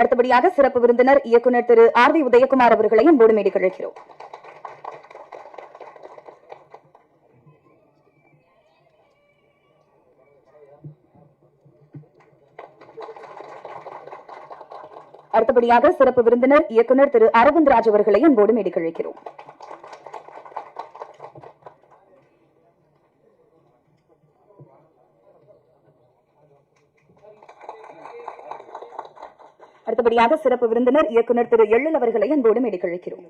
அடுத்தபடியாக சிறப்பு விருந்தினர் இயக்குனர் திரு ஆர்.வி. உதயகுமார் அவர்களை அன்போடு மேடைக்கு அழைக்கிறோம். அடுத்தபடியாக சிறப்பு விருந்தினர் இயக்குனர் திரு அரவிந்த் ராஜ் அவர்களை அன்போடு மேடைக்கு அழைக்கிறோம். அடுத்தபடியாக சிறப்பு விருந்தினர் இயக்குனர் திரு எழில் அவர்களை அன்போடு மேடைக்கு அழைக்கிறோம்.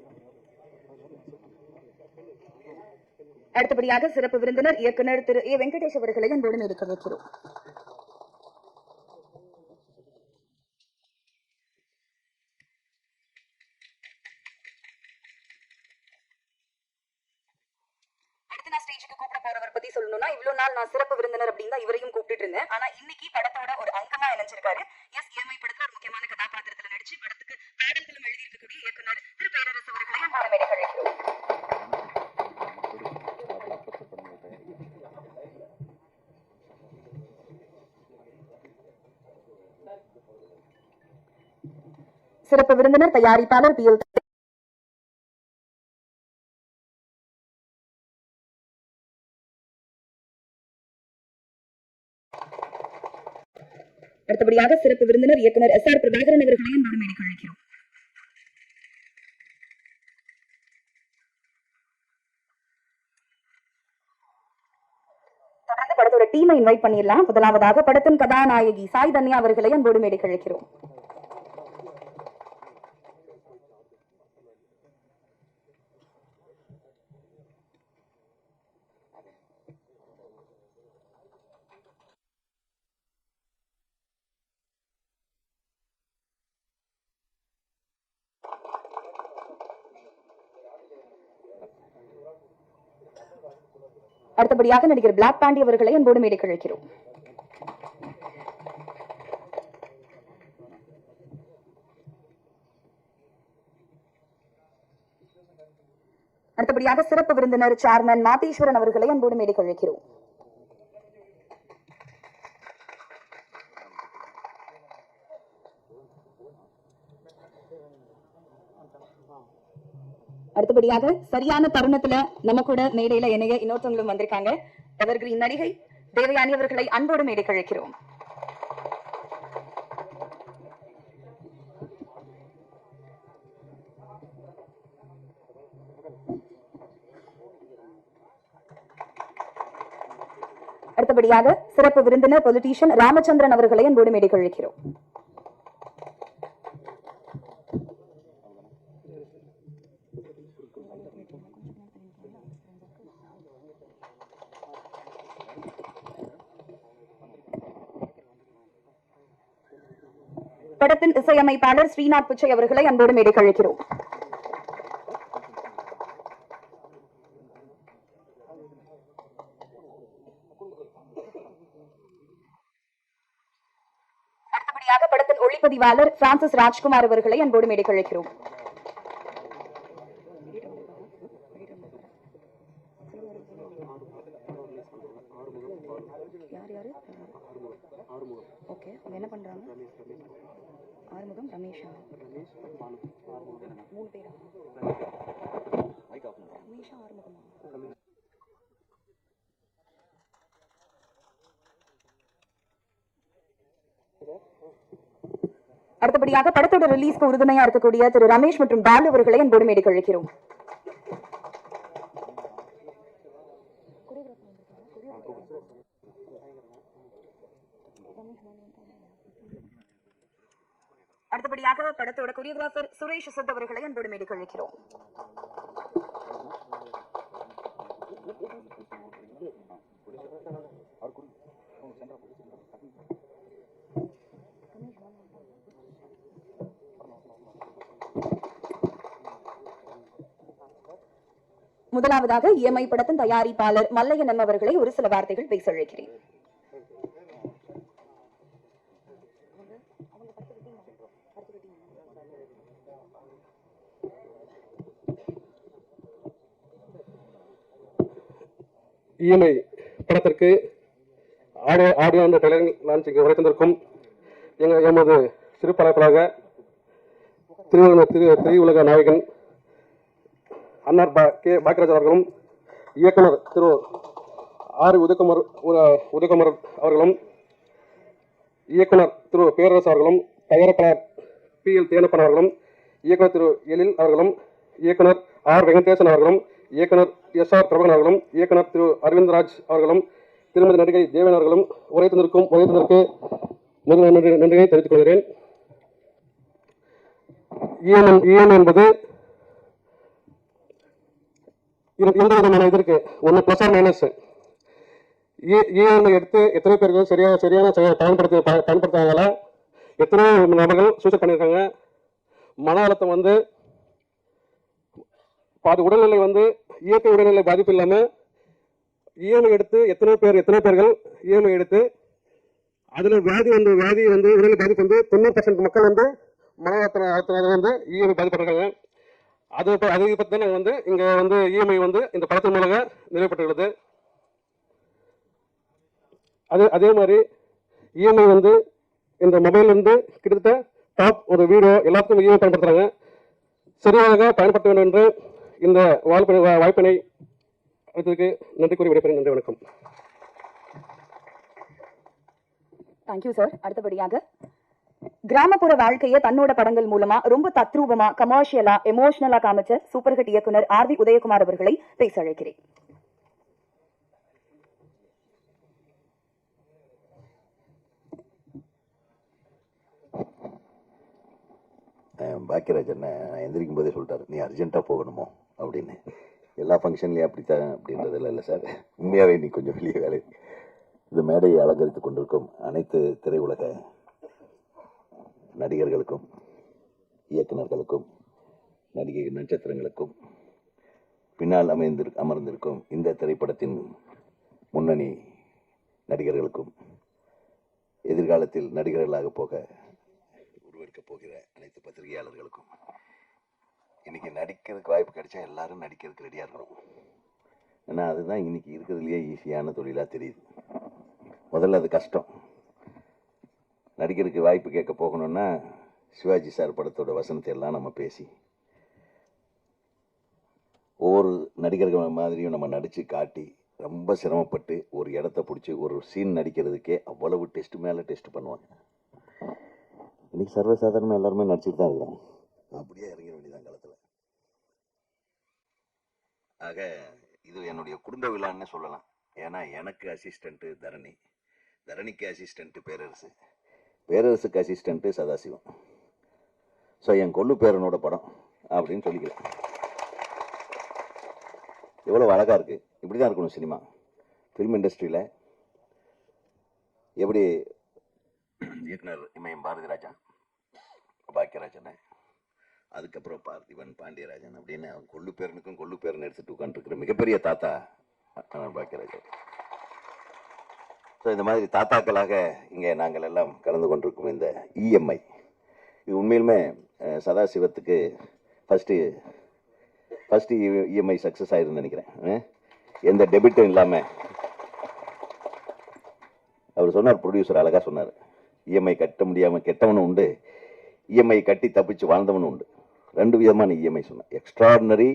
அடுத்தபடியாக சிறப்பு விருந்தினர் இயக்குனர் திரு ஏ. வெங்கடேஷ் அவர்களை அன்போடு மேடைக்கு அழைக்கிறோம். சொல்லணும்னா இவ்வளவு நாள் நான் சிறப்பு விருந்தினர் அப்படின்னு தான் இவரையும் கூப்பிட்டு இருந்தேன். ஆனா இன்னைக்கு படத்தோட ஒரு அங்கமா இணைஞ்சிருக்காரு. EMI படத்துல ஒரு முக்கியமான கதாபாத்திரத்துல நடிச்சு படத்துக்கு பாடல்களும் எழுதி இருக்கக்கூடிய இயக்குனர் திரு பேரரசு அவர்களை அன்பான மேடைக்கு அழைக்கிறோம். சிறப்பு விருந்தினர் தயாரிப்பாளர் PL. அடுத்தபடியாக சிறப்பு விருந்தினர் இயக்குனர் SR பிரபாகரன் அவர்களை அன்போடு மேடைக்கு அழைக்கிறோம். தொடர்ந்து படத்தோட டீமை இன்வைட் பண்ணிடலாம். முதலாவதாக படத்தின் கதாநாயகி சாய் தன்யா அவர்களை அன்போடு மேடைக்கு அழைக்கிறோம். அடுத்தபடியாக நடிகர் பிளாக் பாண்டி அவர்களை அன்போடு மேடைக்கு அழைக்கிறோம். அடுத்தபடியாக சிறப்பு விருந்தினர் சேர்மன் மாதேஸ்வரன் அவர்களை அன்போடு மேடைக்கு அழைக்கிறோம். அடுத்தபடியாக சரியான தருணத்துல நம்ம கூட மேடையில இணைய இன்னொருத்தவங்களும் வந்திருக்காங்க. எவர்கிரீன் நடிகை தேவயானி அவர்களை அன்போடு மேடைக்கு அழைக்கிறோம். அடுத்தபடியாக சிறப்பு விருந்தினர் பொலிட்டீஷியன் ராமச்சந்திரன் அவர்களை அன்போடு மேடைக்கு அழைக்கிறோம். படத்தின் இசையமைப்பாளர் ஸ்ரீநாத் பிச்சை அவர்களை அன்போடு மேடைக்கு அழைக்கிறோம். அடுத்தபடியாக படத்தின் ஒளிப்பதிவாளர் பிரான்சிஸ் ராஜ்குமார் அவர்களை அன்போடு மேடைக்கு அழைக்கிறோம். என்ன பண்றாங்க? ஆறுமுகம், ரமேஷா, மூணு பேரா? ரமேஷா, ஆறுமுகமா? அடுத்தபடியாக படத்தோட ரிலீஸ்க்கு உறுதுணையா இருக்கக்கூடிய திரு ரமேஷ் மற்றும் பாலு அவர்களை அன்போடு மேடைக்கு அழைக்கிறோம். அடுத்தபடியாக படத்தோட கொரியோகிராஃபர் சுரேஷ் சுத் அவர்களை அன்போடு மேடைக்கு அழைக்கிறோம். முதலாவதாக EMI படத்தின் தயாரிப்பாளர் மல்லையன் அவர்களை ஒரு சில வார்த்தைகள் பேச அழைக்கிறேன். EMI படத்திற்கு ஆடியோ ட்ரெய்லர் லான்ச்சிங் வரை தந்திருக்கும் எமது சிறு பரப்பலாக திரையுலக நாயகன் அன்னார் கே பாக்கியராஜ் அவர்களும், இயக்குனர் திரு ஆர் உதயகுமார் அவர்களும், இயக்குனர் திரு பேரரசு அவர்களும், தயாரிப்பாளர் PL தேனப்பன் அவர்களும், இயக்குனர் திரு எழில் அவர்களும், இயக்குனர் R வெங்கடேசன் அவர்களும், இயக்குனர் SR பிரபகன் அவர்களும், இயக்குனர் திரு அரவிந்த்ராஜ் அவர்களும், திருமதி நடிகை தேவன் அவர்களும் உரைத்ததற்கு நன்றியை தெரிவித்துக் கொள்கிறேன். EM என்பது இரண்டு விதமான இது இருக்கு. ஒன்று ப்ளஸ் ஆர் மைனஸ். EM எடுத்து எத்தனை பேருக்கு சரியான பயன்படுத்தாங்களா, எத்தனை நபர்கள் சூசைட் பண்ணியிருக்காங்க. மன அழுத்தம் வந்து பாதி உடல்நிலை வந்து இயற்கை உடல்நிலை பாதிப்பு இல்லாமல் EM எடுத்து எத்தனை பேர்கள் EM எடுத்து அதில் வியாதி வந்து உடல்நிலை பாதிப்பு வந்து 90% மக்கள் வந்து மன அழுத்தம் வந்து EM பாதிப்பட்டிருக்காங்க. அதை பற்றி தான் நாங்கள் வந்து இங்கே வந்து EMI வந்து இந்த படத்தின் மூலமாக நிறைவேற்றப்பட்டுள்ளது. அதே மாதிரி EMI வந்து இந்த மொபைல் வந்து கிட்டத்தட்ட டாப் ஒரு வீடியோ எல்லாத்துக்கும் EMI பயன்படுத்துகிறாங்க. சரியாக பயன்படுத்த வேண்டும் என்று இந்த வாய்ப்பினை அளித்ததுக்கு நன்றி கூறி விடைபெறுகிறேன். நன்றி, வணக்கம். Thank you sir. அடுத்தபடியாக கிராமப்புற வாழ்க்கையை தன்னோட படங்கள் மூலமா ரொம்ப தத்ரூபமா, கமர்ஷியலா, எமோஷனலா காமிச்ச சூப்பர் ஹிட் இயக்குனர் RV உதயகுமார் அவர்களை பேச அழைக்கிறேன். பாக்கியராஜ் அண்ணன் எந்திரிக்கும் போதே சொல்லிட்டாரு, நீ அர்ஜென்ட்டாக போகணுமோ அப்படின்னு. எல்லா ஃபங்க்ஷன்லேயும் அப்படித்தான் அப்படின்றதில்ல இல்லை சார், உண்மையாகவே நீ கொஞ்சம் வெளியே வேலை. இந்த மேடையை அலங்கரித்து கொண்டிருக்கும் அனைத்து திரையுலக நடிகர்களுக்கும், இயக்குநர்களுக்கும், நடிகை நட்சத்திரங்களுக்கும், பின்னால் அமர்ந்திருக்கும் இந்த திரைப்படத்தின் முன்னணி நடிகர்களுக்கும், எதிர்காலத்தில் நடிகர்களாக உருவெடுக்கப் போகிற அனைத்து பத்திரிகையாளர்களுக்கும், இன்னைக்கு நடிக்கிறதுக்கு வாய்ப்பு கிடைச்சா எல்லாரும் நடிக்கிறதுக்கு ரெடியாக இருக்கணும். ஏன்னா அதுதான் இன்னைக்கு இருக்கிறதுலையே ஈஸியான தொழிலாக தெரியுது. முதல்ல அது கஷ்டம். நடிக்கிறதுக்கு வாய்ப்பு கேட்க போகணும்னா சிவாஜி சார் படத்தோட வசனத்தை எல்லாம் நம்ம பேசி ஒவ்வொரு நடிகர்கள் மாதிரியும் நம்ம நடித்து காட்டி ரொம்ப சிரமப்பட்டு ஒரு இடத்த பிடிச்சி ஒரு சீன் நடிக்கிறதுக்கே அவ்வளவு டெஸ்ட் மேலே டெஸ்ட் பண்ணுவாங்க. இன்னைக்கு சர்வசாதாரணமாக எல்லாருமே நடிச்சுட்டு தான் இருக்கிறோம். அப்படியே இறங்கிட வேண்டியதான் காலத்தில். ஆக இது என்னுடைய குடும்ப விழான்னு சொல்லலாம். ஏன்னா எனக்கு அசிஸ்டண்ட்டு தரணிக்கு அசிஸ்டண்ட்டு பேரரசுக்கு அசிஸ்டண்ட்டு சதாசிவம். ஸோ என் கொள்ளு பேரனோட படம் அப்படின்னு சொல்லிக்கிறேன். எவ்வளோ அழகாக இருக்குது. இப்படி தான் இருக்கணும் சினிமா. ஃபிலிம் இண்டஸ்ட்ரியில் எப்படி இயக்குனர் இமயம் பாரதிராஜா, பாக்கியராஜன், அதுக்கப்புறம் பார்த்திபன், பாண்டியராஜன் அப்படின்னு கொள்ளு பேரன் எடுத்துகிட்டு உட்காந்துருக்கிற மிகப்பெரிய தாத்தா பாக்கியராஜன். ஸோ இந்த மாதிரி தாத்தாக்களாக இங்கே நாங்கள் எல்லாம் கலந்து கொண்டிருக்கும் இந்த EMI, இது உண்மையிலுமே சதாசிவத்துக்கு ஃபஸ்ட்டு EMI சக்ஸஸ் ஆயிருன்னு நினைக்கிறேன். எந்த டெபிட்டும் இல்லாமல் அவர் சொன்னார், ப்ரொடியூசர் அழகாக சொன்னார், EMI கட்ட முடியாமல் கெட்டவனும் உண்டு, EMI கட்டி தப்பிச்சு வாழ்ந்தவனும் உண்டு. 2 விதமான EMI சொன்னார். எக்ஸ்ட்ராடினரி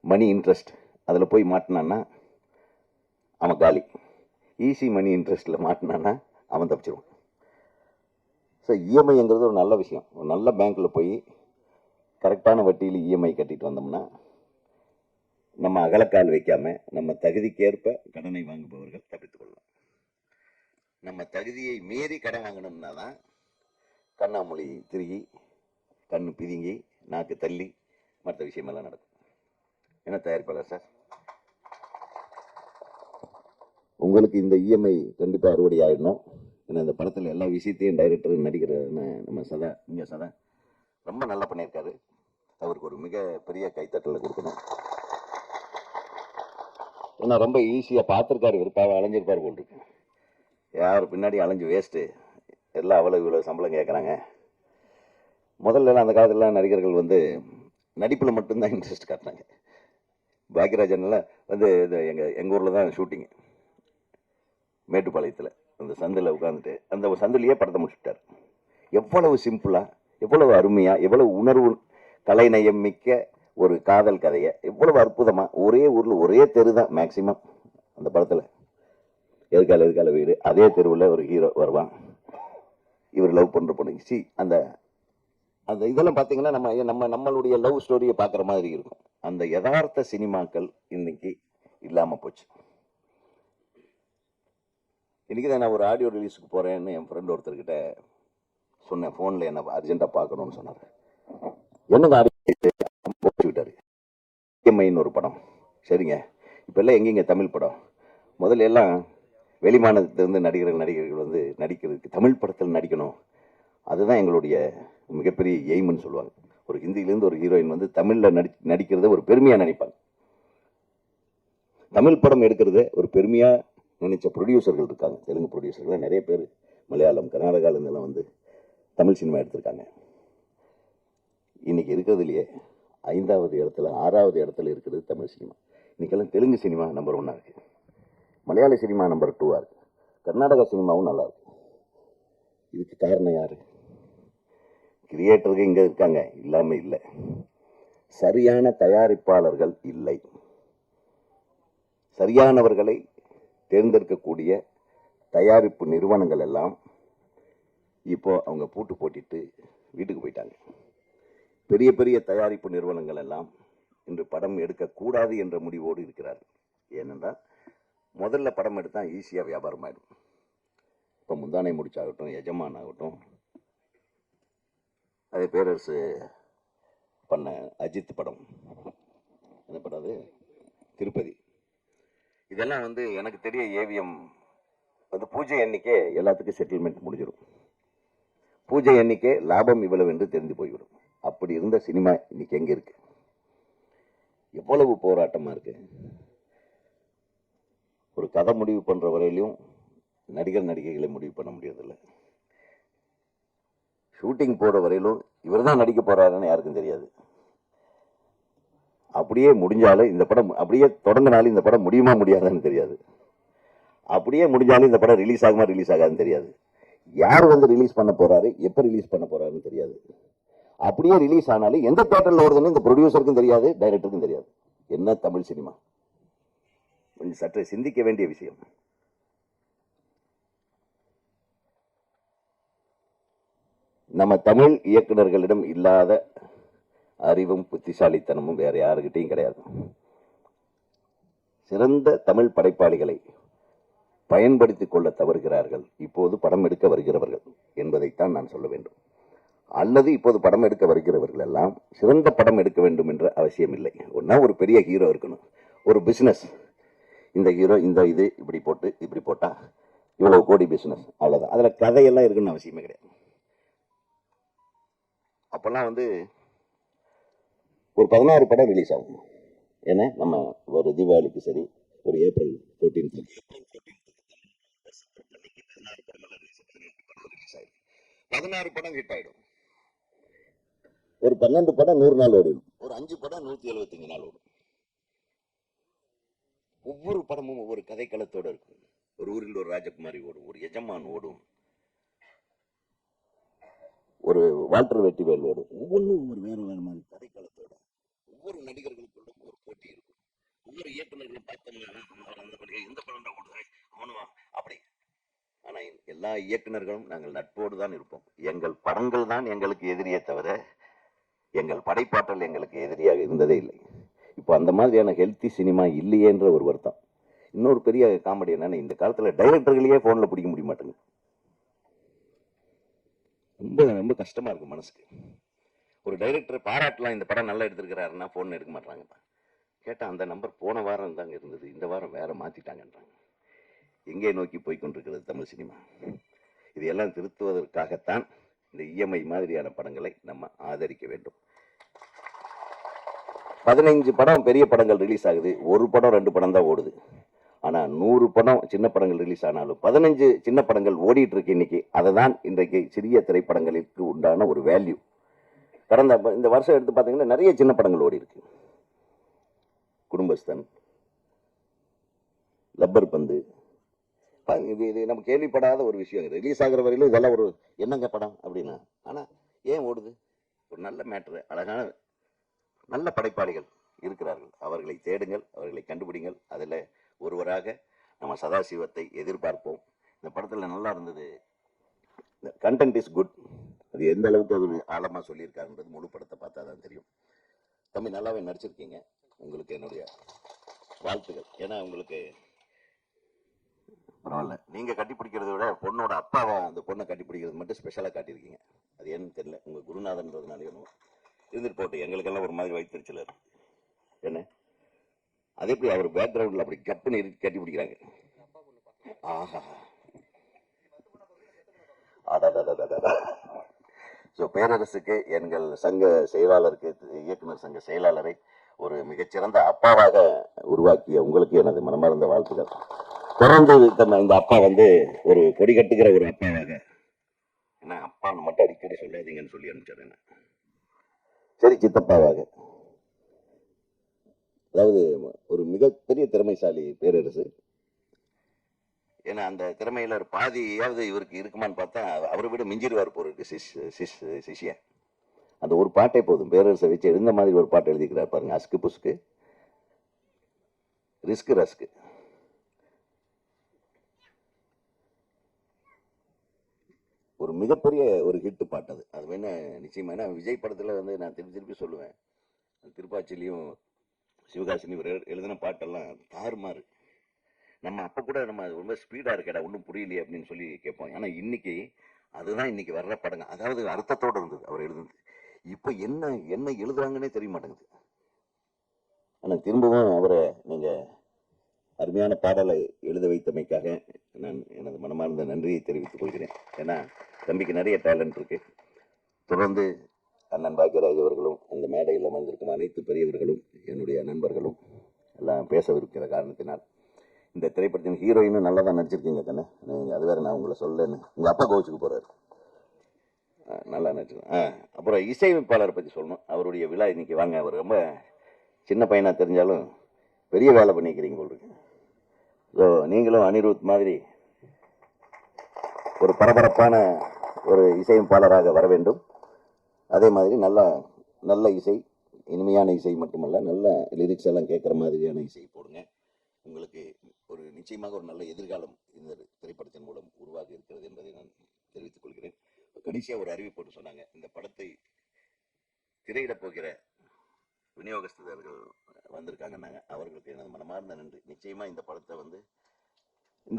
மணி இன்ட்ரெஸ்ட், அதில் போய் மாட்டினான்னா அவன் காலி. ஈஸி மணி இன்ட்ரெஸ்ட்டில் மாட்டினான்னா அவன் தப்பிச்சிருவான். ஸோ EMIங்கிறது ஒரு நல்ல விஷயம். ஒரு நல்ல பேங்க்கில் போய் கரெக்டான வட்டியில் EMI கட்டிட்டு வந்தோம்னா நம்ம அகலக்கால் வைக்காமல் நம்ம தகுதிக்கேற்ப கடனை வாங்குபவர்கள் தப்பித்துக் கொள்ளலாம். நம்ம தகுதியை மீறி கடன் வாங்கணும்னா தான் கண்ணாமொழி திருகி, கண்ணு பிதுங்கி, நாக்கு தள்ளி மற்ற விஷயமெல்லாம் நடக்கும். என்ன தயாரிப்பாளர் சார், உங்களுக்கு இந்த EMI கண்டிப்பாக அறுவடை ஆகிடணும். ஏன்னா இந்த படத்தில் எல்லா விஷயத்தையும் டைரக்டர் நடிக்கிற நம்ம சதா ரொம்ப நல்லா பண்ணியிருக்காரு. அவருக்கு ஒரு மிக பெரிய கைத்தட்டலை கொடுக்கணும். ஏன்னா ரொம்ப ஈஸியாக பார்த்துருக்காரு, விருப்பாக அலைஞ்சிருப்பார் போட்டிருக்கு. யார் பின்னாடி அலைஞ்சு வேஸ்ட்டு, எல்லாம் இவ்வளோ சம்பளம் கேட்குறாங்க. முதல்ல அந்த காலத்துலலாம் நடிகர்கள் வந்து நடிப்பில் மட்டும்தான் இன்ட்ரெஸ்ட் காட்டினாங்க. பாக்கியராஜன்லாம் வந்து எங்கள் ஊரில் தான் ஷூட்டிங்கு, மேட்டுப்பாளையத்தில் அந்த சந்தில் உட்காந்துட்டு அந்த சந்திலேயே படத்தை முடிச்சுட்டார். எவ்வளவு சிம்பிளாக எவ்வளவு அருமையா, எவ்வளவு உணர்வு கலைநயம் மிக்க ஒரு காதல் கதையை எவ்வளவு அற்புதமா, ஒரே ஊர்ல ஒரே தெரு தான் மேக்சிமம் அந்த படத்துல, எதுக்கால வீடு, அதே தெருவில் ஒரு ஹீரோ வருவான், இவர் லவ் பண்ற பொண்ணு. சி அந்த அந்த இதெல்லாம் பார்த்தீங்கன்னா நம்மளுடைய லவ் ஸ்டோரியை பார்க்குற மாதிரி இருக்கும். அந்த யதார்த்த சினிமாக்கள் இன்னைக்கு இல்லாம போச்சு. இன்னைக்கு தான் நான் ஒரு ஆடியோ ரிலீஸுக்கு போறேன்னு என் ஃப்ரெண்ட் ஒருத்தர்கிட்ட சொன்னேன். ஃபோனில் என்ன அர்ஜென்ட்டாக பார்க்கணும்னு சொன்னார். என்னங்க ஆடியோ போச்சுக்கிட்டாரு. இஎம்ஐன்னு ஒரு படம். சரிங்க, இப்போ எல்லாம் எங்கேங்க தமிழ் படம்? முதல்ல எல்லாம் வெளிமாநிலத்திலிருந்து நடிகர்கள் வந்து நடிக்கிறதுக்கு தமிழ் படத்தில் நடிக்கணும், அதுதான் எங்களுடைய மிகப்பெரிய எய்ம்னு சொல்லுவாங்க. ஒரு ஹிந்தியிலேருந்து ஒரு ஹீரோயின் வந்து தமிழில் நடிக்கிறத ஒரு பெருமையாக நினைப்பாங்க. தமிழ் படம் எடுக்கிறத ஒரு பெருமையாக நினைச்ச ப்ரொடியூசர்கள் இருக்காங்க. தெலுங்கு ப்ரொடியூசர்கள் நிறைய பேர் மலையாளம், கர்நாடகாவிலேருந்தெல்லாம் வந்து தமிழ் சினிமா எடுத்திருக்காங்க. இன்னைக்கு இருக்கிறதுலையே 5வது இடத்துல 6வது இடத்துல இருக்கிறது தமிழ் சினிமா. இன்னைக்கெல்லாம் தெலுங்கு சினிமா நம்பர் 1 இருக்கு, மலையாள சினிமா நம்பர் 2 இருக்கு, கர்நாடகா சினிமாவும் நல்லா இருக்கு. இதுக்கு காரணம் யாரு? கிரியேட்டர்கள் இங்க இருக்காங்க, இல்லாம இல்லை. சரியான தயாரிப்பாளர்கள் இல்லை. சரியானவர்களை தேர்ந்தெடுக்கக்கூடிய தயாரிப்பு நிறுவனங்கள் எல்லாம் இப்போ அவங்க பூட்டு போட்டிட்டு வீட்டுக்கு போயிட்டாங்க. பெரிய பெரிய தயாரிப்பு நிறுவனங்கள் எல்லாம் இன்று படம் எடுக்கக்கூடாது என்ற முடிவோடு இருக்கிறார்கள். ஏனென்றால் முதல்ல படம் எடுத்தால் ஈஸியாக வியாபாரம் ஆயிடும். இப்போ முந்தானை முடிச்சாகட்டும், எஜமான் ஆகட்டும், அதே பேரரசு பண்ண அஜித் படம், என்ன படம் அது, திருப்பதி, இதெல்லாம் வந்து எனக்கு தெரிய ஏவிஎம் வந்து பூஜை எண்ணிக்கை எல்லாத்துக்கும் செட்டில்மெண்ட் முடிஞ்சிடும். பூஜை எண்ணிக்கை லாபம் இவ்வளவு என்று தெரிந்து போய்விடும். அப்படி இருந்த சினிமா இன்னைக்கு எங்க இருக்கு? எவ்வளவு போராட்டமா இருக்கு. ஒரு கதை முடிவு பண்ற வரையிலும் நடிகர் நடிகைகளை முடிவு பண்ண முடியறதில்லை. ஷூட்டிங் போற வரையிலும் இவர் தான் நடிக்க போறாருன்னு யாருக்கும் தெரியாது. அப்படியே முடிஞ்சாலும் இந்த படம், அப்படியே தொடங்கினாலும் இந்த படம் முடியுமா முடியாதான்னு தெரியாது. அப்படியே முடிஞ்சாலும் இந்த படம் ரிலீஸ் ஆகுமா ரிலீஸ் ஆகாதுன்னு தெரியாது. யார் வந்து ரிலீஸ் பண்ண போறாரு, எப்ப ரிலீஸ் பண்ண போறாருன்னு தெரியாது. அப்படியே ரிலீஸ் ஆனாலும் எந்த தியேட்டர்ல ஓடுதுன்னு இந்த ப்ரொடியூசருக்கும் தெரியாது, டைரக்டருக்கும் தெரியாது. என்ன தமிழ் சினிமா? கொஞ்சம் சற்று சிந்திக்க வேண்டிய விஷயம். நம்ம தமிழ் இயக்குநர்களிடம் இல்லாத அறிவும் புத்திசாலித்தனமும் வேற யாருக்கிட்டையும் கிடையாது. சிறந்த தமிழ் படைப்பாளிகளை பயன்படுத்திக் கொள்ள தவறுகிறார்கள் இப்போது படம் எடுக்க வருகிறவர்கள் என்பதைத்தான் நான் சொல்ல வேண்டும். அல்லது இப்போது படம் எடுக்க வருகிறவர்கள் எல்லாம் சிறந்த படம் எடுக்க வேண்டும் என்ற அவசியம் இல்லை. ஒன்னா ஒரு பெரிய ஹீரோ இருக்கணும், ஒரு பிசினஸ், இந்த ஹீரோ இந்த இது இப்படி போட்டு இப்படி போட்டா இவ்வளவு கோடி பிசினஸ், அவ்வளவுதான். அதுல கதையெல்லாம் இருக்குன்னு அவசியமே கிடையாது. அப்பெல்லாம் வந்து ஒரு 16 படம் ரிலீஸ் ஆகும். ஏன்னா நம்ம ஒரு தீபாவளிக்கு சரி, ஒரு ஏப்ரல் 14 16 படம் ஹிட் ஆயிடும். ஒரு 12 படம் 100 நாள் ஓடும், ஒரு 5 படம் 175 நாள் ஓடும். ஒவ்வொரு படமும் ஒவ்வொரு கதைக்களத்தோட இருக்கும். ஒரு ஊரில் ஒரு ராஜகுமாரி ஓடும், ஒரு எஜமான் ஓடும், ஒரு வால்டர் வெட்டிவேல் ஓடும். ஒவ்வொன்றும் ஒவ்வொரு வேற வேற மாதிரி கதைக்களத்தோட, ஒவ்வொரு நடிகர்களுக்குள்ள ஒரு போட்டி இருக்கும். ஒவ்வொரு இயக்குநர்களும் பார்த்தோம்னா இந்த படம் தான் ஓடுது அவனுவா அப்படி. ஆனா எல்லா இயக்குநர்களும் நாங்கள் நட்போடு தான் இருப்போம். எங்கள் படங்கள் தான் எங்களுக்கு எதிரியே தவிர எங்கள் படைப்பாற்றல் எங்களுக்கு எதிரியாக இருந்ததே இல்லை. இப்போ அந்த மாதிரியான ஹெல்த்தி சினிமா இல்லையேன்ற ஒரு வருத்தம். இன்னொரு பெரிய காமெடி என்னன்னா, இந்த காலத்துல டைரக்டர்களையே போன்ல பிடிக்க முடிய மாட்டேங்குது. ரொம்ப ரொம்ப கஷ்டமா இருக்கும் மனசுக்கு. ஒரு டைரக்டர் பாராட்டலாம், இந்த படம் நல்லா எடுத்திருக்கிறாருன்னா போன் எடுக்க மாட்டாங்க. கேட்டா அந்த நம்பர் போன வாரம் தாங்க இருந்தது, இந்த வாரம் வேற மாத்திட்டாங்கன்றாங்க. எங்கே நோக்கி போய்கொண்டிருக்கிறது தமிழ் சினிமா? இதையெல்லாம் திருத்துவதற்காகத்தான் இந்த இஎம்ஐ மாதிரியான படங்களை நம்ம ஆதரிக்க வேண்டும். 15 படம் பெரிய படங்கள் ரிலீஸ் ஆகுது, ஒரு படம் 2 படம் தான் ஓடுது. ஆனா 100 படம் சின்ன படங்கள் ரிலீஸ் ஆனாலும் 15 சின்ன படங்கள் ஓடிட்டு இருக்கு இன்னைக்கு. அதை தான் இன்றைக்கு சிறிய திரைப்படங்களுக்கு உண்டான ஒரு வேல்யூ. கடந்த இந்த வருஷம் எடுத்து பார்த்தீங்கன்னா நிறைய சின்ன படங்கள் ஓடி இருக்கு. குடும்பஸ்தன், லப்பர் பந்து, இது நம்ம கேள்விப்படாத ஒரு விஷயம். ரிலீஸ் ஆகிற வரையிலும் இதெல்லாம் ஒரு என்னங்க படம் அப்படின்னா, ஆனா ஏன் ஓடுது? ஒரு நல்ல மேட்ரு, அழகான நல்ல படைப்பாளிகள் இருக்கிறார்கள். அவர்களை தேடுங்கள், அவர்களை கண்டுபிடிங்கள். அதில் ஒருவராக நம்ம சதாசிவத்தை எதிர்பார்ப்போம். இந்த படத்தில் நல்லா இருந்தது. Content is good. அது எந்த அளவுக்கு அவர் ஆழமாக சொல்லியிருக்காருன்றது முழு படத்தை பார்த்தா தான் தெரியும். தம்பி நல்லாவே நடிச்சிருக்கீங்க. உங்களுக்கு என்னுடைய வாழ்த்துக்கள். ஏன்னா உங்களுக்கு பரவாயில்ல, நீங்கள் கட்டி பிடிக்கிறத விட பொண்ணோட அப்பாவை அந்த பொண்ணை கட்டி பிடிக்கிறது மட்டும் ஸ்பெஷலாக காட்டியிருக்கீங்க. அது ஏன்னு தெரியல, உங்கள் குருநாதன்றதுனால இருந்துட்டு போட்டு எங்களுக்கெல்லாம் ஒரு மாதிரி வயிற்றுச்சல் இருக்கு. என்ன அது எப்படி அவர் பேக்ரவுண்டில் அப்படி கப்புன்னு கட்டி பிடிக்கிறாங்க? ஆஹா, ஸோ பேரரசுக்கு, எங்கள் சங்க செயலாளருக்கு, இயக்குனர் சங்க செயலாளரை ஒரு மிகச்சிறந்த அப்பாவாக உருவாக்கிய உங்களுக்கு எனது மனமார்ந்த வாழ்த்துக்கள். தொடர்ந்து இந்த அப்பா வந்து ஒரு கொடி கட்டுகிற ஒரு அப்பாவாக, என்ன அப்பான்னு மட்டும் அடிக்கடி சொல்லாதீங்கன்னு சொல்லி அனுப்பிச்சார் என்ன. சரி, சித்தப்பாவாக, அதாவது ஒரு மிகப்பெரிய திறமைசாலி பேரரசு. ஏன்னா அந்த திறமையில ஒரு பாதியாவது இவருக்கு இருக்குமான்னு பார்த்தா அவரை விட மிஞ்சிடுவார் போருக்கு சிஷ்ய. அந்த ஒரு பாட்டே போதும். பேரரசை வச்சு எழுந்த மாதிரி ஒரு பாட்டு எழுதிக்கிறார் பாருங்க. அஸ்கு புஸ்கு ரிஸ்கு ரஸ்கு. ஒரு மிகப்பெரிய ஒரு ஹிட் பாட்டு அது. அது வேணா நிச்சயமா. ஏன்னா விஜய் படத்துல வந்து நான் திருப்பி திருப்பி சொல்லுவேன், திருப்பாச்சிலையும் சிவகாசிலையும் இவர் எழுதின பாட்டெல்லாம் தாறுமாறு. நம்ம அப்போ கூட நம்ம ரொம்ப ஸ்பீடாக இருக்கடா ஒன்றும் புரியலையே அப்படின்னு சொல்லி கேட்போம். ஆனால் இன்னைக்கு அதுதான் இன்னைக்கு வர்ற படங்க. அதாவது அர்த்தத்தோடு இருந்தது அவர் எழுதுனது. இப்போ என்ன என்ன எழுதுறாங்கன்னே தெரிய மாட்டேங்குது. ஆனால் திரும்பவும் அவரை நீங்கள் அருமையான பாடலை எழுத வைத்தமைக்காக நான் எனது மனமார்ந்த நன்றியை தெரிவித்துக் கொள்கிறேன். ஏன்னா தம்பிக்கு நிறைய டேலண்ட் இருக்கு. தொடர்ந்து அண்ணன் பாக்கியராஜ் அவர்களும் அந்த மேடையில் அமர்ந்திருக்கும் அனைத்து பெரியவர்களும் என்னுடைய நண்பர்களும் எல்லாம் பேசவிருக்கிற காரணத்தினால் இந்த திரைப்படத்தின் ஹீரோயினும் நல்லா தான் நடிச்சிருக்கீங்க தானே. நீங்கள் அது வேறு நான் உங்களை சொல்லன்னு உங்கள் அப்பா கோச்சுக்கு போகிறாரு. நல்லா நடிச்சிருக்கேன். அப்புறம் இசையமைப்பாளரை பற்றி சொல்லணும். அவருடைய விழா இன்னைக்கு வாங்க. அவர் ரொம்ப சின்ன பையனாக தெரிஞ்சாலும் பெரிய வேலை பண்ணிக்கிறீங்க போல் இருக்கு. ஸோ நீங்களும் அனிருத் மாதிரி ஒரு பரபரப்பான ஒரு இசையமைப்பாளராக வர வேண்டும். அதே மாதிரி நல்ல இசை, இனிமையான இசை மட்டுமல்ல, நல்ல லிரிக்ஸ் எல்லாம் கேட்குற மாதிரியான இசை போடுங்க. உங்களுக்கு ஒரு நிச்சயமாக ஒரு நல்ல எதிர்காலம் இந்த திரைப்படத்தின் மூலம் உருவாக இருக்கிறது என்பதை நான் தெரிவித்துக் கொள்கிறேன். கடைசியாக ஒரு அறிவிப்பு சொன்னாங்க, இந்த படத்தை திரையிடப் போகிற விநியோகஸ்தர்கள் வந்திருக்காங்கன்னாங்க. அவர்களுக்கு எனது மனமார்ந்த நன்றி. நிச்சயமா இந்த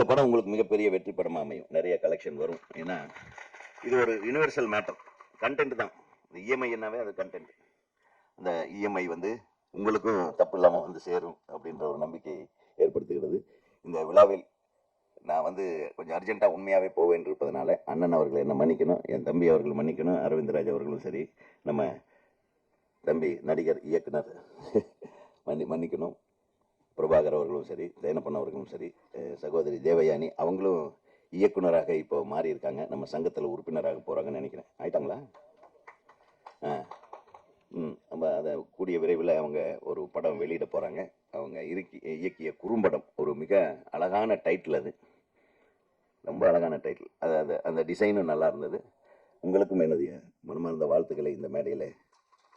படம் உங்களுக்கு மிகப்பெரிய வெற்றி படமாக அமையும். நிறைய கலெக்ஷன் வரும். ஏன்னா இது ஒரு யூனிவர்சல் மேட்டர். கண்டென்ட் தான் இஎம்ஐ. என்னவே அது கண்டென்ட். அந்த இஎம்ஐ உங்களுக்கும் தப்பு இல்லாமல் சேரும் அப்படின்ற ஒரு நம்பிக்கை ஏற்படுத்துகிறது. இந்த விழாவில் நான் கொஞ்சம் அர்ஜென்ட்டாக உண்மையாகவே போவேன் இருப்பதனால அண்ணன் அவர்கள் என்ன மன்னிக்கணும், என் தம்பி அவர்கள் மன்னிக்கணும், அரவிந்தராஜ் அவர்களும் சரி, நம்ம தம்பி நடிகர் இயக்குனர் மன்னிக்கணும், பிரபாகர் அவர்களும் சரி, தேனப்பன் அவர்களும் சரி, சகோதரி தேவயானி அவங்களும் இயக்குனராக இப்போ மாறி இருக்காங்க. நம்ம சங்கத்தில் உறுப்பினராக போகிறாங்கன்னு நினைக்கிறேன். ஆயிட்டாங்களா? நம்ம அதை கூடிய விரைவில் அவங்க ஒரு படம் வெளியிட போகிறாங்க. அவங்க இயக்கிய குறும்படம். ஒரு மிக அழகான டைட்டில். அது ரொம்ப அழகான டைட்டில். அந்த டிசைனும் நல்லா இருந்தது. உங்களுக்கும் என்னுடைய மனமார்ந்த வாழ்த்துக்களை இந்த மேடையில்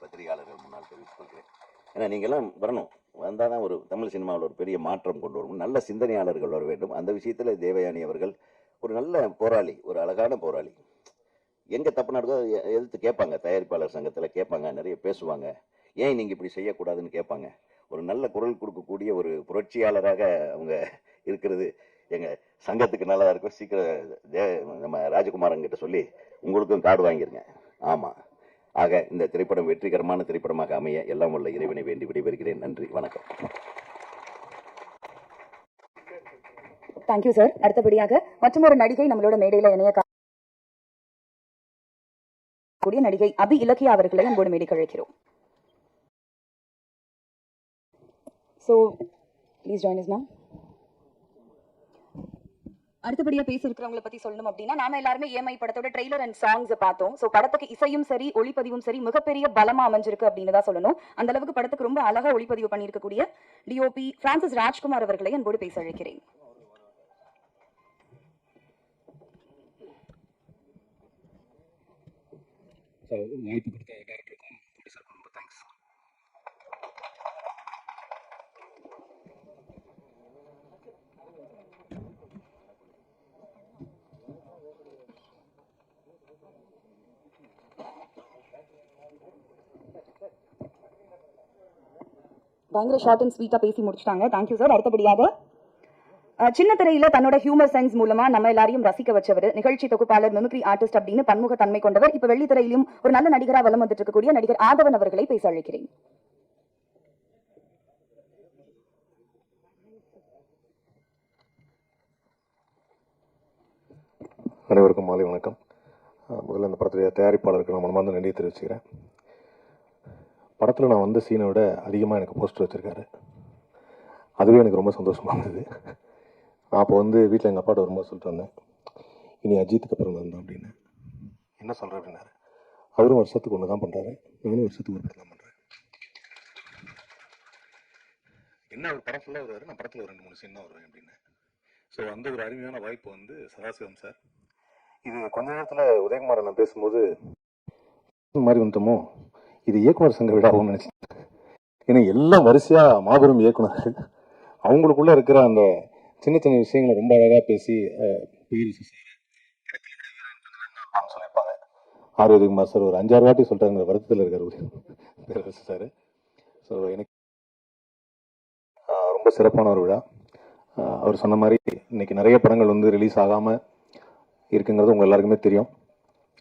பத்திரிகையாளர்கள் முன்னால் தெரிவித்துக் கொள்கிறேன். ஏன்னா நீங்கள்லாம் வரணும். வந்தால் தான் ஒரு தமிழ் சினிமாவில் ஒரு பெரிய மாற்றம் கொண்டு வரும். நல்ல சிந்தனையாளர்கள் வர வேண்டும். அந்த விஷயத்தில் தேவயானி அவர்கள் ஒரு நல்ல போராளி, ஒரு அழகான போராளி. எங்கே தப்பு நடக்கோ எதிர்த்து கேட்பாங்க. தயாரிப்பாளர் சங்கத்தில் கேட்பாங்க, நிறைய பேசுவாங்க. ஏன் நீங்கள் இப்படி செய்யக்கூடாதுன்னு கேட்பாங்க. ஒரு நல்ல குரல் கொடுக்கக்கூடிய ஒரு புரட்சியாளராக அவங்க இருக்கிறது எங்கள் சங்கத்துக்கு நல்லா இருக்கும். சீக்கிரம் நம்ம ராஜகுமாரங்கிட்ட சொல்லி உங்களுக்கும் கார்டு வாங்கிருங்க. ஆமாம். ஆக இந்த திரைப்படம் வெற்றிகரமான திரைப்படமாக அமைய எல்லாம் உள்ள இறைவனை வேண்டி விடைபெறுகிறேன். நன்றி, வணக்கம். Thank you sir. அடுத்தபடியாக மற்றொரு நடிகை நம்மளோட மேடையில இணைய கூடிய நடிகை அபி இலக்கியா அவர்களை அன்போடு மேடை கழிக்கிறோம். So please join us now. அடுத்தபடியா பேச இருக்கிறவங்களை பத்தி சொல்லணும் அப்படின்னா, நாம எல்லாருமே EMI படத்தோட ட்ரெய்லர் அண்ட் சாங்ஸ் பார்த்தோம். சோ படத்துக்கு இசையும் சரி, ஒளிப்பதிவும் சரி மிகப்பெரிய பலமா அமைஞ்சிருக்கு அப்படின்னு தான் சொல்லணும். அந்த அளவுக்கு படத்துக்கு ரொம்ப அழகா ஒளிப்பதிவு பண்ணியிருக்கக்கூடிய டிஓபி பிரான்சிஸ் ராஜ்குமார் அவர்களை அன்போடு பேச அழைக்கிறேன். ஸோ வாய்ப்பு கொடுத்த டேரக்டருக்கும் ப்ரொடியூசருக்கும் ரொம்ப தேங்க்ஸ். பயங்கர ஷார்ட் அண்ட் ஸ்வீட்டா பேசி முடிச்சிட்டாங்க. Thank you sir. அடுத்தபடியாக சின்ன திரையில தன்னோட ஹியூமர் சென்ஸ் மூலமா நம்ம எல்லாரையும் ரசிக்க வச்சவர், நிகழ்ச்சி தொகுப்பாளர், மிமிக்ரி ஆர்டிஸ்ட் அப்படின்னு பன்முக தன்மை கொண்டவர். இப்ப வெள்ளித்திரையிலும் ஒரு நல்ல நடிகரா வலம் வந்துட்டு இருக்கக்கூடிய நடிகர் ஆதவன் அவர்களை பேச அழைக்கிறேன். அனைவருக்கும் மாலை வணக்கம். முதல்ல இந்த படத்துடைய தயாரிப்பாளருக்கு நான் மனமார்ந்த நன்றியை தெரிவிச்சுக்கிறேன். படத்தில் நான் வந்த சீனை விட அதிகமாக எனக்கு போஸ்டர் வச்சுருக்காரு. அதுவே எனக்கு ரொம்ப சந்தோஷமாக இருந்தது. நான் அப்போ வீட்டில் எங்கள் அப்பாட்ட வரும்போது சொல்லிட்டு வந்தேன், இனி அஜித்துக்கு அப்புறம் நான் தான் அப்படின்னு. என்ன சொல்கிறேன் அப்படின்னாரு. அவரும் வருஷத்துக்கு ஒன்று தான் பண்ணுறாரு, நானும் வருஷத்துக்கு ஒரு படம் தான் பண்ணுறேன். என்ன ஒரு படம் ஃபுல்லாக வருவார், நான் படத்தில் ஒரு 2-3 சீன் தான் வருவேன் அப்படின்னு. ஸோ அந்த ஒரு அருமையான வாய்ப்பு சதாசிவம் சார். இது கொஞ்ச நேரத்தில் உதயகுமார் நான் பேசும்போது மாதிரி வந்துட்டோமோ, இது இயக்குனர் சங்க விழாவும் நினச்சேன். ஏன்னா எல்லாம் வரிசையாக மாபெரும் இயக்குனர்கள் அவங்களுக்குள்ள இருக்கிற அந்த சின்ன சின்ன விஷயங்களை ரொம்ப அழகாக பேசி சொல்லியிருப்பாங்க. ஆர் உதயகுமார் சார் ஒரு 5-6 வாட்டி சொல்லிட்டாங்கிற வருத்தத்தில் இருக்கார் சார். ஸோ எனக்கு ரொம்ப சிறப்பான ஒரு விழா. அவர் சொன்ன மாதிரி இன்னைக்கு நிறைய படங்கள் ரிலீஸ் ஆகாமல் இருக்குங்கிறது உங்கள் எல்லாருக்குமே தெரியும்.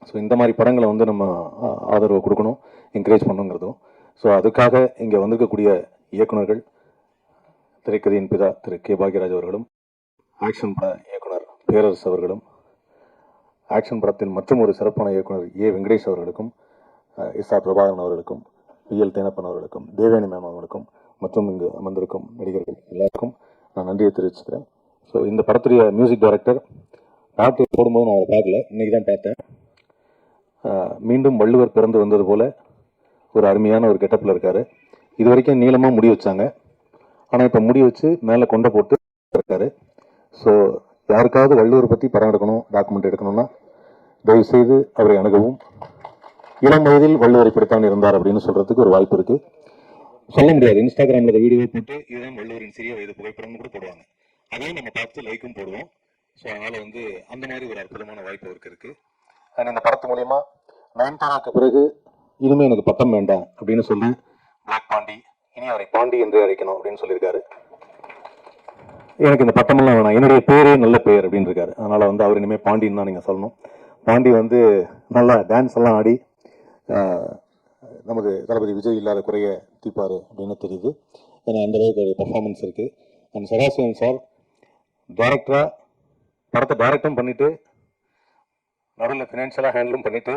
ஸோ இந்த மாதிரி படங்களை நம்ம ஆதரவு கொடுக்கணும், என்கரேஜ் பண்ணுங்கிறதும். ஸோ அதுக்காக இங்கே வந்திருக்கக்கூடிய இயக்குனர்கள், திரைக்கதையின் பிதா திரு கே பாக்யராஜ் அவர்களும், ஆக்ஷன் பட இயக்குனர் பேரரசு அவர்களும், ஆக்ஷன் படத்தின் மற்றும் ஒரு சிறப்பான இயக்குனர் ஏ வெங்கடேஷ் அவர்களுக்கும், எஸ்.ஆர். பிரபாகரன் அவர்களுக்கும், பி.எல். தேனப்பன் அவர்களுக்கும், தேவயானி மேம் அவர்களுக்கும் மற்றும் இங்கு அமர்ந்திருக்கும் நடிகர்கள் எல்லாருக்கும் நான் நன்றியை தெரிவிச்சுக்கிறேன். ஸோ இந்த படத்துடைய மியூசிக் டைரக்டர் பாட்டு போடும்போது நான் அவரை பார்க்கல, இன்னைக்கு தான் பார்த்தேன். மீண்டும் வள்ளுவர் பிறந்து வந்தது போல ஒரு அருமையான ஒரு கெட்டப்பில் இருக்காரு. இது வரைக்கும் நீளமாக முடி வச்சாங்க, ஆனால் இப்போ முடி வச்சு மேலே கொண்டை போட்டு இருக்காரு. ஸோ யாருக்காவது வள்ளுவர் பற்றி படம் எடுக்கணும், டாக்குமெண்ட் எடுக்கணும்னா தயவு செய்து அவரை அணுகவும். இளம் வயதில் வள்ளுவர் இப்படித்தான் இருந்தார் அப்படின்னு சொல்றதுக்கு ஒரு வாய்ப்பு இருக்கு. சொல்ல முடியாது, இன்ஸ்டாகிராமில் வீடியோ போட்டு இதுதான் வள்ளுவரின் சிறிய வயது புகைப்படம்னு கூட போடுவாங்க, அதையும் நம்ம பார்த்து லைக்கும் போடுவோம். ஸோ அதனால அந்த மாதிரி ஒரு அற்புதமான வாய்ப்பு அவருக்கு இருக்கு. இந்த படத்து மூலியமா நயன்தாராக்கு பிறகு இனிமே எனக்கு பட்டம் வேண்டாம் அப்படின்னு சொல்லி பிளாக் பாண்டி, இனி அவரை பாண்டி என்று அழைக்கணும் அப்படின்னு சொல்லியிருக்காரு. எனக்கு இந்த பட்டமெல்லாம் வேணாம், என்னுடைய பேரே நல்ல பேர் அப்படின்னு இருக்காரு. அதனால அவர் இனிமேல் பாண்டின்னு தான் நீங்கள் சொல்லணும். பாண்டி நல்லா டான்ஸ் எல்லாம் ஆடி நமது தளபதி விஜய் இல்லாத குறைய தீப்பாரு அப்படின்னு தெரியுது. ஏன்னா அந்த அளவுக்கு ஒரு பர்ஃபார்மன்ஸ் இருக்கு. அந்த சதாசிவம் சார் டைரக்டராக படத்தை டைரக்டும் பண்ணிட்டு நடுவில் ஃபினான்ஷியலாக ஹேண்டிலும் பண்ணிட்டு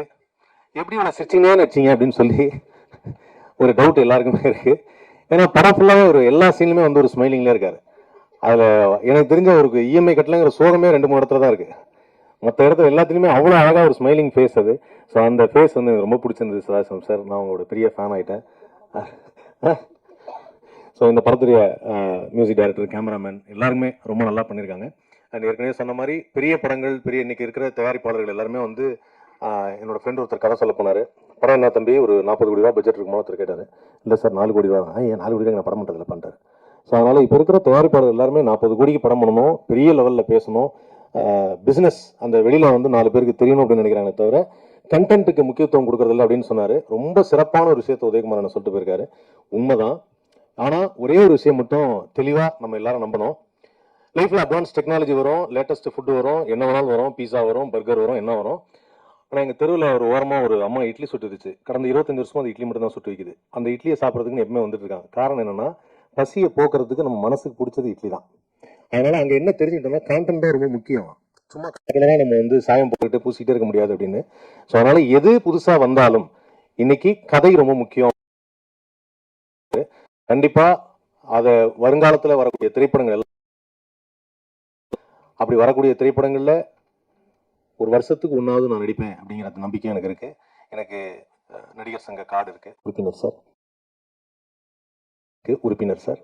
எப்படி இவ்வளோ சிரிச்சிங்கே நடிச்சிங்க அப்படின்னு சொல்லி ஒரு டவுட் எல்லாருக்குமே இருக்கு. ஏன்னா படம் ஃபுல்லாகவே எல்லா சீன்லுமே ஒரு ஸ்மைலிங்லேயே இருக்காரு. அதில் எனக்கு தெரிஞ்ச அவருக்கு இஎம்ஐ கட்டலைங்கிற சோகமே 2-3 இடத்துல தான் இருக்கு. மற்ற இடத்துல எல்லாத்துலேயுமே அவ்வளோ அழகாக ஒரு ஸ்மைலிங் ஃபேஸ் அது. ஸோ அந்த ஃபேஸ் எனக்கு ரொம்ப பிடிச்சிருந்தது சதாசிவம் சார். நான் உங்களோட பெரிய ஃபேன் ஆகிட்டேன். ஸோ இந்த படத்துடைய மியூசிக் டைரக்டர், கேமராமேன் எல்லாருமே ரொம்ப நல்லா பண்ணியிருக்காங்க. அண்ட் ஏற்கனவே சொன்ன மாதிரி பெரிய படங்கள், இன்னைக்கு இருக்கிற தயாரிப்பாளர்கள் எல்லாருமே என்னோட ஃப்ரெண்ட் ஒருத்தர் கதை சொல்ல போனார். படம் என்ன தம்பி, ஒரு 40 கோடி ரூபா பட்ஜெட் இருக்குமா ஒருத்தர் கேட்டார். இல்லை சார் 4 கோடி ரூபா தான். ஏன் 4 கோடி நான் படம் பண்ணுறதுல பண்ணிட்டார். ஸோ அதனால் இப்போ இருக்கிற தயாரிப்பாளர்கள் எல்லாருமே 40 கோடிக்கு படம் பண்ணணும், பெரிய லெவலில் பேசணும், பிஸ்னஸ் அந்த வெளியில் 4 பேருக்கு தெரியணும் அப்படின்னு நினைக்கிறாங்க. தவிர கண்டென்ட்டுக்கு முக்கியத்துவம் கொடுக்குறதில்ல அப்படின்னு சொன்னார். ரொம்ப சிறப்பான ஒரு விஷயத்தை உதயகுமார் சொல்லிட்டு போயிருக்காரு. உண்மைதான். ஆனால் ஒரே ஒரு விஷயம் மட்டும் தெளிவாக நம்ம எல்லாரும் நம்பணும். லைஃப்பில் அட்வான்ஸ் டெக்னாலஜி வரும், லேட்டஸ்ட் ஃபுட்டு வரும், என்ன வேணாலும் வரும், பீஸா வரும், பர்கர் வரும், என்ன வரும். ஆனால் எங்கள் தெருவில் ஒரு ஓரமாக ஒரு அம்மா இட்லி சுட்டுருச்சு. கடந்த 25 வருஷமா அந்த இட்லி மட்டும் தான் சுட்டு வைக்குது. அந்த இட்லியை சாப்பிட்றதுக்குன்னு எப்பவுமே வந்துட்டு இருக்காங்க. காரணம் என்னன்னா, பசியை போக்குறதுக்கு நம்ம மனசுக்கு பிடிச்சது இட்லி தான். அதனால அங்கே என்ன தெரிஞ்சுக்கிட்டோம்னா, கான்டென்ட் தான் ரொம்ப முக்கியம். சும்மா கடையில் நம்ம சாயம் போட்டுட்டு பூசிக்கிட்டே இருக்க முடியாது அப்படின்னு. ஸோ அதனால எது புதுசாக வந்தாலும் இன்னைக்கு கதை ரொம்ப முக்கியம். கண்டிப்பா அதை வருங்காலத்தில் வரக்கூடிய திரைப்படங்கள் எல்லாம் அப்படி வரக்கூடிய திரைப்படங்கள்ல ஒரு வருஷத்துக்கு ஒன்றாவது நான் நடிப்பேன் அப்படிங்கிற நம்பிக்கை எனக்கு இருக்கு. எனக்கு நடிகர் சங்க கார்டு இருக்கு, உறுப்பினர் சார்.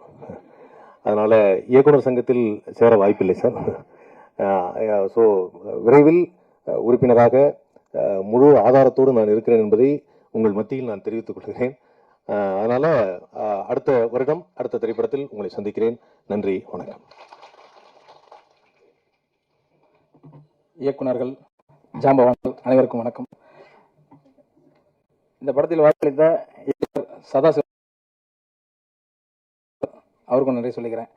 அதனால இயக்குனர் சங்கத்தில் சேர வாய்ப்பில்லை சார். ஸோ விரைவில் உறுப்பினராக முழு ஆதாரத்தோடு நான் இருக்கிறேன் என்பதை உங்கள் மத்தியில் நான் தெரிவித்துக் கொள்கிறேன். அதனால் அடுத்த வருடம் அடுத்த திரைப்படத்தில் உங்களை சந்திக்கிறேன். நன்றி, வணக்கம். இயக்குனர்கள், ஜாம்பவான்கள் அனைவருக்கும் வணக்கம். இந்த படத்தில் வாய்ப்பளித்த சதாசிவம் அவருக்கும் நன்றி சொல்லிக்கிறேன்.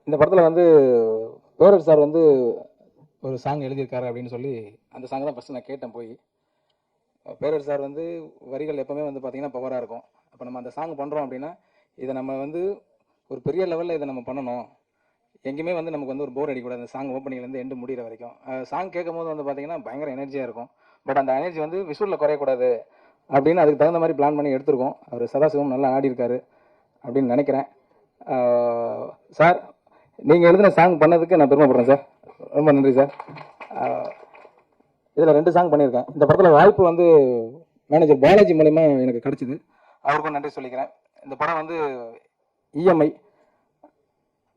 இந்த படத்தில் வந்து பேரர் சார் வந்து ஒரு சாங் எழுதியிருக்காரு அப்படின்னு சொல்லி அந்த சாங்கை தான் ஃபஸ்ட்டு நான் கேட்டேன் போய். பேரர் சார் வந்து வரிகள் எப்போவுமே வந்து பார்த்திங்கன்னா பவராக இருக்கும். அப்போ நம்ம அந்த சாங் பண்ணுறோம் அப்படின்னா இதை நம்ம வந்து ஒரு பெரிய லெவலில் இதை நம்ம பண்ணணும். எங்கேயுமே வந்து நமக்கு வந்து ஒரு போர் அடிக்கூடாது. அந்த சாங் ஓப்பனிங்லேருந்து எண்டு முடிகிற வரைக்கும் சாங் கேட்கும் போது வந்து பார்த்திங்கன்னா பயங்கர எனர்ஜியாக இருக்கும். பட் அந்த எனர்ஜி வந்து விஷுவலில் குறையக்கூடாது அப்படின்னு அதுக்கு தகுந்த மாதிரி பிளான் பண்ணி எடுத்திருக்கோம். அவர் சதாசிவம் நல்லா ஆடி இருக்காரு அப்படின்னு நினைக்கிறேன். சார், நீங்கள் எழுதின சாங் பண்ணதுக்கு நான் பெருமைப்படுறேன் சார். ரொம்ப நன்றி சார். இதில் 2 சாங் பண்ணியிருக்கேன். இந்த படத்தில் வாய்ப்பு வந்து மேனேஜர் பாலாஜி மூலமா எனக்கு கிடச்சிது. அவருக்கும் நன்றி சொல்லிக்கிறேன். இந்த படம் வந்து இஎம்ஐ.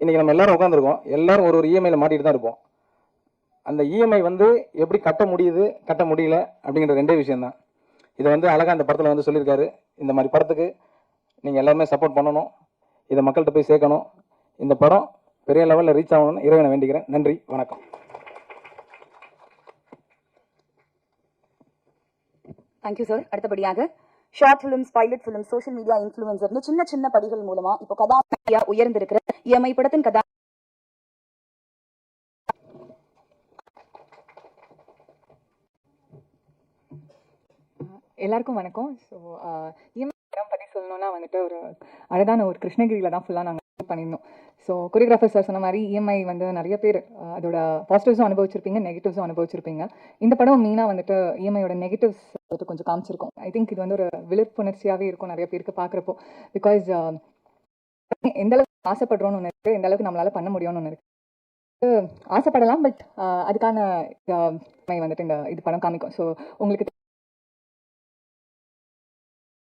இன்றைக்கி நம்ம எல்லோரும் உட்காந்துருக்கோம். எல்லோரும் ஒரு இஎம்ஐயில் மாட்டிட்டு தான் இருப்போம். அந்த இஎம்ஐ வந்து எப்படி கட்ட முடியுது, கட்ட முடியல அப்படிங்கிற 2 விஷயம்தான். இதை வந்து அழகாக அந்த படத்தில் வந்து சொல்லியிருக்காரு. இந்த மாதிரி படத்துக்கு நீங்கள் எல்லாருமே சப்போர்ட் பண்ணணும். இதை மக்கள்கிட்ட போய் சேர்க்கணும். இந்த படம் பெரிய லெவலில் ரீச் ஆகணும்னு இறைவனை வேண்டிக்கிறேன். நன்றி, வணக்கம். Thank you sir. அடுத்தபடியாக short films, pilot film, social media இன்ஃப்ளூயன்சர்னு சின்ன சின்ன படிகள் மூலமா இப்போ கதாநாயகியா உயர்ந்திருக்கிற இஎம்ஐ படத்தின் கதா எல்லாருக்கும் வணக்கம். ஸோ இஎம்ஐ படம் பற்றி சொல்லணும்னா வந்துட்டு ஒரு அழகான ஒரு கிருஷ்ணகிரியில் தான் ஃபுல்லாக நாங்கள் பண்ணியிருந்தோம். ஸோ கொரியோகிராஃபர் சார் சொன்ன மாதிரி இஎம்ஐ வந்து நிறைய பேர் அதோட பாசிட்டிவ்ஸும் அனுபவிச்சிருப்பீங்க, நெகட்டிவ்ஸும் அனுபவிச்சிருப்பீங்க. இந்த படம் மெயினாக வந்துட்டு இஎம்ஐயோட நெகட்டிவ்ஸ் வந்துட்டு கொஞ்சம் காமிச்சிருக்கோம். ஐ திங்க் இது வந்து ஒரு விழிப்புணர்ச்சியாகவே இருக்கும் நிறைய பேருக்கு பார்க்குறப்போ. பிகாஸ் எந்த அளவுக்கு ஆசைப்படுறோன்னு ஒன்று இருக்குது, எந்த அளவுக்கு நம்மளால் பண்ண முடியும்னு ஒன்று இருக்குது. ஆசைப்படலாம், பட் அதுக்கான வந்துட்டு இந்த இது படம் காமிக்கும். ஸோ உங்களுக்கு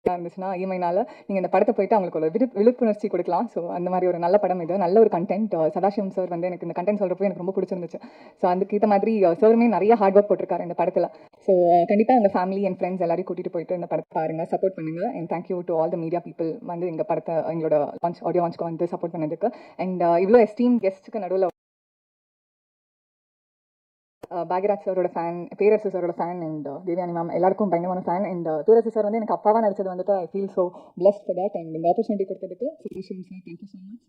இருந்துச்சுன்னா இஎம்ஐனால நீங்கள் இந்த படத்தை போயிட்டு அவங்களுக்கு ஒரு விழிப்புணர்ச்சி கொடுக்கலாம். ஸோ அந்த மாதிரி ஒரு நல்ல படம் இது, நல்ல ஒரு கண்டென்ட். சதாசிவம் சார் வந்து எனக்கு இந்த கண்டென்ட் சொல்கிறப்போ எனக்கு ரொம்ப பிடிச்சிருந்துச்சு. ஸோ அதுக்கு ஏற்ற மாதிரி சாருமே நிறைய ஹார்ட் ஒர்க் போட்டிருக்காரு இந்த படத்தில். ஸோ கண்டிப்பாக உங்கள் ஃபேமிலி அண்ட் ஃப்ரெண்ட்ஸ் எல்லாரையும் கூட்டிகிட்டு போயிட்டு இந்த படத்தை பாருங்கள், சப்போர்ட் பண்ணுங்கள். And thank you to all the media people வந்து எங்கள் படத்தை எங்களோட ஆடியோ லான்ச்க்கு வந்து சப்போர்ட் பண்ணதுக்கு. அண்ட் இவ்வளோ எஸ்டீம் கெஸ்ட்டுக்கு நடுவில் பாக்யராஜ் சாரோட ஃபேன், பேரரசு சாரோட ஃபேன், அண்ட் தேவயானி மேம் எல்லாருக்கும் பயங்கரமான ஃபேன். அண்ட் பேரரசு சார் வந்து எனக்கு அப்பாவாக நடிச்சது வந்துட்டு I feel so blessed for that. And இந்த ஆப்பர்ச்சுனிட்டி கொடுத்ததுக்கு சதீஷம் sir thank you so much.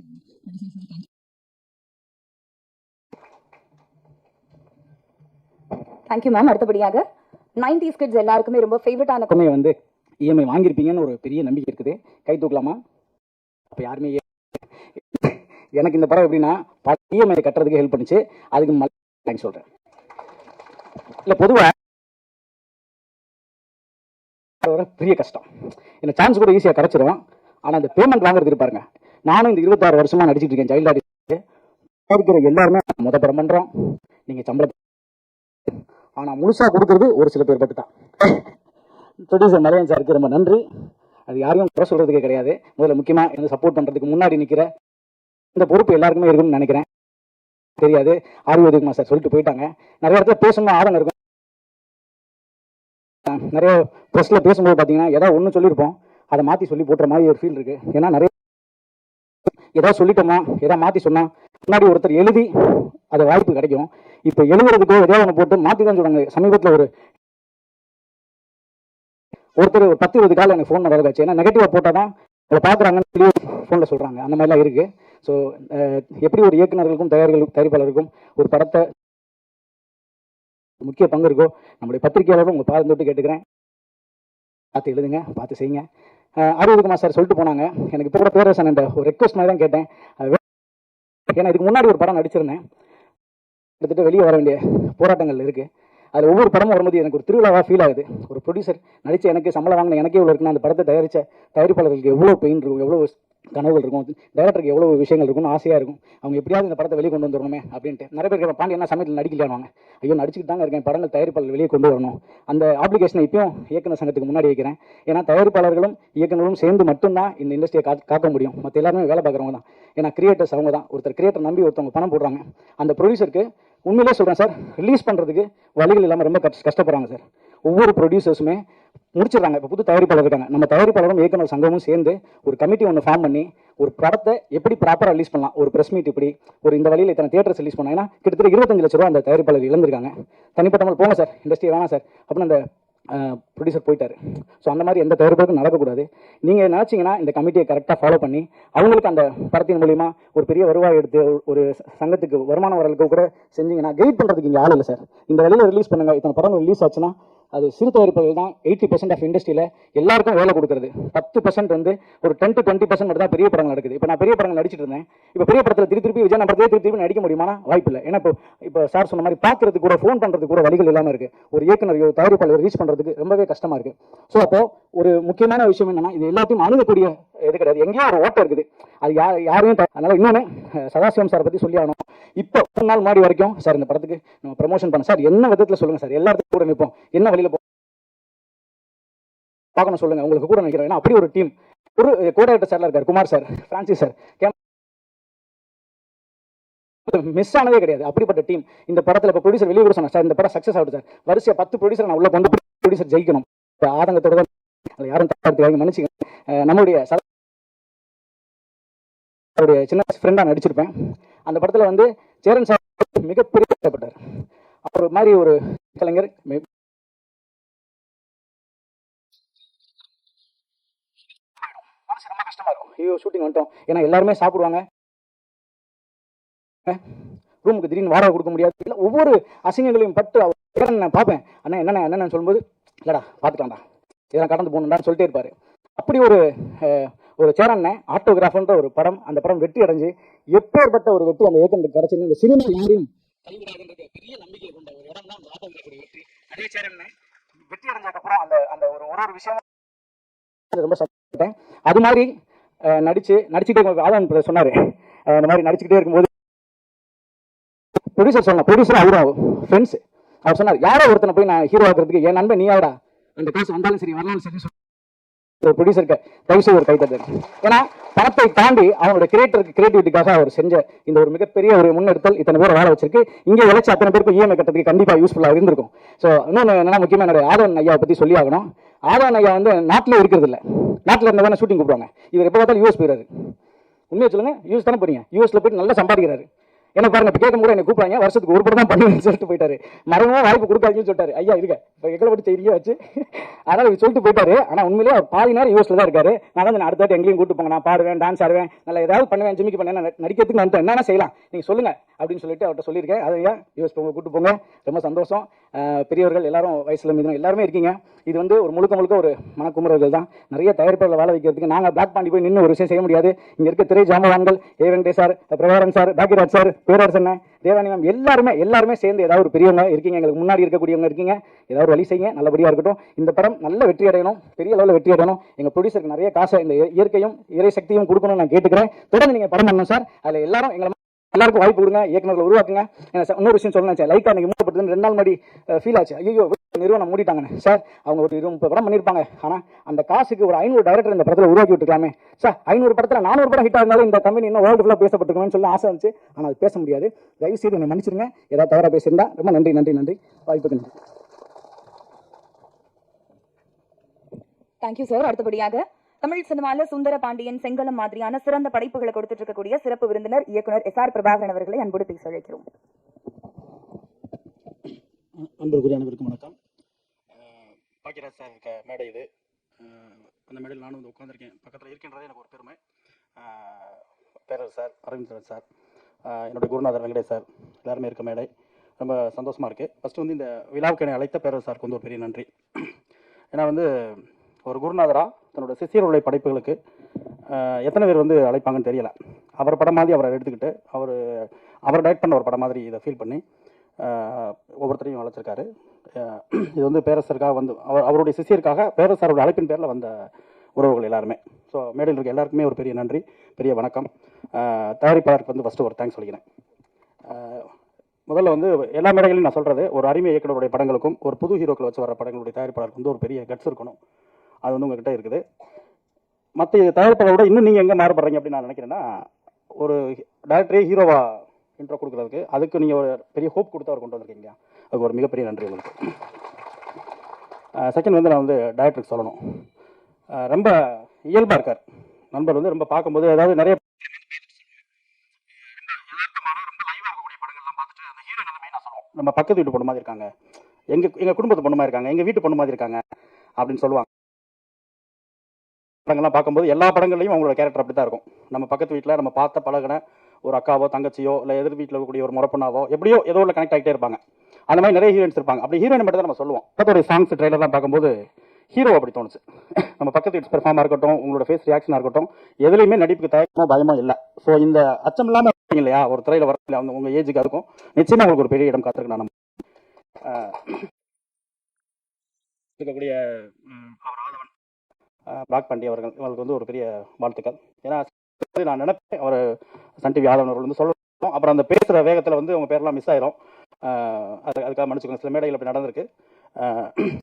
Thank you ma'am. அடுத்தபடியாக 90s கிட்ஸ் எல்லாருக்குமே ரொம்ப ஃபேவரட்டான வந்து இஎம்ஐ வாங்கியிருப்பீங்கன்னு ஒரு பெரிய நம்பிக்கை இருக்குது. கை தூக்கலாமா? அப்போ யாருமே எனக்கு இந்த படம் எப்படின்னா இஎம்ஐ கட்டுறதுக்கு ஹெல்ப் பண்ணிச்சு. அதுக்கு தேங்க்ஸ் சொல்கிறேன். இல்லை, பொதுவாக பெரிய கஷ்டம். இந்த சான்ஸ் கூட ஈஸியாக கிடச்சிடும். ஆனால் அந்த பேமெண்ட் வாங்குறது இருப்பாருங்க. நானும் இந்த 26 வருஷமாக நடிச்சிட்டு இருக்கேன் சைல்டு ஆர்டிஸ்ட். இருக்கிற எல்லாருமே மொதல் படம் பண்ணுறோம், நீங்கள் சம்பளம். ஆனால் முழுசாக கொடுக்குறது ஒரு சில பேர் மட்டும் தான். ப்ரொடியூசர் நரேன் சாருக்கு ரொம்ப நன்றி. அது யாரையும் குறை சொல்கிறதுக்கே கிடையாது. முதல்ல முக்கியமாக எனக்கு சப்போர்ட் பண்ணுறதுக்கு முன்னாடி நிற்கிற இந்த பொறுப்பு எல்லாருக்குமே இருக்குன்னு நினைக்கிறேன். தெரியாது, ஆர்வி உதயகுமார் சார் சொல்லிட்டு போயிட்டாங்க. நிறைய இடத்துல பேசணும்னு ஆர்வம் இருக்கும். நிறைய ப்ரெஸ்ஸில் பேசும்போது பார்த்தீங்கன்னா ஏதாவது ஒன்று சொல்லியிருப்போம், அதை மாற்றி சொல்லி போட்டுற மாதிரி ஒரு ஃபீல் இருக்குது. ஏன்னா நிறைய ஏதாவது சொல்லிட்டோமா, ஏதாவது மாற்றி சொன்னால் முன்னாடி ஒருத்தர் எழுதி அது வாய்ப்பு கிடைக்கும். இப்போ எழுதுறதுக்கோ ஏதாவது ஒன்று போட்டு மாற்றி தான் சொல்கிறாங்க. சமீபத்தில் ஒருத்தர் 10-20 கால் எனக்கு ஃபோனில் வேலை காட்சி. ஏன்னா நெகட்டிவாக போட்டால் தான் அதை பார்க்குறாங்கன்னு சொல்லி ஃபோனில் சொல்கிறாங்க. அந்த மாதிரிலாம் இருக்குது. ஸோ எப்படி ஒரு இயக்குநர்களுக்கும் தயாரிப்பாளருக்கும் ஒரு படத்தை முக்கிய பங்கு இருக்கோ, நம்முடைய பத்திரிகையாளரும் உங்கள் பாதம் தொட்டு கேட்டுக்கிறேன். பார்த்து எழுதுங்க, பார்த்து செய்யுங்க. ஆர்வி சார் சொல்லிட்டு போனாங்க. எனக்கு இப்போ கூட பேரரசன் என்ற ஒரு ரெக்வஸ்ட் மாதிரி தான் கேட்டேன். ஏன்னா இதுக்கு முன்னாடி ஒரு படம் நடிச்சிருந்தேன். கிட்டத்தட்ட வெளியே வர வேண்டிய போராட்டங்கள் இருக்குது. அதில் ஒவ்வொரு படமும் வரும்போது எனக்கு ஒரு திருவிழாவாக ஃபீல் ஆகுது. ஒரு ப்ரொடியூசர் நடித்த எனக்கு சம்பளம் வாங்கின எனக்கே இவ்வளோ இருக்குன்னா அந்த படத்தை தயாரித்த தயாரிப்பாளர்களுக்கு எவ்வளோ பெயின் இருக்கும், எவ்வளோ கனவுகள் இருக்கும், டைரக்டருக்கு எவ்வளோ விஷயங்கள் இருக்கும்னு ஆசையாக இருக்கும். அவங்க எப்படியாவது இந்த படத்தை வெளியே கொண்டு வந்துடணுமே அப்படின்ட்டு. நிறைய பேர் கேட்பேன், பாண்டி என்ன சமயத்தில் நடிக்கலான்னு. ஐயோ, நடிச்சுட்டு தாங்க இருக்கேன், படங்கள் தயாரிப்பாளர்கள் வெளியே கொண்டு வரணும். அந்த ஆப்ளிகேஷனை இப்பயும் இயக்குனர் சங்கத்துக்கு முன்னாடி வைக்கிறேன். ஏன்னா தயாரிப்பாளர்களும் இயக்குனரும் சேர்ந்து மட்டும்தான் இந்த இண்டஸ்ட்ரியை காக்க முடியும். மற்ற எல்லாருமே வேலை பார்க்குறவங்க தான். ஏன்னா கிரியேட்டர்ஸ் அவங்க தான். ஒருத்தர் கிரியேட்டர் நம்பி ஒருத்தவங்க பணம் போடுறாங்க. அந்த ப்ரொடியூசருக்கு உண்மையிலே சொல்கிறேன் சார், ரிலீஸ் பண்ணுறதுக்கு வழிகள் இல்லாமல் ரொம்ப கஷ்டப்படுறாங்க சார். ஒவ்வொரு ப்ரொடியூசர்ஸுமே முடிச்சிடுறாங்க. இப்போ புது தயாரிப்பாளர் இருக்காங்க, நம்ம தயாரிப்பாளரும் இயக்குனர் சங்கமும் சேர்ந்து ஒரு கமிட்டி ஒன்று ஃபார்ம் பண்ணி ஒரு படத்தை எப்படி ப்ராப்பராக ரிலீஸ் பண்ணலாம், ஒரு ப்ரெஸ் மீட் இப்படி ஒரு இந்த வழியில் இத்தனை தியேட்டர்ஸ் ரிலீஸ் பண்ணாங்க. ஏன்னா கிட்டத்தட்ட 25 லட்ச ரூபா அந்த தயாரிப்பாளர் இழந்திருக்காங்க. தனிப்பட்ட போங்க சார், இண்டஸ்ட்ரி வேணாம் சார் அப்படின்னு அந்த ப்ரொடியூசர் போயிட்டாரு. ஸோ அந்த மாதிரி எந்த தயாரிப்புக்கும் நடக்கக்கூடாது. நீங்கள் நினச்சிங்கன்னா இந்த கமிட்டியை கரெக்டாக ஃபாலோ பண்ணி அவங்களுக்கு அந்த படத்தின் மூலிமா ஒரு பெரிய வருவாய் எடுத்து ஒரு சங்கத்துக்கு வருமானம் வரலுக்கு கூட செஞ்சீங்கன்னா கைட் பண்ணுறதுக்கு இங்கே ஆள் இல்லை சார். இந்த வழியில் ரிலீஸ் பண்ணுங்கள். இத்தனை படங்கள் ரிலீஸ் ஆச்சுன்னா அது சிறு தயாரிப்புகள் தான் 80% ஆஃப் இண்டஸ்ட்ரியில் எல்லாருக்கும் வேலை கொடுக்குறது. 10% வந்து ஒரு 10 to 20% மட்டும் தான் பெரிய படங்கள் நடக்குது. இப்போ நான் பெரிய படங்கள் நடிச்சிட்டு இருந்தேன். இப்போ பெரிய படத்தில் திருப்பி விஜய் படத்தையே திருப்பி நடிக்க முடியுமா? வாய்ப்பு இல்லை. ஏன்னா இப்போ சார் சொன்ன மாதிரி பார்க்கறதுக்கு கூட ஃபோன் பண்ணுறதுக்கு கூட வழிகள் இல்லாமல் இருக்குது. ஒரு இயக்குனர் தயாரிப்பாளர் ரீச் பண்ணுறதுக்கு ரொம்பவே கஷ்டமாக இருக்குது. ஸோ அப்போ ஒரு முக்கியமான விஷயம் என்னன்னா, இது எல்லாத்தையும் அணுகக்கூடிய இது கிடையாது. எங்கேயோ ஒரு ஓட்டம் இருக்குது, அது யாரையும் அதனால இன்னொன்று சதாசிவம் சாரை பற்றி சொல்லி ஆகணும். இப்போ 3 நாள் முன்னாடி வரைக்கும் சார் இந்த படத்துக்கு நம்ம ப்ரமோஷன் பண்ண சார் என்ன விதத்தில் சொல்லுங்கள் சார், எல்லாத்துக்கும் கூட நிற்போம், என்ன வழியில் பார்க்கணும் சொல்லுங்கள், உங்களுக்கு கூட நினைக்கிறேன். ஏன்னா அப்படி ஒரு டீம். ஒரு கோடைரக்டர் சார்லாம் இருக்கார், Kumar sir, Francis sir, miss ஆனதே கிடையாது. அப்படிப்பட்ட டீம் இந்த படத்தில். இப்போ ப்ரொடியூசர் வெளியே கூட சொன்னார் சார், இந்த படம் சக்ஸஸ் ஆகுது சார், வரிசையாக 10 ப்ரொடியூசர் நான் உள்ள கொண்டு ப்ரொடியூசர் ஜெயிக்கணும். ஆதங்கத்தோட தான் யாரும் தப்பாக மன்னிச்சுக்கணும். நம்மளுடைய சின்ன ஃப்ரெண்டாக நடிச்சிருப்பேன். அந்த படத்தில் வந்து சேரன் சார் மிகப்பெரிய கஷ்டப்பட்டார். அவர் மாதிரி ஒரு கலைஞர் மனசு ரொம்ப கஷ்டமா இருக்கும். ஐயோ ஷூட்டிங் வந்துட்டோம், ஏன்னா எல்லாருமே சாப்பிடுவாங்க, ரூமுக்கு திடீர்னு வாடகை கொடுக்க முடியாது. இல்லை ஒவ்வொரு அசிங்கங்களையும் பட்டு நான் பார்ப்பேன். அண்ணா என்னென்னு சொல்லும்போது இல்லைடா பார்த்துக்கலாம்டா, இதெல்லாம் கடந்து போகணும்டான்னு சொல்லிட்டே இருப்பார். அப்படி ஒரு சேரண்ண ஆட்டோகிராஃப்ன்ற ஒரு படம், அந்த படம் வெற்றி அடைஞ்சு எப்பேற்பட்ட ஒரு வெற்றி அந்த இயக்கத்துக்கு கிடைச்சுன்னு இந்த சினிமா யாரையும் கைவிடாதுன்ற பெரிய நம்பிக்கை கொண்ட ஒரு இடம் தான் அந்த ஆட்டோகிராஃபோட வெற்றி. அதே சேரண்ண வெற்றி அடைஞ்சதுக்கப்புறம் அந்த ஒரு விஷயம் ரொம்ப சந்தோஷப்பட்டேன். அது மாதிரி நடிச்சுட்டே ஆதவன் சொன்னார், இந்த மாதிரி நடிச்சுக்கிட்டே இருக்கும்போது ப்ரொடியூசர் அவரும் ஃப்ரெண்ட்ஸ், அவர் சொன்னார் யாரோ ஒருத்தனை போய் நான் ஹீரோ ஆகிறதுக்கு என் நண்பன் நீ ஆவடா, அந்த காசு வந்தாலும் சரி வரலாலும் சரி. ஒரு ப்ரொடியூசருக்கு தயவுசெய்து ஒரு கைத்தட்டல். ஏன்னா பணத்தை தாண்டி அவங்களோட கிரியேட்டிவிட்டிக்காக அவர் செஞ்ச இந்த ஒரு மிகப்பெரிய ஒரு முன்னெடுத்தல் இத்தனை பேரை வேலை வச்சிருக்கு. இங்கே உழைச்சி அத்தனை பேருக்கு இஎம்ஐ கட்டத்துக்கு கண்டிப்பாக யூஸ்ஃபுல்லாக இருந்திருக்கும். ஸோ இன்னொன்று என்னன்னா, முக்கியமாக என்னோட ஆதவன் ஐயாவை பற்றி சொல்லி ஆகணும். ஆதவன் ஐயா வந்து நாட்டிலே இருக்கிறது இல்லை, நாட்டில் இருந்தால் தானே ஷூட்டிங் கூப்பிடுவாங்க. இவர் எப்போ பார்த்தாலும் யூஎஸ் போயிடாரு. உண்மையை சொல்லுங்க, யூஎஸ் தானே போறீங்க, யூஎஸ்ல போயிட்டு நல்லா சம்பாதிக்கிறாரு. என்ன பாருங்க, இப்போ கேட்கும் கூட என்ன கூப்பிடுறாங்க, வருஷத்துக்கு ஒரு படம் தான் பண்ணுவேன்னு சொல்லிட்டு போயிட்டாரு. மரமாக வாய்ப்பு கொடுக்காதுன்னு சொல்லிட்டாரு. ஐயா இருக்க இப்போ எங்களை பற்றி செய்தியாக வச்சு அதனால் இவர் சொல்லிட்டு போயிட்டாரு. ஆனால் உண்மையிலேயே அவர் பாதி நேரம் யூஎஸ்ல தான் இருக்காரு. நான் தான் அடுத்த வாட்டி எங்கேயும் கூட்டு போங்க, நான் பாடுவேன், டான்ஸ் ஆடுவேன், நல்லா ஏதாவது பண்ணுவேன், ஜிமிக்கு பண்ணேன், நடிக்கிறதுக்கு நான் என்னென்ன செய்யலாம் நீங்கள் சொல்லுங்க அப்படின்னு சொல்லிட்டு அவர்கிட்ட சொல்லியிருக்கேன். அது ஐயா யூஎஸ் போங்க, கூட்டு போங்க, ரொம்ப சந்தோஷம். பெரியவர்கள் எல்லாரும் வயசுல மீதும் எல்லாருமே இருக்கீங்க. இது வந்து ஒரு முழுக்க ஒரு மனக்குமுறர்கள் தான். நிறைய தயாரிப்பாளர்கள் வேலை வைக்கிறதுக்கு நாங்கள் பிளாக் பாண்டி போய் நின்று ஒரு விஷயம் செய்ய முடியாது. இங்கே இருக்க திரை ஜாம்பவான்கள் Venkatesh sir, Prabhakaran sir, Bhagyaraj sir, Perarasan, Devani ma'am எல்லாருமே சேர்ந்து ஏதாவது ஒரு பெரியவங்க இருக்கீங்க, எங்களுக்கு முன்னாடி இருக்கக்கூடியவங்க இருக்கீங்க, ஏதாவது வழி செய்யுங்க, நல்லபடியாக இருக்கட்டும். இந்த படம் நல்ல வெற்றி அடையணும், பெரிய லெவலில் வெற்றி அடையணும். எங்கள் ப்ரொடியூசருக்கு நிறைய காசை இந்த இயற்கையும் இறை சக்தியும் கொடுக்கணும்னு நான் கேட்டுக்கிறேன். தொடர்ந்து நீங்கள் படம் பண்ணணும் சார். அதில் எல்லாருக்கும் வாய்ப்பு கொடுங்க, இயக்குநர்களை உருவாக்குங்க. இன்னொரு விஷயம் சொல்லணும், லைக்கா நீங்கள் மூடப்பட்டது 2 நாள் முன்னாடி ஃபீல் ஆச்சு. ஐயோ நிறுவனம் மூடிட்டாங்கன்னு சார். அவங்க ஒரு 20 படம் பண்ணியிருப்பாங்க. ஆனால் அந்த காசுக்கு ஒரு 500 டைரக்டர் இந்த படத்தில் உருவாக்கி விட்டுருக்கலாமே சார். 500 படத்தில் 400 படம் ஹிட் ஆனாலும் இந்த கம்பெனி இன்னும் வேர்ல்டு ஃபுல்லாக பேசப்பட்டிருக்கணும்னு சொல்லி ஆசை இருந்துச்சு. ஆனால் அது பேச முடியாது. தயவு செய்து என்னை மன்னிச்சிருங்க, ஏதாவது தவறாக பேசியிருந்தா. ரொம்ப நன்றி. வாய்ப்புக்கு நன்றி. Thank you sir. அடுத்தபடியாக தமிழ் சினிமால சுந்தர பாண்டியன், செங்கலம் மாதிரியான சிறந்த படைப்புகளை கொடுத்துட்டு இருக்கக்கூடிய சிறப்பு விருந்தினர் இயக்குனர் SR பிரபாகரன் அவர்களை அன்போடு பேச அழைக்கிறோம். அன்புக்குரிய அனைவருக்கும் வணக்கம். பாக்கியராஜ் சார் இருக்க மேடை இது. அந்த மேடையில் நானும் வந்து உட்காந்துருக்கேன், பக்கத்தில் இருக்கின்றதே எனக்கு ஒரு பெருமை. பேரர் சார், அரவிந்த் சார், என்னுடைய குருநாதர் வெங்கடேஷ் சார் எல்லாருமே இருக்க மேடை ரொம்ப சந்தோஷமாக இருக்குது. ஃபஸ்ட்டு வந்து இந்த விழாவுக்கு என்னை அழைத்த பேரர் சாருக்கு வந்து ஒரு பெரிய நன்றி. ஏன்னா வந்து ஒரு குருநாதராக தன்னோட சிஷியர்களுடைய படைப்புகளுக்கு எத்தனை பேர் வந்து அழைப்பாங்கன்னு தெரியலை. அவர் படம் மாதிரி அவரை எடுத்துக்கிட்டு அவர் டைரக்ட் பண்ண ஒரு படம் மாதிரி இதை ஃபீல் பண்ணி ஒவ்வொருத்தரையும் அழைச்சிருக்காரு. இது வந்து பேரரசருக்காக வந்து அவருடைய சிஷியருக்காக பேரரசரோட அழைப்பின் பேரில் வந்த உறவுகள் எல்லாருமே. ஸோ மேடையில் இருக்க எல்லாருக்குமே ஒரு பெரிய நன்றி, பெரிய வணக்கம். தயாரிப்பாளருக்கு வந்து ஃபஸ்ட்டு ஒரு தேங்க்ஸ் சொல்லிக்கிறேன். முதல்ல வந்து எல்லா மேடைகளையும் நான் சொல்கிறது, ஒரு அருமை இயக்குனருடைய படங்களுக்கும் ஒரு புது ஹீரோக்களை வச்சு வர படங்களுடைய தயாரிப்பாளருக்கு வந்து ஒரு பெரிய கட்ஸ் இருக்கணும். அது வந்து உங்ககிட்ட இருக்குது. மற்ற தயாரிப்பாளரோட இன்னும் நீங்கள் எங்கே மாறுபடுறீங்க அப்படின்னு நான் நினைக்கிறேன்னா, ஒரு டைரக்டரே ஹீரோவாக இன்ட்ரோ கொடுக்குறதுக்கு. அதுக்கு நீங்கள் ஒரு பெரிய ஹோப் கொடுத்து அவர் கொண்டு வந்திருக்கீங்க, அதுக்கு ஒரு மிகப்பெரிய நன்றி உங்களுக்கு. செகண்ட் வந்து நான் வந்து டைரக்டருக்கு சொல்லணும், ரொம்ப இயல்பாக இருக்கார் நண்பர் வந்து. ரொம்ப பார்க்கும்போது அதாவது நிறைய நம்ம பக்கத்து வீட்டு பொண்ணு மாதிரி இருக்காங்க, எங்கள் குடும்பத்து பொண்ணு மாதிரி இருக்காங்க, எங்கள் வீட்டு பொண்ணு மாதிரி இருக்காங்க அப்படின்னு சொல்லுவாங்க. படங்கள்லாம் பார்க்கும்போது எல்லா படங்கள்லையும் அவங்களோட கேரக்டர் அப்படி தான் இருக்கும். நம்ம பக்கத்து வீட்டில் நம்ம பார்த்த பழகின ஒரு அக்காவோ தங்கச்சியோ இல்லை எதிர் வீட்டில் இருக்கக்கூடிய ஒரு முறப்பண்ணாவோ எப்படியோ ஏதோ உள்ள கனெக்ட் ஆகிட்டே இருப்பாங்க. அந்த மாதிரி நிறைய ஹீரோயின்ஸ் இருப்பாங்க. அப்படி ஹீரோயின் மட்டும் தான் நம்ம சொல்லுவோம். பக்கத்தோடைய சாங்ஸ் ட்ரெய்லர்லாம் பார்க்கும்போது ஹீரோ அப்படி தோணுச்சு. நம்ம பக்கத்து வீட்டு பெர்ஃபார்மாக இருக்கட்டும், உங்களோட ஃபேஸ் ரியாக்ஷனாக இருக்கட்டும், எதுலையுமே நடிப்புக்கு தயக்கமோ பயமோ இல்லை. ஸோ இந்த அச்சம் இல்லாமல் இருப்பீங்க இல்லையா, ஒரு திரையில் வரல அவங்க உங்கள் ஏஜுக்கு இருக்கும், நிச்சயமாக உங்களுக்கு ஒரு பெரிய இடம் காத்திருக்கு. நான் இருக்கக்கூடிய அவர் ஆதவன் பிளாக் பாண்டி அவர்கள் இவங்களுக்கு வந்து ஒரு பெரிய வாழ்த்துக்கள். ஏன்னா நான் நினைப்பேன் அவர் சன் டிவி ஆதவன் அவர்கள் வந்து சொல்லணும், அப்புறம் அந்த பேசுகிற வேகத்தில் வந்து உங்கள் பேரெல்லாம் மிஸ் ஆயிரும். அதுக்காக மன்னிச்சுக்கோங்க, சில மேடைகள் அப்படி நடந்திருக்கு.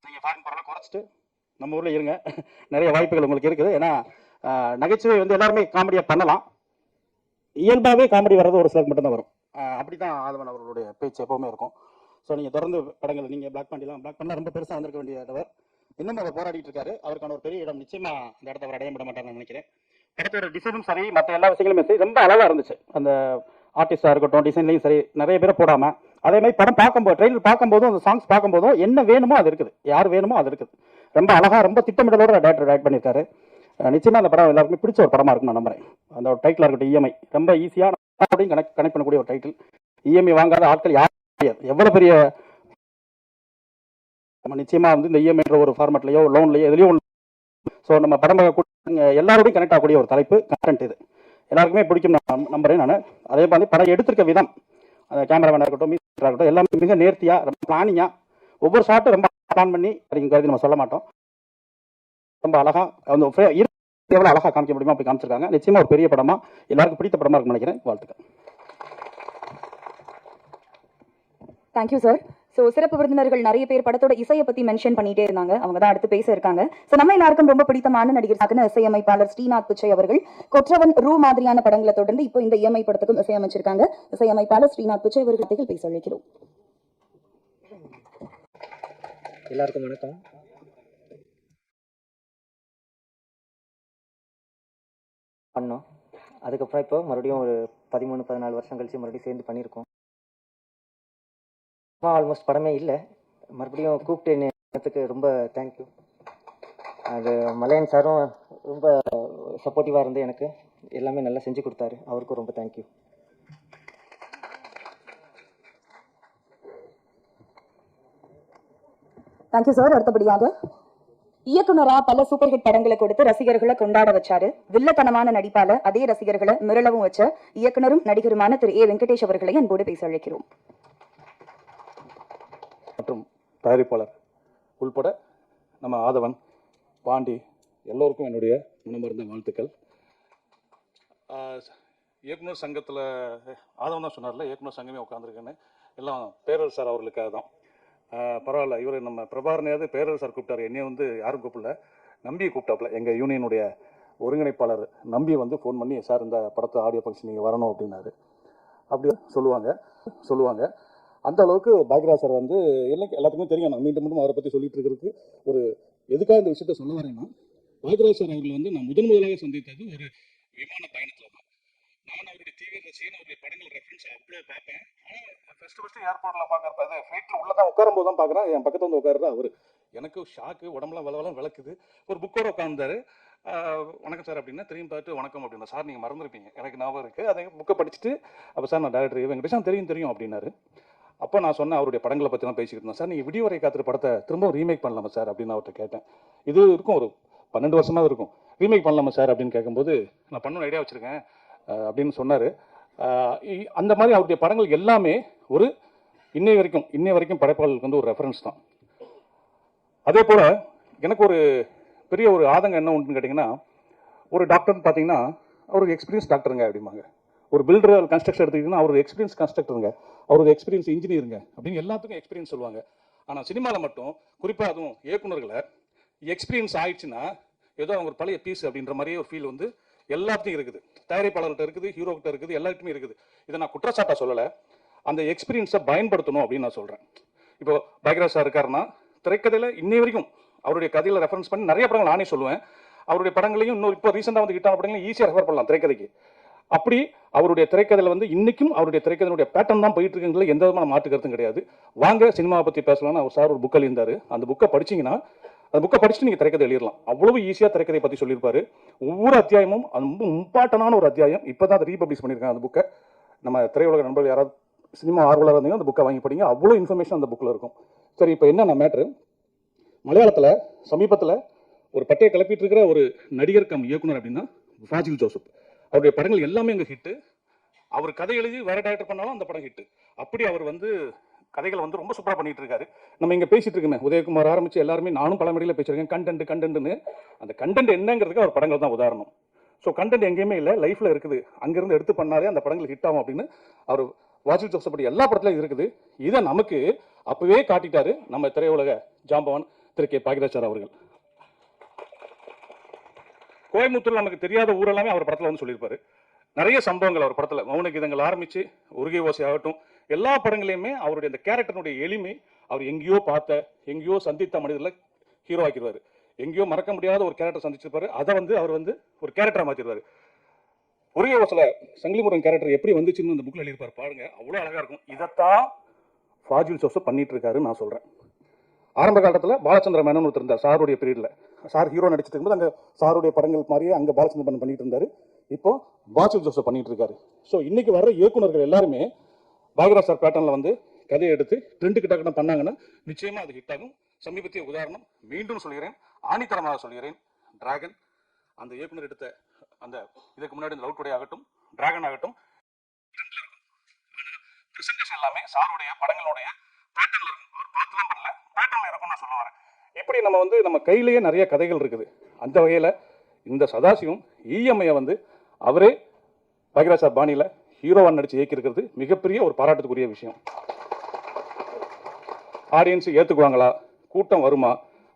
நீங்கள் ஃபாரின் போகிறலாம் குறைச்சிட்டு நம்ம ஊரில் இருங்க, நிறைய வாய்ப்புகள் உங்களுக்கு இருக்குது. ஏன்னா நகைச்சுவை வந்து எல்லாருமே காமெடியாக பண்ணலாம், இயல்பாகவே காமெடி வர்றது ஒரு சிலருக்கு மட்டும்தான் வரும். அப்படி தான் ஆதவன் அவர்களுடைய பேச்சு எப்போவுமே இருக்கும். ஸோ நீங்கள் தொடர்ந்து படங்கள் நீங்கள் பிளாக் பண்ணலாம் ரொம்ப பெருசாக வந்திருக்க வேண்டியவர், இன்னும் அவர் போராடிட்டு இருக்காரு. அவருக்கான ஒரு பெரிய இடம் நிச்சயமா இந்த இடத்த அவர் அடைய விட மாட்டார்னு நினைக்கிறேன். படத்தோட டிசைனும் சரி, மற்ற எல்லா விஷயங்களுமே சரி, ரொம்ப அழகாக இருந்துச்சு. அந்த ஆர்டிஸ்டாக இருக்கட்டும், டிசைன்லையும் சரி, நிறைய பேரை போடாமல் அதே மாதிரி படம் பார்க்கும்போது ட்ரெயிலர் பார்க்கும்போதும் அந்த சாங்ஸ் பார்க்கும்போதும் என்ன வேணுமோ அது இருக்குது, யார் வேணுமோ அது இருக்குது. ரொம்ப அழகாக ரொம்ப திட்டமிடலோட டேரக்டர் டைரக்ட் பண்ணியிருக்காரு. நிச்சயமாக அந்த படம் எல்லாருக்குமே பிடிச்ச ஒரு படமாக இருக்கும் நான் நம்புறேன். அந்த ஒரு டைட்டில் இருக்கட்டும், இஎம்ஐ ரொம்ப ஈஸியாக அப்படியும் கனெக்ட் பண்ணக்கூடிய ஒரு டைட்டில். இஎம்ஐ வாங்காத ஆட்கள் யாரும் கிடையாது. எவ்வளோ பெரிய நம்ம நிச்சயமாக வந்து இந்த இஎம்ஐன்ற ஒரு ஃபார்மேட்லையோ லோன்லையோ எதுலையோ ஒன்று. ஸோ நம்ம படம் எல்லாரோடையும் கனெக்ட் ஆகக்கூடிய ஒரு தலைப்பு கண்டென்ட். இது எல்லாருக்குமே பிடிக்கும் நான் நம்புறேன் நான். அதே மாதிரி படம் எடுத்திருக்க விதம், அந்த கேமராமேனாக இருக்கட்டும், மியூசிக்காக இருக்கட்டும், எல்லாமே மிக நேர்த்தியாக ரொம்ப பிளானிங்காக ஒவ்வொரு ஷாட்டும் ரொம்ப பிளான் பண்ணி கருதி நம்ம சொல்ல மாட்டோம். ரொம்ப அழகாக அந்த எவ்வளோ அழகாக காமிக்க முடியுமோ அப்படி காமிச்சிருக்காங்க. நிச்சயமாக ஒரு பெரிய படமாக எல்லாருக்கும் பிடித்த படமாக இருக்கும்னு நினைக்கிறேன். வாழ்த்துக்கள். Thank you sir. ஸோ சிறப்பு விருந்தினர்கள் நிறைய பேர் படத்தோட இசையை பத்தி மென்ஷன் பண்ணிட்டே இருந்தாங்க, அவங்க தான் அடுத்து பேச இருக்காங்க. ஸோ நம்ம எல்லாருக்கும் ரொம்ப பிடித்தமான நடிகர் இசையமைப்பாளர் ஸ்ரீநாத் பிச்சை அவர்கள் கொற்றவன் ரூ மாதிரியான படங்களை தொடர்ந்து இப்போ இந்த இஎம்ஐ படத்துக்கும் இசையமைச்சிருக்காங்க. இசையமைப்பாளர் ஸ்ரீநாத் பிச்சை அவர்கள் பேச அழைக்கிறோம். எல்லாருக்கும் வணக்கம். பண்ணோம், அதுக்கப்புறம் இப்போ மறுபடியும் ஒரு 13-14 வருஷம் கழிச்சு மறுபடியும் சேர்ந்து பண்ணியிருக்கோம். ஆல்மோஸ்ட் படமே இல்லை, மறுபடியும் கூப்பிட்டு என்னத்துக்கு ரொம்ப தேங்க்யூ. அது மலையன் சாரும் ரொம்ப சப்போர்ட்டிவாக இருந்து எனக்கு எல்லாமே நல்லா செஞ்சு கொடுத்தாரு, அவருக்கும் ரொம்ப தேங்க்யூ. Thank you sir. அடுத்தபடியாக இயக்குனரா பல சூப்பர் ஹிட் படங்களை கொடுத்து ரசிகர்களை கொண்டாட வச்சாரு. வில்லத்தனமான நடிப்பால அதே ரசிகர்களை மிரளவும் வச்ச இயக்குனரும் நடிகருமான திரு ஏ வெங்கடேஷ் அவர்களை அன்போடு பேச அழைக்கிறோம். மற்றும் தயாரிப்பாளர் உள்பட நம்ம ஆதவன், பாண்டி எல்லோருக்கும் என்னுடைய மனமார்ந்த வாழ்த்துக்கள். இயக்குனர் சங்கத்தில் ஆதவன் தான் சொன்னார்ல, இயக்குனர் சங்கமே உட்காந்துருக்கேன்னு, எல்லாம் பேரரசு சார் அவர்களுக்காக தான். பரவாயில்ல, இவர் நம்ம பிரபாரனையாவது பேரரசு சார் கூப்பிட்டாரு, என்னைய வந்து யாரும் கூப்பிடல, நம்பியை கூப்பிட்டாப்புல. எங்கள் யூனியனுடைய ஒருங்கிணைப்பாளர் நம்பி வந்து ஃபோன் பண்ணி, சார் இந்த படத்தை ஆடியோ ஃபங்க்ஷன் நீங்கள் வரணும் அப்படின்னாரு. அப்படி சொல்லுவாங்க. அந்த அளவுக்கு பாக்யராஜ் சார் வந்து எல்லாத்துக்குமே தெரியும். நான் மீண்டும் அவரை பற்றி சொல்லிட்டு இருக்கிறதுக்கு ஒரு எதுக்காக இந்த விஷயத்த சொல்ல வரேன்னா, பாக்யராஜ் சார் அவர்கள் வந்து நான் முதலாக சந்தித்தது ஒரு விமான பயணத்தில் தான். நான் அவருடைய டிவி ரசிகன், அவருடைய படங்கள் ரெஃபரன்ஸ் அவ்வளோ பார்ப்பேன். ஆனால் ஃபஸ்ட்டு ஏர்போர்ட்டில் பார்க்குறப்ப அது ஃப்ளைட்டில் உள்ளே தான் உட்காரும்போது தான் பார்க்குறேன், என் பக்கத்தில் வந்து உட்காருது அவர். எனக்கு ஷாக்கு, உடம்புலாம் வளவெல்லாம் விளக்குது. ஒரு புக்கோட உட்காந்தாரு. வணக்கம் சார் அப்படின்னா திரும்பி பார்த்து வணக்கம் அப்படின்னா, சார் நீங்கள் மறந்துருப்பீங்க, எனக்கு ஞாபகம் இருக்குது. அதை புக்கை படிச்சுட்டு, அப்போ சார் நான் டேரக்டர் வெங்கடேஷ் தெரியும் அப்படின்னாரு. அப்போ நான் சொன்னேன், அவருடைய படங்களை பற்றி தான் பேசிக்கிட்டு இருந்தேன். சார் நீங்கள் விடிய வரை காத்துற படத்தை திரும்பவும் ரீமேக் பண்ணலாமா சார் அப்படின்னு அவர்கிட்ட கேட்டேன். இது இருக்கும் ஒரு 12 வருஷமாக இருக்கும். ரீமேக் பண்ணலாமா சார் அப்படின்னு கேட்கும்போது, நான் பண்ணணும் ஐடியா வச்சுருக்கேன் அப்படின்னு சொன்னார். அந்த மாதிரி அவருடைய படங்கள் எல்லாமே ஒரு இன்னை வரைக்கும் படைப்பாளர்களுக்கு வந்து ஒரு ரெஃபரன்ஸ் தான். அதே போல் எனக்கு ஒரு பெரிய ஒரு ஆதங்கம் என்ன உண்டுன்னு கேட்டிங்கன்னா, ஒரு டாக்டர்னு பார்த்தீங்கன்னா அவருக்கு எக்ஸ்பீரியன்ஸ் டாக்டருங்க அப்படிம்பாங்க. ஒரு பில்டர் கன்ஸ்ட்ரக்ஷன் எடுத்துக்கிட்டிங்கன்னா அவர் எக்ஸ்பீரியன்ஸ் கன்ஸ்ட்ரக்டருங்க, அவர் எக்ஸ்பீரியன்ஸ் இன்ஜினியருங்க அப்படின்னு எல்லாத்துக்கும் எக்ஸ்பீரியன்ஸ் சொல்லுவாங்க. ஆனால் சினிமாவில் மட்டும் குறிப்பாக அதுவும் இயக்குநர்களை எக்ஸ்பீரியன்ஸ் ஆயிடுச்சுன்னா ஏதோ அவங்க ஒரு பழைய பீஸ் அப்படின்ற மாதிரியே ஒரு ஃபீல் வந்து எல்லாத்தையும் இருக்குது. தயாரிப்பாளர்கிட்ட இருக்குது, ஹீரோ கிட்ட இருக்குது, எல்லாருக்குமே இருக்குது. இதை நான் குற்றச்சாட்டா சொல்லலை, அந்த எக்ஸ்பீரியன்ஸை பயன்படுத்தணும் அப்படின்னு நான் சொல்றேன். இப்போ பாக்யராஜ் சார் இருக்காருன்னா திரைக்கதையில இன்னை வரைக்கும் அவருடைய கதையில ரெஃபரன்ஸ் பண்ணி நிறைய படங்கள் நானே சொல்லுவேன். அவருடைய படங்களையும் இன்னும் இப்போ ரீசெண்டாக வந்து ஹிட்டான படங்களையும் ஈஸியாக ரெஃபர் பண்ணலாம் திரைக்கதைக்கு. அப்படி அவருடைய திரைக்கதையில் வந்து இன்னைக்கும் அவருடைய திரைக்கதையினுடைய பேட்டர்ன் தான் போயிட்டு இருக்குங்களா, எந்த விதமான மாற்று கருத்தும் கிடையாது. வாங்க சினிமாவை பற்றி பேசலாம்னு அவர் சார் ஒரு புக் எழுதியிருந்தாரு. அந்த புக்கை படிச்சீங்கன்னா, அந்த புக்கை படிச்சுட்டு நீங்கள் திரைக்கதை எழுதலாம். அவ்வளவு ஈஸியாக திரைக்கதை பற்றி சொல்லியிருப்பாரு. ஒவ்வொரு அத்தியாயமும் அது ரொம்ப இம்பார்ட்டனான ஒரு அத்தியாயம். இப்போ தான் அதை ரீபப்ளிஷ் பண்ணியிருக்காங்க அந்த புக்கை. நம்ம திரையுலக நண்பர்கள் யாராவது சினிமா ஆர்வலராக இருந்தீங்கன்னா அந்த புக்கை வாங்கி படிங்க. அவ்வளோ இன்ஃபர்மேஷன் அந்த புக்கில் இருக்கும். சரி, இப்போ என்ன மேட்ரு, மலையாளத்தில் சமீபத்தில் ஒரு பட்டையை கிளப்பிட்டு இருக்கிற ஒரு நடிகர் கம் இயக்குனர் அப்படின்னா ஃபாஜில் ஜோசப். அவருடைய படங்கள் எல்லாமே எங்கள் ஹிட்டு. அவர் கதை எழுதி வேற டைரக்டர் பண்ணாலும் அந்த படம் ஹிட்டு. அப்படி அவர் வந்து கதைகளை வந்து ரொம்ப சூப்பராக பண்ணிட்டு இருக்காரு. நம்ம இங்கே பேசிட்டு இருக்கோமே, உதயகுமார் ஆரம்பிச்சு எல்லாருமே, நானும் பல மடியில் பேசியிருக்கேன் கண்டென்ட்னு. அந்த கண்டென்ட் என்னங்கிறதுக்கு அவர் படங்கள் தான் உதாரணம். ஸோ கண்டென்ட் எங்கேயுமே இல்லை, லைஃப்பில் இருக்குது. அங்கேருந்து எடுத்து பண்ணாலே அந்த படங்கள் ஹிட் ஆகும் அப்படின்னு அவர் வாஜில் ஜோசப் படி எல்லா படத்துலையும் இருக்குது. இதை நமக்கு அப்பவே காட்டிட்டாரு நம்ம திரையுலக ஜாம்பவான் திரு கே பாக்யராஜ் சார் அவர்கள். கோயம்புத்தூர்ல நமக்கு தெரியாத ஊரெல்லாமே அவர் படத்தில் வந்து சொல்லியிருப்பாரு. நிறைய சம்பவங்கள் அவர் படத்தில், மௌன கீதங்கள் ஆரம்பிச்சு உருகை ஓசை ஆகட்டும், எல்லா படங்களையுமே அவருடைய அந்த கேரக்டருடைய எளிமை, அவர் எங்கேயோ பார்த்த எங்கேயோ சந்தித்த மனிதர்களை ஹீரோ ஆக்கிடுவார். எங்கேயோ மறக்க முடியாத ஒரு கேரக்டர் சந்திச்சிருப்பாரு, அதை வந்து அவர் வந்து ஒரு கேரக்டரா மாற்றிடுவார். உருகை ஓசையில் சங்கிலி முருகன் கேரக்டர் எப்படி வந்துச்சுன்னு அந்த புக்கில் எழுதியிருப்பார் பாருங்க, அவ்வளோ அழகா இருக்கும். இதைத்தான் ஃபாஜில் ஜோசப் பண்ணிட்டு இருக்காருன்னு நான் சொல்றேன். ஆரம்ப காலத்தில் பாலச்சந்திர மேனன் ஒருத்தர் இருந்தார் சாருடைய பீரியட்ல. சார் ஹீரோ நடிச்சிட்டு இருக்கும்போது அங்கே சாருடைய படங்கள் மாதிரியே அங்கே பாலச்சந்திர மேனன் பண்ணிட்டு இருந்தாரு. இப்போ பாசில் ஜோசப் பண்ணிட்டு இருக்காரு. ஸோ இன்னைக்கு வர்ற இயக்குனர்கள் எல்லாருமே பாக்யராஜ் சார் பேட்டர்ல வந்து கதையை எடுத்து ட்ரெண்டுக்கு டக்குன்னு பண்ணாங்கன்னா நிச்சயமா அது ஹிட் ஆகும். சமீபத்திய உதாரணம் மீண்டும் சொல்கிறேன், ஆணித்தரமாக சொல்கிறேன், டிராகன். அந்த இயக்குனர் எடுத்த அந்த இதுக்கு முன்னாடி லவ் டுடே ஆகட்டும், டிராகன் ஆகட்டும், பிரசன்டேஷன் எல்லாமே சாருடைய படங்களுடைய பேட்டர்ல இருக்கும். அவர் பார்த்துலாம் பண்ணல, பேட்டர்ல இருக்கும் நான் சொல்ல வரேன். இப்படி நம்ம வந்து நம்ம கையிலேயே நிறைய கதைகள் இருக்குது. அந்த வகையில் இந்த சதாசிவம் இஎம்ஐயை வந்து அவரே பாக்யராஜ் சார் பாணியில் ஹீரோவாக நடிச்சு இயக்கியிருக்கிறது மிகப்பெரிய ஒரு பாராட்டுக்குரிய விஷயம். ஆடியன்ஸ் ஏற்றுக்குவாங்களா, கூட்டம் வருமா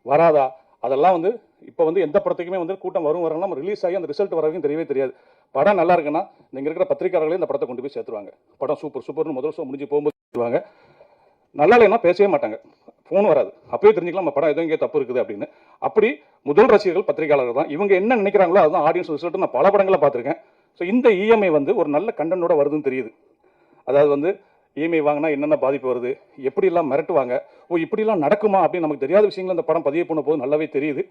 வராதா, அதெல்லாம் வந்து இப்போ வந்து எந்த படத்துக்குமே வந்து கூட்டம் வரும் வரலாம், ரிலீஸ் ஆகி அந்த ரிசல்ட் வர வரைக்கும் தெரியவே தெரியாது. படம் நல்லா இருக்குன்னா இங்கே இருக்கிற பத்திரிகையாளர்களே இந்த படத்தை கொண்டு போய் சேர்த்துருவாங்க. படம் சூப்பர் சூப்பர்னு முதல் ஷோ முடிஞ்சு போகும்போது சொல்லுவாங்க. நல்லா இல்லைன்னா பேசவே மாட்டாங்க, ஃபோன் வராது. அப்பவே தெரிஞ்சுக்கலாம் நம்ம படம் எதுவும் இங்கே தப்பு இருக்குது அப்படின்னு. அப்படி முதல் ரசிகர்கள் பத்திரிகையாளர்கள் தான். இவங்க என்ன நினைக்கிறாங்களோ அதுதான் ஆடியன்ஸ் ரிசல்ட். நான் பல படங்களை பார்த்துருக்கேன். ஸோ இந்த இஎம்ஐ வந்து ஒரு நல்ல கண்டனோட வருதுன்னு தெரியுது. அதாவது வந்து இஎம்ஐ வாங்கினா என்னென்ன பாதிப்பு வருது, எப்படிலாம் மிரட்டுவாங்க, ஓ இப்படிலாம் நடக்குமா அப்படின்னு நமக்கு தெரியாத விஷயங்கள் இந்த படம் பதிவு பண்ண போது நல்லாவே தெரியுது.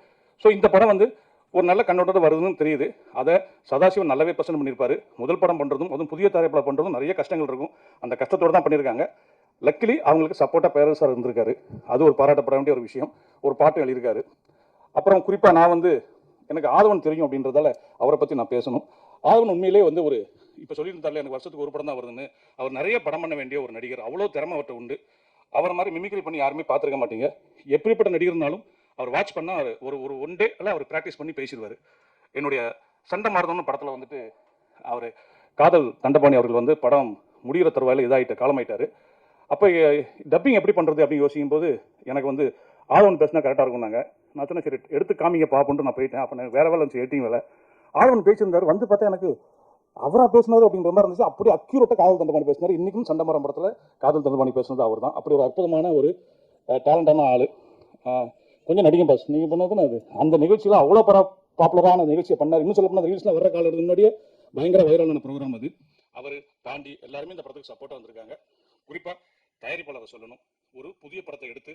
ஸோ இந்த படம் வந்து ஒரு நல்ல கண்ணோட்டத்தை வருதுன்னு தெரியுது. அதை சதாசிவம் நல்லாவே பிரசன்ட் பண்ணியிருப்பாரு. முதல் படம் பண்ணுறதும் அதுவும் புதிய தயாரிப்பாளர் பண்ணுறதும் நிறைய கஷ்டங்கள் இருக்கும். அந்த கஷ்டத்தோடு தான் பண்ணியிருக்காங்க. லக்கிலி அவங்களுக்கு சப்போர்ட்டாக பேரரசு சார் இருந்திருக்காரு. அது ஒரு பாராட்டப்பட வேண்டிய ஒரு விஷயம். ஒரு பாட்டு எழுதியிருக்காரு. அப்புறம் குறிப்பாக நான் வந்து எனக்கு ஆதவன் தெரியும் அப்படின்றதால அவரை பற்றி நான் பேசணும். ஆதவன் உண்மையிலே வந்து ஒரு இப்போ சொல்லியிருந்தாலே எனக்கு வருஷத்துக்கு ஒரு படம் தான் வருதுன்னு. அவர் நிறைய படம் பண்ண வேண்டிய ஒரு நடிகர். அவ்வளோ திறமை அவர்கிட்ட உண்டு. அவர் மாதிரி மிமிக்ரி பண்ணி யாருமே பார்த்துருக்க மாட்டீங்க. எப்படிப்பட்ட நடிகர்னாலும் அவர் வாட்ச் பண்ணால் ஒரு ஒரு ஒன் டே எல்லாம் அவர் ப்ராக்டிஸ் பண்ணி பேசிடுவார். என்னுடைய சண்டை மாறுதம்னு படத்தில் வந்துட்டு அவர் காதல் தண்டபாணி அவர்கள் வந்து படம் முடிகிற தருவாயில் இதாகிட்ட காலமாயிட்டார். அப்போ டப்பிங் எப்படி பண்ணுறது அப்படின்னு யோசிக்கும் போது எனக்கு வந்து ஆதவன் பேசினா கரெக்டாக இருக்கும்னாங்க. நான் சொன்னேன் சரி எடுத்து காமிங்க பார்ப்போன்ட்டு நான் போயிட்டேன். அப்போ எனக்கு வேறு வேலை இருந்துச்சு, எடிட்டிங் வேலை. ஆதவன் பேசியிருந்தார். வந்து பார்த்தா எனக்கு அவராக பேசினார் அப்படின்ற மாதிரி இருந்துச்சு. அப்படி அக்யூரேட்டாக காதல் தண்டபாணி பேசினார். இன்றைக்கும் சண்டமரம் படத்தில் காதல் தண்டபாணி பேசுனது அவர் தான். அப்படி ஒரு அற்புதமான ஒரு டேலண்டான ஆள். கொஞ்சம் நடிகை பாஸ் நீங்கள் பண்ணதுன்னு அது அந்த நிகழ்ச்சியில் அவ்வளோ பாப்புலரான நிகழ்ச்சியை பண்ணார். இன்னும் சொல்ல போனால் ரீல்ஸில் வர காலம் முன்னாடியே பயங்கர வைரலான ப்ரோக்ராம் அது. அவர் தாண்டி எல்லாருமே இந்த படத்துக்கு சப்போர்ட்டாக வந்திருக்காங்க. குறிப்பாக தயாரிப்பாளரை சொல்லணும். ஒரு புதிய படத்தை எடுத்து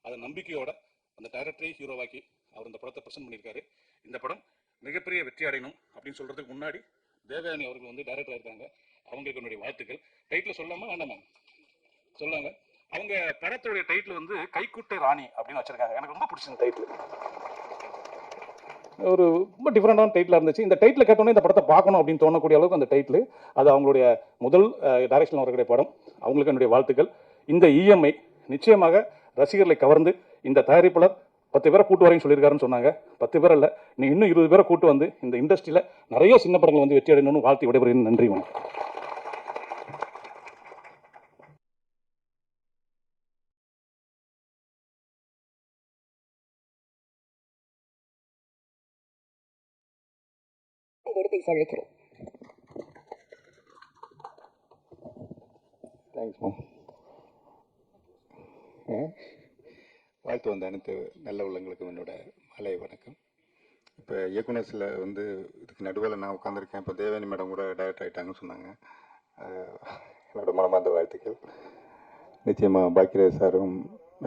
அதை நம்பிக்கையோட அந்த டைரக்டரை ஹீரோவாக்கி அவர் இந்த படத்தை ப்ரெசென்ட் பண்ணியிருக்காரு. இந்த படம் மிகப்பெரிய வெற்றி அடையணும் அப்படின்னு சொல்கிறதுக்கு முன்னாடி தேவயானி அவர்கள் வந்து டைரக்டராக இருக்காங்க. அவங்களுக்கு என்னுடைய வாழ்த்துக்கள். டைட்டில் சொல்லாமல் வேண்டாமா சொல்லாங்க. அவங்க படத்துடைய டைட்டில் வந்து கைக்குட்டை ராணி அப்படின்னு வச்சிருக்காங்க. எனக்கு ரொம்ப பிடிச்சிருந்த டைட்டில். ஒரு ரொம்ப டிஃப்ரெண்டான டைட்டிலாக இருந்துச்சு. இந்த டைட்டில் கேட்டோன்னே இந்த படத்தை பார்க்கணும் அப்படின்னு தோணக்கூடிய அளவுக்கு அந்த டைட்டில். அது அவங்களுடைய முதல் டைரக்ஷன் வரக்கூடிய படம். அவங்களுக்கு என்னுடைய வாழ்த்துக்கள். இந்த இஎம்ஐ நிச்சயமாக ரசிகர்களை கவர்ந்து இந்த தயாரிப்பாளர் 10 பேரை கூட்டு வரேன்னு சொல்லியிருக்காருன்னு சொன்னாங்க. 10 பேர் இல்லை, நீ இன்னும் 20 பேரை கூட்டு வந்து இந்த இண்டஸ்ட்ரியில் நிறைய சின்ன படங்கள் வந்து வெற்றி அடையணும்னு வாழ்த்து விடைபெறுகிறேன். நன்றி வணக்கம். அன்போடு பேச அழைக்கிறோம். தேங்க்ஸ்மா. வாழ்த்து வந்த அனைத்து நல்ல உள்ளங்களுக்கும் என்னோட மாலை வணக்கம். இப்போ இயக்குனர்ஸில் வந்து இதுக்கு நடுவில் நான் உட்காந்துருக்கேன். இப்போ தேவயானி மேடம் கூட டைரக்டர் ஆகிட்டாங்கன்னு சொன்னாங்க. என்னோட மனமார்ந்த வாழ்த்துக்கள். நிச்சயமாக பாக்கியராஜ் சாரும்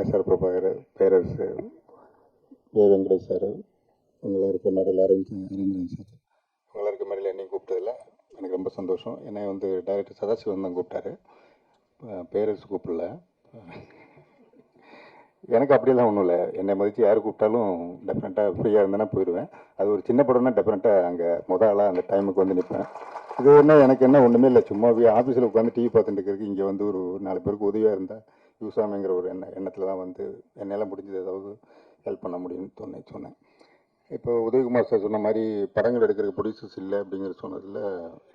எஸ்ஆர் பிரபாகர், பேரரசு, ஏ வெங்கடேஷ் சார், உங்களாம் இருக்க மாதிரி அரவிந்தன் சார், உங்களாம் இருக்க மாதிரி என்னையும் கூப்பிட்டதில்ல எனக்கு ரொம்ப சந்தோஷம். என்னை வந்து டைரக்டர் சதாசிவன் தான் கூப்பிட்டாரு, பேரரசு கூப்பிடல. எனக்கு அப்படியெல்லாம் ஒன்றும் இல்லை. என்னை மதித்து யார் கூப்பிட்டாலும் டெஃபினட்டாக ஃப்ரீயாக இருந்தேன்னா போயிடுவேன். அது ஒரு சின்ன படம்னா டெஃபினட்டாக அங்கே ஆளாக அந்த டைமுக்கு வந்து நிற்பேன். இது என்ன எனக்கு என்ன ஒன்றுமே இல்லை, சும்மா ஆஃபீஸில் உட்காந்து டிவி பார்த்துட்டு இருக்கிறதுக்கு இங்கே வந்து ஒரு 4 பேருக்கு உதவியாக இருந்தால் யூஸாமிங்கிற ஒரு எண்ணத்தில் தான் வந்து என்னால் முடிஞ்சது ஏதாவது ஹெல்ப் பண்ண முடியும்னு சொன்னேன். இப்போ உதயகுமார் சார் சொன்ன மாதிரி படங்கள் எடுக்கிறதுக்கு ப்ரொடியூசர்ஸ் இல்லை அப்படிங்கிற சொன்னதில்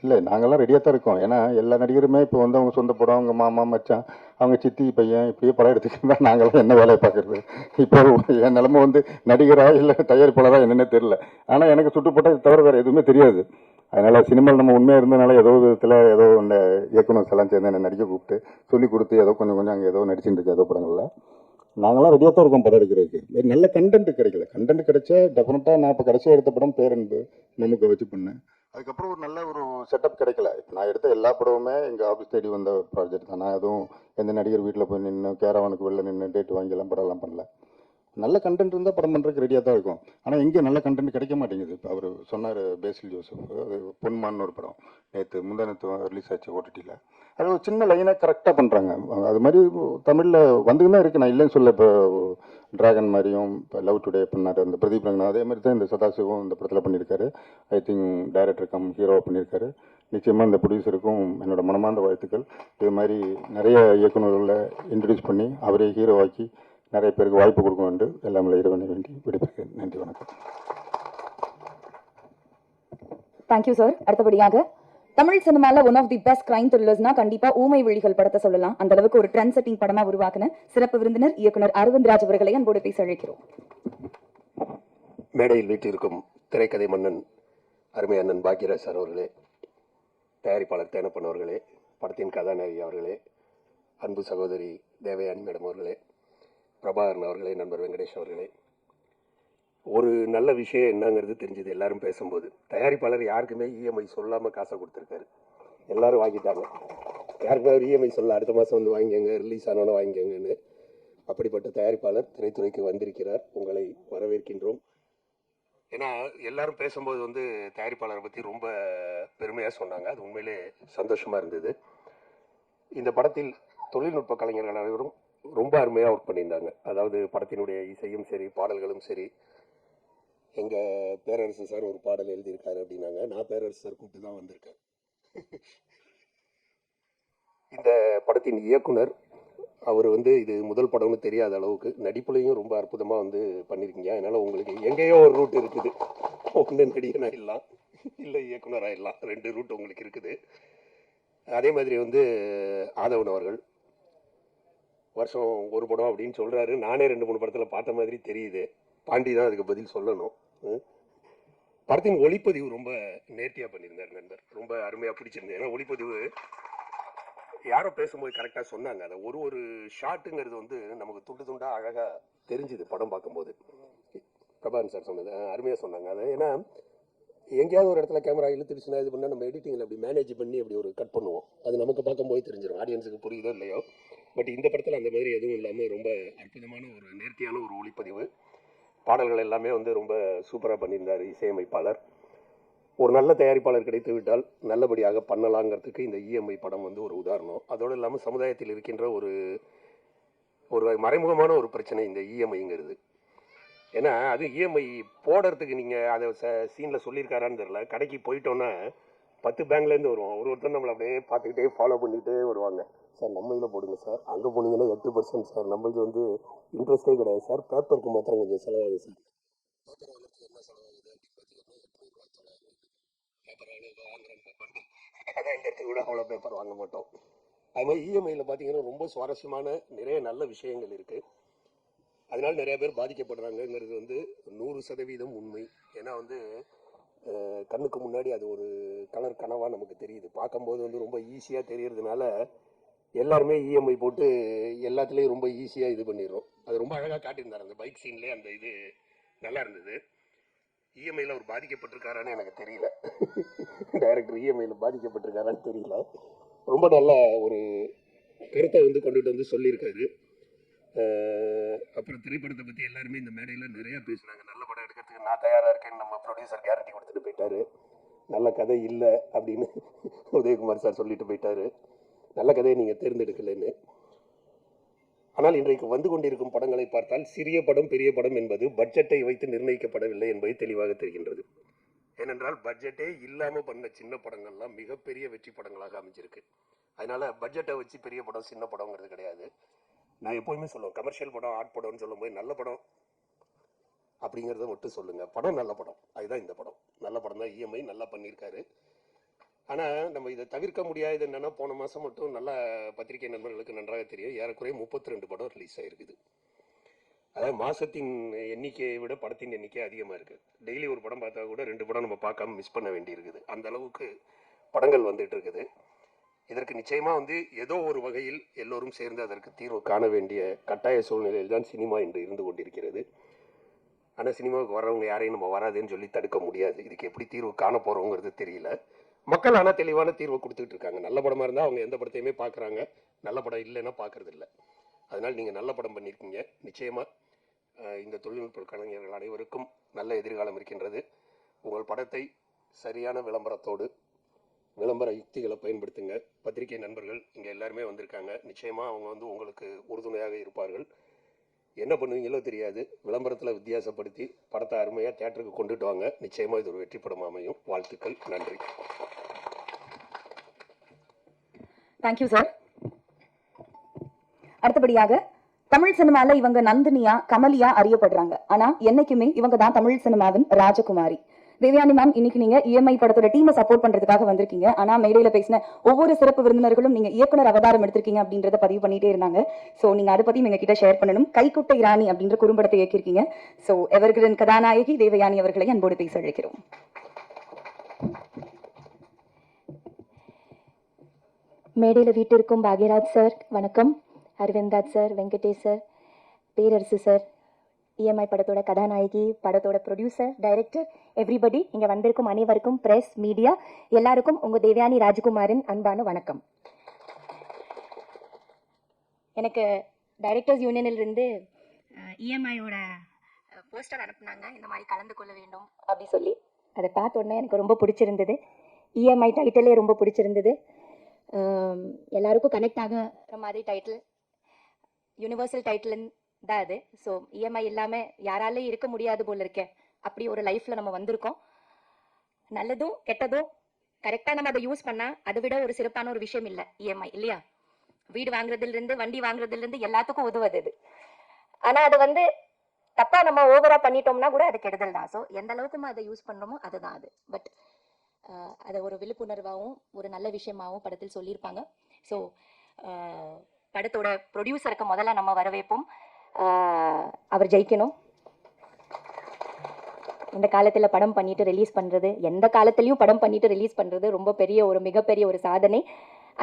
இல்லை, நாங்கள்லாம் ரெடியாக தான் இருக்கோம். ஏன்னா எல்லா நடிகருமே இப்போ வந்து அவங்க சொந்த படம், அவங்க மாமா மச்சான், அவங்க சித்தி பையன் இப்படியே படம் எடுத்துக்கிட்டா நாங்களாம் என்ன வேலையை பார்க்குறது? இப்போ என் நிலமை வந்து நடிகராக இல்லை தயாரிப்பாளராக என்னென்ன தெரில. ஆனால் எனக்கு சுட்டுப்பட்டால் இது தவிர வேறு எதுவுமே தெரியாது. அதனால் சினிமாவில் நம்ம உண்மையாக இருந்தனால ஏதோ விதத்தில் ஏதோ இந்த இயக்குனர் எல்லாம் சேர்ந்து என்னை நடிக்க கூப்பிட்டு சொல்லி கொடுத்து ஏதோ கொஞ்சம் அங்கே ஏதோ நடிச்சுட்டு இருக்கு ஏதோ படங்களில். நாங்களாம் ரெடியாக தான் இருக்கோம் படம் எடுக்கிறதுக்கு. நல்ல கண்டென்ட் கிடைக்கல. கண்டென்ட் கிடைச்சா டெஃபினட்டாக நான் இப்போ கடைசியாக எடுத்த படம் பேரன்பு மம்முக்க வச்சு பண்ணேன். அதுக்கப்புறம் ஒரு நல்ல ஒரு செட்டப் கிடைக்கல. இப்போ நான் எடுத்த எல்லா படமுமே எங்கள் ஆஃபீஸ் தேடி வந்த ப்ராஜெக்ட் தான். நான் எதுவும் எந்த நடிகர் வீட்டில் போய் நின்று கேரவானுக்கு வெளில நின்று டேட் வாங்கியெல்லாம் படம்லாம் பண்ணல. நல்ல கண்டென்ட் இருந்தால் படம் பண்ணுறதுக்கு ரெடியாக தான் இருக்கும். ஆனால் இங்கே நல்ல கண்டென்ட் கிடைக்க மாட்டேங்குது. இப்போ அவர் சொன்னார் பேசில் ஜோசப், அது பொன்மான்னு ஒரு படம் முந்தானத்து ரிலீஸ் ஆச்சு ஓடிடியில். அது ஒரு சின்ன லைனாக கரெக்டாக பண்ணுறாங்க. அது மாதிரி தமிழில் வந்துன்னு தான் இருக்குது, நான் இல்லைன்னு சொல்ல. இப்போ டிராகன் மாதிரியும் இப்போ லவ் டுடே பண்ணார் அந்த பிரதீப் ரங்கனா, அதே மாதிரி தான் இந்த சதாசிவம் இந்த படத்தில் பண்ணியிருக்காரு. ஐ திங்க் டைரக்டர் கம் ஹீரோவாக பண்ணியிருக்காரு. நிச்சயமாக இந்த ப்ரொடியூசருக்கும் என்னோட மனமார்ந்த வாழ்த்துக்கள். இது மாதிரி நிறைய இயக்குநர்களை இன்ட்ரடியூஸ் பண்ணி அவரே ஹீரோவாக்கி நிறைய பேருக்கு வாய்ப்பு கொடுக்க வேண்டும். எல்லாமே இறைவனை வேண்டி விடைபெறுகிறேன். நன்றி, வணக்கம். Thank you sir. அடுத்தபடியாக தமிழ் சினிமால one of the best crime த்ரில்லர்ஸ்னா கண்டிப்பா ஊமை விழிகள் படத்தை சொல்லலாம். அந்த அளவுக்கு ஒரு ட்ரெண்ட் செட்டிங் படமா உருவாக்குன சிறப்பு விருந்தினர் இயக்குனர் அரவிந்த் ராஜ் அவர்களை அன்போடு பேச அழைக்கிறோம். மேடையில் வீட்டிற்கும் திரைக்கதை மன்னன் அருமை அண்ணன் பாக்கியராஜ் சார் அவர்களே, தயாரிப்பாளர் தேனப்பன் அவர்களே, படத்தின் கதாநாயகி அவர்களே, அன்பு சகோதரி தேவயானி மேடம் அவர்களே, பிரபாகரன் அவர்களே, நண்பர் வெங்கடேஷ் அவர்களே, ஒரு நல்ல விஷயம் என்னங்கிறது தெரிஞ்சது எல்லாரும் பேசும்போது. தயாரிப்பாளர் யாருக்குமே இஎம்ஐ சொல்லாமல் காசை கொடுத்துருக்காரு, எல்லாரும் வாங்கிட்டாங்க. யாருக்குமே அவர் இஎம்ஐ சொல்ல அடுத்த மாதம் வந்து வாங்கிக்கங்க, ரிலீஸ் ஆனோன்னு வாங்கிக்கங்கன்னு. அப்படிப்பட்ட தயாரிப்பாளர் திரைத்துறைக்கு வந்திருக்கிறார். உங்களை வரவேற்கின்றோம். ஏன்னா எல்லாரும் பேசும்போது வந்து தயாரிப்பாளரை பற்றி ரொம்ப பெருமையாக சொன்னாங்க. அது உண்மையிலே சந்தோஷமாக இருந்தது. இந்த படத்தில் தொழில்நுட்ப கலைஞர்கள் அனைவரும் ரொம்ப அருமையாக ஒர்க் பண்ணியிருந்தாங்க. அதாவது படத்தினுடைய இசையும் சரி, பாடல்களும் சரி. எங்கள் பேரரசு சார் ஒரு பாடல் எழுதியிருக்காரு அப்படின்னாங்க. நான் பேரரசு சார் கூப்பிட்டு தான் வந்திருக்கேன். இந்த படத்தின் இயக்குனர் அவர் வந்து இது முதல் படம்னு தெரியாத அளவுக்கு நடிப்புலையும் ரொம்ப அற்புதமாக வந்து பண்ணியிருக்கீங்க. அதனால் உங்களுக்கு எங்கேயோ ஒரு ரூட் இருக்குது. ஒன்று நடிகனாகிடலாம், இல்லை இயக்குனராகிடலாம். 2 ரூட் உங்களுக்கு இருக்குது. அதே மாதிரி வந்து ஆதவன் அவர்கள் வருஷம் ஒரு படம் அப்படின்னு சொல்கிறாரு. நானே 2-3 படத்தில் பார்த்த மாதிரி தெரியுது. பாண்டி தான் அதுக்கு பதில் சொல்லணும். படத்தின் ஒளிப்பதிவு ரொம்ப நேர்த்தியாக பண்ணியிருந்தார் நண்பர். ரொம்ப அருமையாக பிடிச்சிருந்தது. ஏன்னா ஒளிப்பதிவு யாரோ பேசும்போது கரெக்டாக சொன்னாங்க. அதை ஒரு ஷாட்டுங்கிறது வந்து நமக்கு துண்டு துண்டாக அழகாக தெரிஞ்சுது படம் பார்க்கும்போது. பிரபாகரன் சார் சொன்னது அருமையாக சொன்னாங்க. அதை ஏன்னா எங்கேயாவது ஒரு இடத்துல கேமரா இழுத்துடுச்சுன்னா இது பண்ணால் நம்ம எடிட்டிங்கில் அப்படி மேனேஜ் பண்ணி அப்படி ஒரு கட் பண்ணுவோம். அது நமக்கு பார்க்கும்போது தெரிஞ்சிடும், ஆடியன்ஸுக்கு புரியுதோ இல்லையோ. பட் இந்த படத்தில் அந்த மாதிரி எதுவும் இல்லாமல் ரொம்ப அற்புதமான ஒரு நேர்த்தியான ஒரு ஒளிப்பதிவு. பாடல்கள் எல்லாமே வந்து ரொம்ப சூப்பராக பண்ணியிருந்தார் இசையமைப்பாளர். ஒரு நல்ல தயாரிப்பாளர் கிடைத்து விட்டால் நல்லபடியாக பண்ணலாங்கிறதுக்கு இந்த இஎம்ஐ படம் வந்து ஒரு உதாரணம். அதோடு இல்லாமல் சமுதாயத்தில் இருக்கின்ற ஒரு மறைமுகமான ஒரு பிரச்சனை இந்த இஎம்ஐங்கிறது. ஏன்னா அது இஎம்ஐ போடுறதுக்கு நீங்கள் அதை சீனில் சொல்லியிருக்காரான்னு தெரியல. கடைக்கு போயிட்டோன்னா 10 பேங்க்லேருந்து வருவோம். ஒருத்தர் நம்மளை அப்படியே பார்த்துக்கிட்டே ஃபாலோ பண்ணிகிட்டே வருவாங்க. சார் நம்ம இதில் போடுங்க சார், அங்கே போனீங்கன்னா 8% சார், நம்மளுக்கு வந்து இன்ட்ரெஸ்ட்டே கிடையாது சார், பேப்பருக்கு மாத்திரம் கொஞ்சம் செலவாகுது சார். பேப்பர் வாங்குறதுக்கு என்ன செலவாகுது அப்படின்னு பார்த்தீங்கன்னா 800 ரூபா பேப்பர் வாங்குறோம். அதான் இந்த இடத்துக்கு கூட அவ்வளோ பேப்பர் வாங்க மாட்டோம். அது மாதிரி இஎம்ஐயில் பார்த்தீங்கன்னா ரொம்ப சுவாரஸ்யமான நிறைய நல்ல விஷயங்கள் இருக்குது. அதனால நிறைய பேர் பாதிக்கப்படுறாங்கங்கிறது வந்து 100% உண்மை. ஏன்னா வந்து கண்ணுக்கு முன்னாடி அது ஒரு கலர் கனவாக நமக்கு தெரியுது. பார்க்கும்போது வந்து ரொம்ப ஈஸியாக தெரியறதுனால எல்லாருமே இஎம்ஐ போட்டு எல்லாத்துலேயும் ரொம்ப ஈஸியாக இது பண்ணிடுறோம். அது ரொம்ப அழகாக காட்டியிருந்தார் அந்த பைக் சீன்லேயே. அந்த இது நல்லா இருந்தது. இஎம்ஐயில் அவர் பாதிக்கப்பட்டிருக்காரான்னு எனக்கு தெரியல. டைரக்டர் இஎம்ஐயில் பாதிக்கப்பட்டிருக்காரான்னு தெரியல. ரொம்ப நல்ல ஒரு கருத்தை வந்து கொண்டுட்டு வந்து சொல்லியிருக்காரு. அப்புறம் திரைப்படத்தை பற்றி எல்லாருமே இந்த மேடையில் நிறையா பேசினாங்க. நல்ல படம் எடுக்கிறதுக்கு நான் தயாராக இருக்கேன்னு நம்ம ப்ரொடியூசர் கேரண்டி கொடுத்துட்டு போயிட்டாரு. நல்ல கதை இல்லை அப்படின்னு உதயகுமார் சார் சொல்லிட்டு போயிட்டாரு. நல்ல கதையை நீங்கள் தேர்ந்தெடுக்கலைன்னு. ஆனால் இன்றைக்கு வந்து கொண்டிருக்கும் படங்களை பார்த்தால் சிறிய படம் பெரிய படம் என்பது பட்ஜெட்டை வைத்து நிர்ணயிக்கப்படவில்லை என்பது தெளிவாக தெரிகின்றது. ஏனென்றால் பட்ஜெட்டே இல்லாமல் பண்ண சின்ன படங்கள்லாம் மிகப்பெரிய வெற்றி படங்களாக அமைஞ்சிருக்கு. அதனால் பட்ஜெட்டை வச்சு பெரிய படம் சின்ன படங்கிறது கிடையாது. நான் எப்போயுமே சொல்லுவேன், கமர்ஷியல் படம் ஆர்ட் படம்னு சொல்லும்போது நல்ல படம் அப்படிங்கிறத மட்டும் சொல்லுங்கள். படம் நல்ல படம், அதுதான் இந்த படம். நல்ல படம் தான். இஎம்ஐ நல்லா பண்ணியிருக்காரு. ஆனால் நம்ம இதை தவிர்க்க முடியாதது என்னென்னா, போன மாதம் மட்டும் நல்ல பத்திரிகை நண்பர்களுக்கு நன்றாக தெரியும், ஏறக்குறைய 32 படம் ரிலீஸ் ஆகிருக்குது. அதாவது மாதத்தின் எண்ணிக்கையை விட படத்தின் எண்ணிக்கை அதிகமாக இருக்குது. டெய்லி ஒரு படம் பார்த்தா கூட 2 படம் நம்ம பார்க்காம மிஸ் பண்ண வேண்டியிருக்குது. அந்த அளவுக்கு படங்கள் வந்துட்டு இருக்குது. இதற்கு நிச்சயமாக வந்து ஏதோ ஒரு வகையில் எல்லோரும் சேர்ந்து அதற்கு தீர்வு காண வேண்டிய கட்டாய சூழ்நிலையில் தான் சினிமா இன்று இருந்து கொண்டிருக்கிறது. ஆனால் சினிமாவுக்கு வர்றவங்க யாரையும் நம்ம வராதுன்னு சொல்லி தடுக்க முடியாது. இதுக்கு எப்படி தீர்வு காண போகிறோங்கிறது தெரியல. மக்கள் ஆனால் தெளிவான தீர்வை கொடுத்துட்டு இருக்காங்க. நல்ல படமாக இருந்தால் அவங்க எந்த படத்தையுமே பார்க்குறாங்க, நல்ல படம் இல்லைன்னா பார்க்கறது இல்லை. அதனால் நீங்கள் நல்ல படம் பண்ணியிருக்கீங்க. நிச்சயமாக இந்த தொழில்நுட்ப கலைஞர்கள் அனைவருக்கும் நல்ல எதிர்காலம் இருக்கின்றது. உங்கள் படத்தை சரியான விளம்பரத்தோடு விளம்பர யுக்திகளை பயன்படுத்துங்க. பத்திரிகை நண்பர்கள் இங்கே எல்லாருமே வந்திருக்காங்க. நிச்சயமாக அவங்க வந்து உங்களுக்கு உறுதுணையாக இருப்பார்கள். என்ன பண்ணுவீங்களோ தெரியாது, விளம்பரத்தில் வித்தியாசப்படுத்தி படத்தை அருமையாக தியேட்டருக்கு கொண்டுட்டு வாங்க. நிச்சயமாக இது ஒரு வெற்றி படம் அமையும். வாழ்த்துக்கள். நன்றி. Thank you sir. அடுத்தபடியாக தமிழ் சினிமால இவங்க நந்தினியா கமலியா அறியப்படுறாங்க. ஆனா என்னைக்குமே இவங்க தான் தமிழ் சினிமாவின் ராஜகுமாரி. தேவயானி மேம், இன்னைக்கு நீங்க இஎம்ஐ படத்தோட டீமை சப்போர்ட் பண்றதுக்காக வந்திருக்கீங்க. ஆனா மேடையில பேசின ஒவ்வொரு சிறப்பு விருந்தினர்களும் நீங்க இயக்குனர் அவதாரம் எடுத்திருக்கீங்க அப்படின்றத பதிவு பண்ணிட்டே இருந்தாங்க. சோ நீங்க அதை பத்தி எங்க கிட்ட ஷேர் பண்ணணும். கைக்குட்டை ராணி அப்படின்ற குறும்படத்தை இயக்கியிருக்கீங்க. சோ எவர்கிரன் கதாநாயகி தேவயானி அவர்களை அன்போடு பேச அழைக்கிறோம். மேடையில் வீட்டிற்கும் பாக்யராஜ் சார் வணக்கம், அரவிந்த்ராஜ் சார், வெங்கடேஷ் சார், பேரரசு சார், இஎம்ஐ படத்தோட கதாநாயகி, படத்தோட ப்ரொடியூசர், டைரக்டர், எவ்ரிபடி, இங்கே வந்திருக்கும் அனைவருக்கும், பிரஸ், மீடியா எல்லாருக்கும் உங்கள் தேவயானி ராஜகுமாரின் அன்பான வணக்கம். எனக்கு டைரக்டர்ஸ் யூனியனிலிருந்து இஎம்ஐயோட போஸ்டர் அனுப்புனாங்க, இந்த மாதிரி கலந்து கொள்ள வேண்டும் அப்படி சொல்லி. அதை பார்த்த உடனே எனக்கு ரொம்ப பிடிச்சிருந்தது. இஎம்ஐ டைட்டிலே ரொம்ப பிடிச்சிருந்தது. எல்லாருக்கும் கனெக்ட் ஆகிற மாதிரி டைட்டில், யூனிவர்சல் டைட்டில் தான் அது. ஸோ இஎம்ஐ இல்லாமல் யாராலையும் இருக்க முடியாது போல இருக்கேன். அப்படி ஒரு லைஃப்பில் நம்ம வந்திருக்கோம். நல்லதும் கெட்டதும் கரெக்டாக நம்ம அதை யூஸ் பண்ணால் அதை விட ஒரு சிறப்பான ஒரு விஷயம் இல்லை இஎம்ஐ, இல்லையா? வீடு வாங்குறதுலேருந்து வண்டி வாங்குறதுலேருந்து எல்லாத்துக்கும் உதவுது அது. ஆனால் அது வந்து தப்பாக நம்ம ஓவராக பண்ணிட்டோம்னா கூட அது கெடுதல் தான். ஸோ எந்த அளவுக்கு நம்ம அதை யூஸ் பண்ணுறோமோ அதுதான் அது. பட் அதை ஒரு விழிப்புணர்வாகவும் ஒரு நல்ல விஷயமாகவும் படத்தில் சொல்லியிருப்பாங்க. ஸோ படத்தோட ப்ரொடியூசருக்கு முதல்ல நம்ம வரவேற்போம். அவர் ஜெயிக்கணும். இந்த காலத்தில் படம் பண்ணிட்டு ரிலீஸ் பண்ணுறது, எந்த காலத்துலையும் படம் பண்ணிட்டு ரிலீஸ் பண்ணுறது ரொம்ப பெரிய ஒரு மிகப்பெரிய ஒரு சாதனை.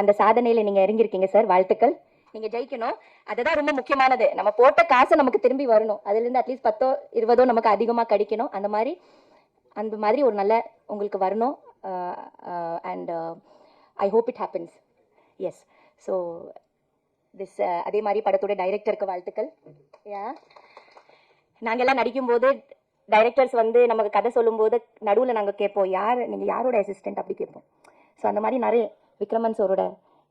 அந்த சாதனையில் நீங்கள் இறங்கியிருக்கீங்க சார், வாழ்த்துக்கள். நீங்கள் ஜெயிக்கணும், அதுதான் ரொம்ப முக்கியமானது. நம்ம போட்ட காசு நமக்கு திரும்பி வரணும். அதுலேருந்து அட்லீஸ்ட் 10 20 நமக்கு அதிகமாக கிடைக்கணும். அந்த மாதிரி ஒரு நல்ல உங்களுக்கு வரணும். And I hope it happens. Yes. So this அதே மாதிரி படத்தோட டைரக்டருக்கு வாழ்த்துக்கள். நாங்கள்லாம் நடிக்கும்போது டைரக்டர்ஸ் வந்து நமக்கு கதை சொல்லும்போது நடுவில் நாங்கள் கேட்போம், நீங்கள் யாரோட அசிஸ்டன்ட் அப்படி கேட்போம். ஸோ அந்த மாதிரி நிறைய விக்ரமன் சாரோட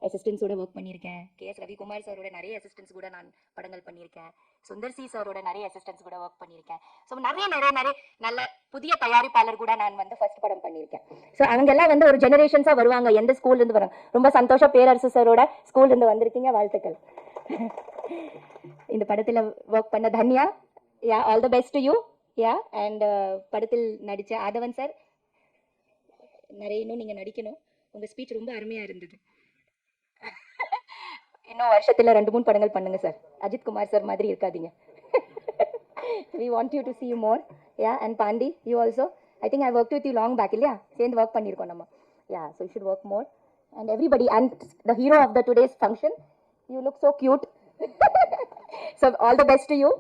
அசிஸ்டன்ஸோட ஒர்க் பண்ணியிருக்கேன். KS ரவிக்குமார் சாரோட நிறைய அசிஸ்டன்ஸ் கூட நான் படங்கள் பண்ணியிருக்கேன். சுந்தர் சி சாரோட நிறைய அசிஸ்டன்ஸ் கூட ஒர்க் பண்ணியிருக்கேன். ஸோ நிறைய நல்ல புதிய தயாரிப்பாளர் கூட நான் வந்து ஃபர்ஸ்ட் படம் பண்ணியிருக்கேன். ஸோ அவங்கெல்லாம் வந்து ஒரு ஜெனரேஷன்ஸாக வருவாங்க, எந்த ஸ்கூல்லேருந்து வராங்க. ரொம்ப சந்தோஷம், பேரரசு சாரோட ஸ்கூல்லேருந்து வந்திருக்கீங்க, வாழ்த்துக்கள். இந்த படத்தில் ஒர்க் பண்ண Tanya, all the best to you. And படத்தில் நடித்த ஆதவன் சார், நிறைய இன்னும் நீங்கள் நடிக்கணும். உங்கள் ஸ்பீச் ரொம்ப அருமையாக இருந்தது. இன்னும் வருஷத்தில் 2-3 படங்கள் பண்ணுங்க சார். அஜித் குமார் சார் மாதிரி இருக்காதீங்க. We want you to see you more. And Pandi, you also I think I work with you long back இல்லையா, சேர்ந்து ஒர்க் பண்ணியிருக்கோம் நம்ம. Yeah, so you should work more and everybody and the hero of the today's function, you look so cute. So all the best to you.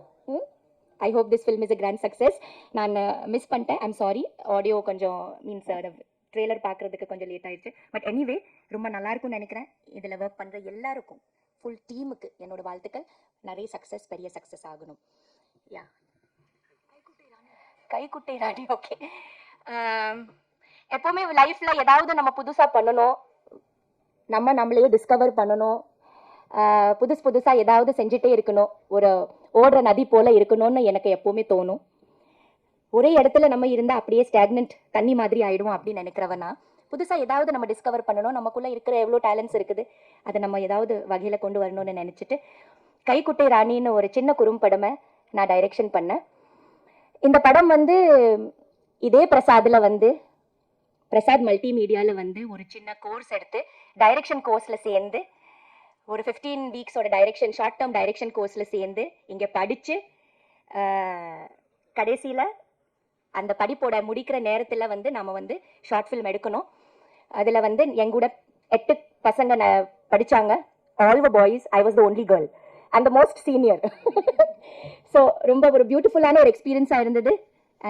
I hope this film is a grand success. நான் miss பண்ணிட்டேன், I'm sorry. Audio கொஞ்சம் means trailer பார்க்குறதுக்கு கொஞ்சம் late ஆயிடுச்சு. But anyway ரொம்ப நல்லா இருக்கும்னு நினைக்கிறேன். இதில் ஒர்க் பண்ணுற எல்லாருக்கும், ஃபுல் டீமுக்கு என்னோட வாழ்த்துக்கள். நிறைய சக்ஸஸ், பெரிய சக்ஸஸ் ஆகணும். யா, கைக்குட்டை ராணி. ஓகே, எப்போவுமே லைஃப்பில் ஏதாவது நம்ம புதுசாக பண்ணணும், நம்மளையே டிஸ்கவர் பண்ணணும், புதுசாக ஏதாவது செஞ்சுட்டே இருக்கணும், ஒரு ஓடுற நதி போல் இருக்கணும்னு எனக்கு எப்போவுமே தோணும். ஒரே இடத்துல நம்ம இருந்தால் அப்படியே ஸ்டாக்னன்ட் தண்ணி மாதிரி ஆகிடுவோம் அப்படின்னு நினைக்கிறவனா, புதுசாக ஏதாவது நம்ம டிஸ்கவர் பண்ணணும், நமக்குள்ளே இருக்கிற எவ்வளோ டேலண்ட்ஸ் இருக்குது அதை நம்ம ஏதாவது வகையில் கொண்டு வரணும்னு நினச்சிட்டு கைக்குட்டை ராணின்னு ஒரு சின்ன குறும்படமை நான் டைரெக்ஷன் பண்ணேன். இந்த படம் இதே பிரசாதில் பிரசாத் மல்டிமீடியாவில் ஒரு சின்ன கோர்ஸ் எடுத்து டைரெக்ஷன் கோர்ஸில் சேர்ந்து ஒரு 15 வீக்ஸோட டைரெக்ஷன், ஷார்ட் டேர்ம் டைரெக்ஷன் கோர்ஸில் சேர்ந்து இங்கே படித்து கடைசியில் அந்த படிப்போட முடிக்கிற நேரத்தில் நம்ம ஷார்ட் ஃபில்ம் எடுக்கணும். அதில் எங்கூட 8 பசங்க படித்தாங்க. All the boys, I was the only girl and the most senior. So ரொம்ப ஒரு பியூட்டிஃபுல்லான ஒரு எக்ஸ்பீரியன்ஸாக இருந்தது.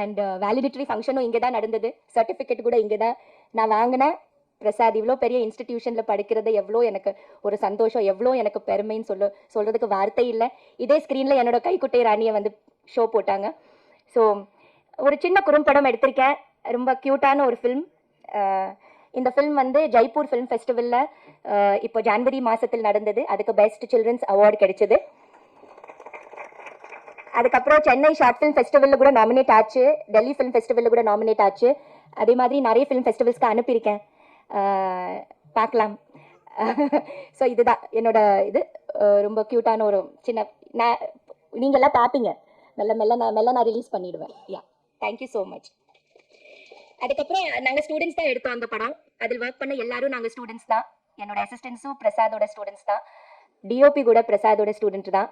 அண்ட் வேலிடிட்டரி ஃபங்க்ஷனும் இங்கே தான் நடந்தது. சர்டிஃபிகேட் கூட இங்கே தான் நான் வாங்கினேன். பிரசாத் இவ்வளோ பெரிய இன்ஸ்டிடியூஷனில் படிக்கிறது எவ்வளோ எனக்கு ஒரு சந்தோஷம், எவ்வளோ எனக்கு பெருமைன்னு சொல்கிறதுக்கு வார்த்தை இல்லை. இதே ஸ்க்ரீனில் என்னோட கைக்குட்டை ராணியை ஷோ போட்டாங்க. ஸோ ஒரு சின்ன குறும்படம் எடுத்திருக்கேன், ரொம்ப க்யூட்டான ஒரு ஃபில்ம். இந்த ஃபில்ம் ஜெய்ப்பூர் ஃபிலிம் ஃபெஸ்டிவலில் இப்போ ஜனவரி மாதத்தில் நடந்தது. அதுக்கு பெஸ்ட் சில்ட்ரன்ஸ் அவார்டு கிடைச்சது. அதுக்கப்புறம் சென்னை ஷார்ட் ஃபிலிம் ஃபெஸ்டிவலில் கூட நாமினேட் ஆச்சு, டெல்லி ஃபிலிம் ஃபெஸ்டிவலில் கூட நாமினேட் ஆச்சு. அதே மாதிரி நிறைய ஃபிலிம் ஃபெஸ்டிவல்ஸ்க்கு அனுப்பியிருக்கேன், பார்க்கலாம். ஸோ இதுதான் என்னோட இது. ரொம்ப க்யூட்டான ஒரு சின்ன, நீங்கள்லாம் பார்ப்பீங்க, மெல்ல நான் ரிலீஸ் பண்ணிவிடுவேன். யா, தேங்க்யூ ஸோ மச். அதுக்கப்புறம் நாங்கள் ஸ்டூடெண்ட்ஸ் தான் எடுத்தோம் அந்த படம். அதில் ஒர்க் பண்ண எல்லாரும் நாங்கள் ஸ்டூடெண்ட்ஸ் தான். என்னோட அசிஸ்டன்ஸும் பிரசாதோட ஸ்டூடெண்ட்ஸ் தான், டிஓபி கூட பிரசாதோட ஸ்டூடெண்ட் தான்.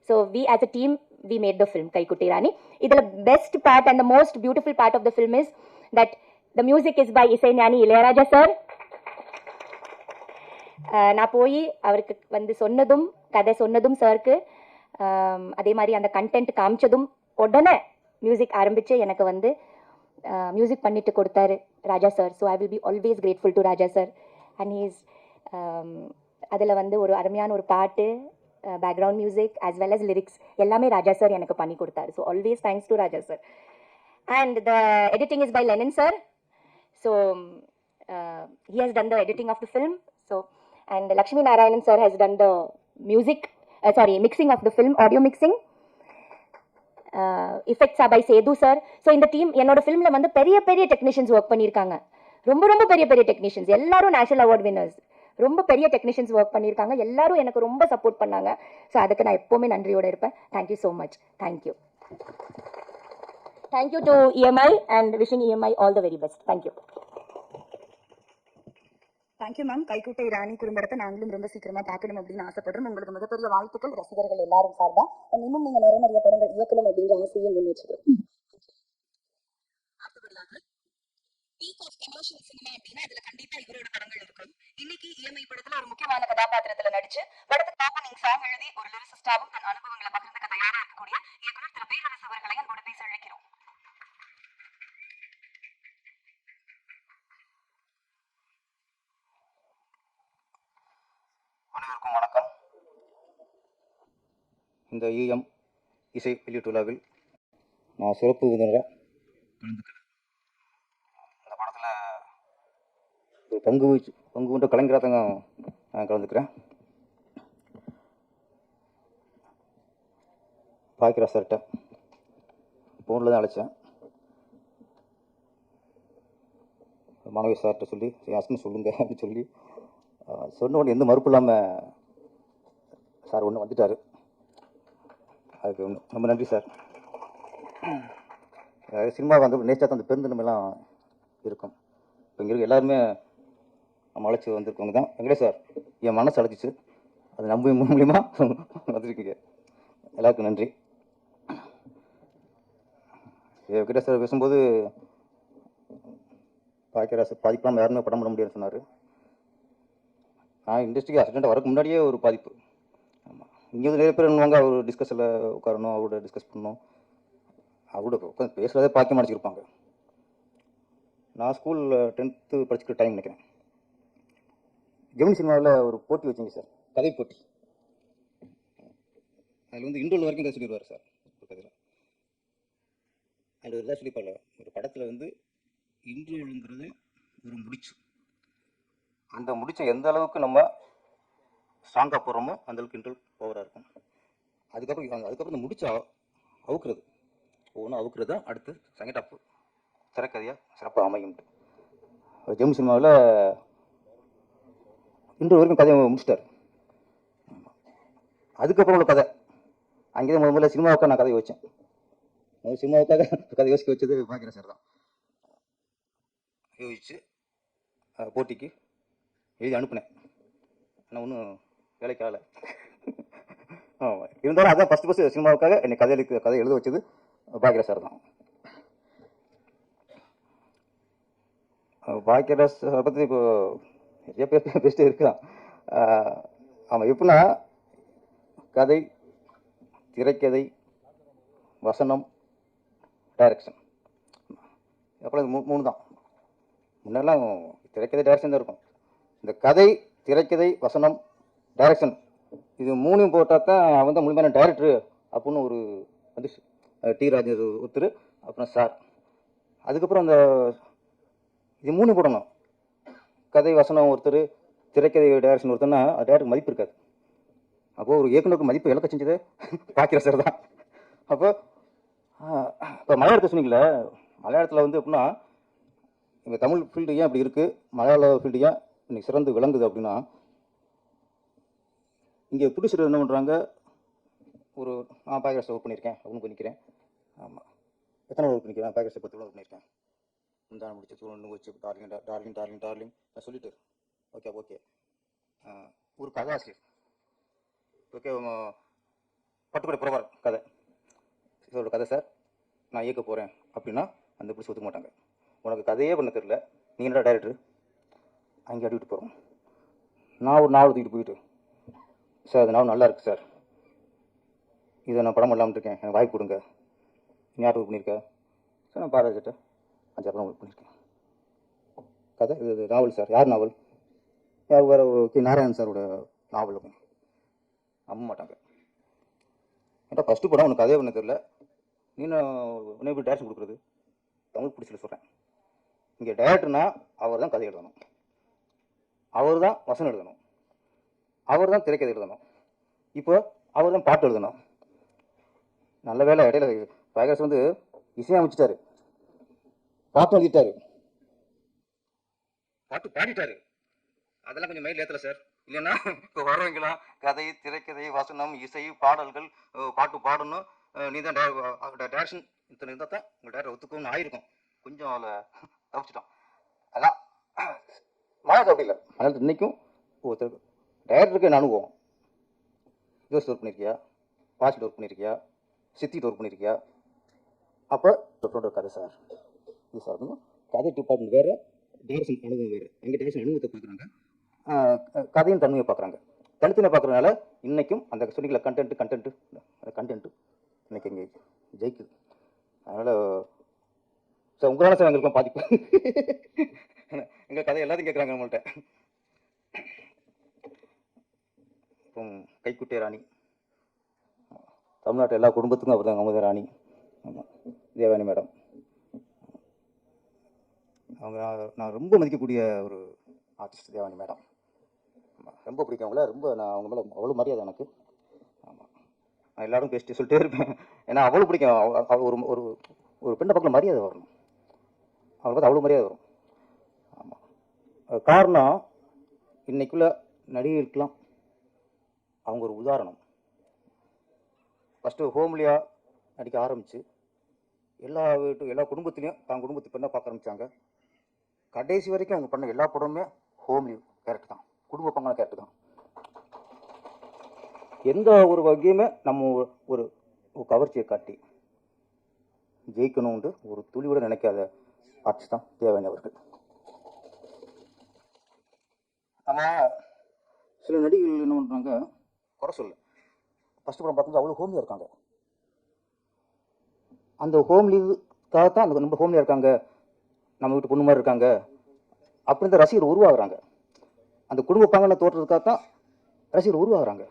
So we as a team we made the film Kaikuttai Rani. இதில் best part and the most beautiful part of the film is that the music is by Isaignani Ilaiyaraaja sir. நான் போய் அவருக்கு சொன்னதும், கதை சொன்னதும் சாருக்கு, அதே மாதிரி அந்த கண்டென்ட் காமிச்சதும் உடனே மியூசிக் ஆரம்பித்து எனக்கு மியூசிக் பண்ணிட்டு கொடுத்தாரு Raja sir. So I will be always grateful to Raja sir. And he's அதில் ஒரு அருமையான ஒரு பாட்டு, background music as well as lyrics எல்லாமே ராஜா சார் எனக்கு பண்ணி கொடுத்தாரு. So always thanks to Raja sir. And the editing is by Lenin sir. So he has done the editing of the film. So and Lakshmi Narayanan sir has done the music, mixing of the film, audio mixing. Effects are by Sedu sir. So இந்த team என்னோட ஃபிலிமில் பெரிய பெரிய technicians work பண்ணியிருக்காங்க. ரொம்ப பெரிய பெரிய technicians, எல்லாரும் நேஷனல் அவார்ட் வின்னர்ஸ். ரொம்ப பெரிய டெக்னீஷியன்ஸ் ஒர்க் பண்ணியிருக்காங்க. எல்லாரும் எனக்கு ரொம்ப சப்போர்ட் பண்ணாங்க. ஸோ அதுக்கு நான் எப்போவுமே நன்றியோடு இருப்பேன். Thank you so much. Thank you to EMI and wishing EMI all the very best. Thank you. Thank you ma'am. Kaikuttai Rani குறும்படத்தை நாங்களும் ரொம்ப சீக்கிரமா பார்க்கணும் அப்படின்னு ஆசைப்படுறோம். உங்களுக்கு மிகப்பெரிய வாழ்த்துக்கள் ரசிகர்கள் எல்லாரும் சார்பா. இன்னும் நீங்க நிறைய படங்கள் இயக்கணும் அப்படிங்கிற ஆசையும் முன் வச்சுக்கிறோம். கமர்ஷியல் சினிமா அப்படின்னா அதுல கண்டிப்பா இவரோட படங்கள் இருக்கும். இன்னைக்கு EMI படத்துல ஒரு முக்கியமான கதாபாத்திரத்துல நடிச்சு படத்துக்கு ஓப்பனிங் சாங் எழுதி ஒரு லிரிசிஸ்டாவும் தன் அனுபவங்களை பகிர்ந்துக்க தயாரா இருக்கக்கூடிய இயக்குனர் திரு பேரரசு அவர்களை என்னோட பேச அழைக்கிறோம். அனைவருக்கும் வணக்கம். இந்த EM இசை வெளியீட்டு விழாவில் நான் சிறப்பு விருந்தினராக கலந்துக்கிறேன். இந்த படத்தில் ஒரு பங்கு கொண்ட கலைஞராக தாங்க நான் கலந்துக்கிறேன். பாக்கியராஜ் சார்கிட்ட ஃபோனில் தான் அழைச்சேன். மாணவி சார்கிட்ட சொல்லி ஹஸ்பண்ட் சொல்லுங்க அப்படின்னு சொல்லி சொன்ன உடனே எந்த மறுப்பு இல்லாமல் சார் ஒன்று வந்துட்டார். அதுக்கு ரொம்ப நன்றி சார். சினிமாவுக்கு வந்து நேச்சர் அந்த பெருந்தன்மைலாம் இருக்கும். இப்போ இங்கே இருக்க எல்லாருமே நம்ம அழைச்சி வந்திருக்கவங்க தான். வெங்கடேஷ் சார் என் மனசு அழைச்சிச்சு, அது நம்ப மூலியமா வந்துருக்கீங்க. எல்லாருக்கும் நன்றி. வெங்கடேஷ் சார் பேசும்போது பாக்கியராஜ் பாதிப்பாமல் யாருமே படம் பண்ண முடியாதுன்னு சொன்னார். நான் இண்டஸ்ட்ரிக்கு அசிஸ்டண்ட்டாக வரக்கு முன்னாடியே ஒரு பாதிப்பு. ஆமாம், இங்கே வந்து நிறைய பேர் என்னவாங்க, அவர் டிஸ்கஸில் உட்காரணும், அவரோட டிஸ்கஸ் பண்ணணும், அவரோட உட்காந்து பேசுகிறதே பாக்கியம் அடிச்சிருப்பாங்க. நான் ஸ்கூலில் 10th படிச்சுக்கிற டைம் நினைக்கிறேன். ஜெமினி சினிமாவில் ஒரு போட்டி வச்சிங்க சார், கதை போட்டி. அதில் வந்து இன்டர்வல் வரைக்கும் கதை சொல்லிடுவார் சார் ஒரு கதையில். அது ஒரு இதாக சொல்லிப்பாங்க, ஒரு படத்தில் வந்து இன்டர்வலுங்கிறது ஒரு முடிச்சு. அந்த முடிச்ச எந்த அளவுக்கு நம்ம ஸ்ட்ராங்காக போகிறோமோ அந்த அளவுக்கு இன்டர்வல் பவராக இருக்கும். அதுக்கப்புறம் இந்த முடிச்ச அவுக்குறது, ஒவ்வொன்றும் அவுக்குறது தான் அடுத்து செகண்ட் ஹாஃப் திரைக்கதையாக சிறப்பாக அமையும்ட்டு. ஜெமினி சினிமாவில் இன்டர்வல் வரைக்கும் கதையை முடிச்சிட்டார். அதுக்கப்புறம் உள்ள கதை அங்கே தான் முதல்ல சினிமாவுக்காக நான் கதை யோசித்தேன். சினிமாவுக்காக கதை யோசிக்க வச்சது பாக்கியராஜ் சார் தான். யோசிச்சு போட்டிக்கு எழுதி அனுப்புனேன். ஆனால் ஒன்றும் வேலைக்கு ஆகலை. ஆமாம், இருந்தாலும் அதான் ஃபஸ்ட்டு சினிமாவுக்காக என்னை கதை எழுத வச்சது பாக்கியராஜ் சார் தான். பாக்கியராஜ் சாரை பற்றி இப்போ நிறைய பேர் பெஸ்ட்டு இருக்கலாம். ஆமாம், எப்படின்னா கதை, திரைக்கதை, வசனம், டைரக்ஷன், அப்புறம் இது மூணு தான். முன்னெல்லாம் திரைக்கதை டைரக்ஷன் தான் இருக்கும். இந்த கதை, திரைக்கதை, வசனம், டைரக்ஷன் இது மூணையும் போட்டால் தான் அவன் தான் முழுமையான டைரக்டரு அப்படின்னு ஒரு வந்து டி ராஜர் ஒருத்தர், அப்புறம் சார். அதுக்கப்புறம் அந்த இது மூணு போடணும். கதை வசனம் ஒருத்தர், திரைக்கதை டைரக்ஷன் ஒருத்தர்னா அது டேரக்டருக்கு மதிப்பு இருக்காது. அப்போது ஒரு இயக்குனருக்கு மதிப்பு இழக்க செஞ்சது பாக்கியராஜ் சார் தான். அப்போ இப்போ மலையாளத்தை சொன்னீங்களே, மலையாளத்தில் வந்து எப்படின்னா எங்கள் தமிழ் ஃபீல்டு ஏன் அப்படி இருக்குது, மலையாள ஃபீல்டு ஏன் இன்னைக்கு சிறந்து விளங்குது அப்படின்னா, இங்கே ப்ரொடியூசர் என்ன பண்ணுறாங்க, ஒரு நான் பாக்கியராஜ் ஒர்க் பண்ணியிருக்கேன் அப்படின்னு பண்ணிக்கிறேன். ஆமாம், எத்தனை ஒர்க் பண்ணிக்கிறேன், பாக்கியராஜ் 10 ஒர்க் பண்ணியிருக்கேன். முந்தான முடிச்சு சூழ்நிலை வச்சு டார்லிங் டார்லிங் டார்லிங் டார்லிங் நான் சொல்லிட்டு ஓகே ஒரு கதாசிரியர், ஓகே பட்டுக்கடை பிரபார் கதை, இதோட கதை சார் நான் இயக்க போகிறேன் அப்படின்னா அந்த இப்படி ஒத்துக்க மாட்டாங்க. உனக்கு கதையே பண்ண தெரியல, நீ என்னடா டைரக்டர், அங்கே அடிவிட்டு போகிறோம். நான் ஒரு நாவல் தூக்கிட்டு போயிட்டு, சார் அது நாவல் நல்லா இருக்குது சார், இதை நான் படம் பண்ணலாம்னு இருக்கேன், எனக்கு வாய்ப்பு கொடுங்க. நீ யார் ஒர்க் பண்ணியிருக்க சார்? நான் பாராஜிட்ட 5 படம் ஒர்க் பண்ணியிருக்கேன். கதை இது நாவல் சார், யார் நாவல்? யார் வேறு ஒரு நாராயணன் சாரோட நாவல் அப்படின்னு நம்ப மாட்டாங்க. ஏன்டா ஃபஸ்ட்டு படம் உனக்கு கதையே பண்ண தெரியல, நீ உன்னை எப்படி டேரக்ஷன் கொடுக்குறது? தமிழ் பிடிச்சல சொல்கிறேன், இங்கே டைரக்டர்னா அவர் தான் கதை எழுதணும், அவர் தான் வசனம் எழுதணும், அவர் தான் திரைக்கதை எழுதணும், இப்போ அவர் தான் பாட்டு எழுதணும். நல்ல வேலை இடையில பாக்கியராஜ் வந்து இசையமைச்சிட்டாரு, பாட்டு எழுதிட்டாரு, பாட்டு பாடிட்டாரு. அதெல்லாம் கொஞ்சம் மைல் ஏற்றல சார். இல்லைன்னா இப்போ வரவங்களாம் கதை, திரைக்கதை, வசனம், இசை, பாடல்கள், பாட்டு பாடணும், நீ தான் டைரக்ஷன் இத்தனை இருந்தால் தான் உங்கள் டேரக்டர் ஒத்துக்கணும்னு ஆயிருக்கும். கொஞ்சம் அதில் தவிச்சிட்டோம். அதான் மலையாளத்தில் அப்படி இல்லை. மலையாளத்தில் இன்றைக்கும் ஒருத்தர் டைரக்டருக்கு என்ன அனுபவம், யோசிச்சு ஒர்க் பண்ணியிருக்கியா, பாசிட் ஒர்க் பண்ணியிருக்கியா, சித்திட்டு ஒர்க் பண்ணியிருக்கியா, அப்போ ஒரு கதை சார் இது சார் அப்படின்னா கதை டிபார்ட்மெண்ட் வேறு, டைரக்ஷன் அனுபவம் வேறு. எங்கள் டைரக்ஷன் அனுபவத்தை பார்க்குறாங்க, கதையின் தன்மையை பார்க்குறாங்க. தனித்தனியாக பார்க்குறதுனால இன்றைக்கும் அந்த சொன்னிக்கல கண்டென்ட்டு இன்றைக்கி இங்கே ஜெயிக்குது. அதனால் சார் உங்களால் சார் எங்களுக்கும் பாதிப்பு. எங்கள் கதை எல்லாத்தையும் கேட்குறாங்க நம்மள்கிட்ட. அப்புறம் கைக்குட்டை ராணி, தமிழ்நாட்டு எல்லா குடும்பத்துக்கும் அவர் தான் அமுத ராணி. ஆமாம், தேவானி மேடம், அவங்க நான் ரொம்ப மதிக்கக்கூடிய ஒரு ஆர்டிஸ்ட் தேவானி மேடம். ஆமாம், ரொம்ப பிடிக்கும் அவங்கள, ரொம்ப நான் அவங்க மேலே அவ்வளோ மரியாதை எனக்கு. ஆமாம், நான் எல்லாரும் பேசிட்டு சொல்லிட்டே இருப்பேன், ஏன்னா அவ்வளோ பிடிக்கும். ஒரு ஒரு ஒரு பெண்ணை பக்கம் மரியாதை வரணும், அவளை பார்த்து அவ்வளோ மரியாதை வரும். ஆமாம், காரணம் இன்னைக்குள்ள நடிகர்களுக்கெல்லாம் அவங்க ஒரு உதாரணம். ஃபஸ்ட்டு ஹோம்லியாக நடிக்க ஆரம்பித்து எல்லா குடும்பத்துலேயும் தான் குடும்பத்து பெண்ணை பார்க்க ஆரம்பித்தாங்க. கடைசி வரைக்கும் அவங்க பண்ண எல்லா படமுமே ஹோம்லி கேரக்டர் தான், குடும்ப பங்கான கேரக்டர் தான். எந்த ஒரு வகையுமே நம்ம ஒரு கவர்ச்சியை காட்டி ஜெயிக்கணும்னு ஒரு துளி கூட நினைக்காத ஆர்டிஸ்ட் தான் தேவானி அவர்கள். ஆமாம், சில நடிகர்கள் என்ன பண்ணுறாங்க, குறை சொல்ல ஃபஸ்ட்டு படம் பார்க்கும்போது அவ்வளோ ஹோம்லியாக இருக்காங்க. அந்த ஹோம்லிக்காகத்தான் அந்த ரொம்ப ஹோம்லியாக இருக்காங்க, நம்ம வீட்டு பொண்ணு மாதிரி இருக்காங்க அப்படின்னு தான் ரசிகர் உருவாகுறாங்க. அந்த குடும்ப பாங்கனை தோற்றதுக்காகத்தான் ரசிகர் உருவாகுறாங்க.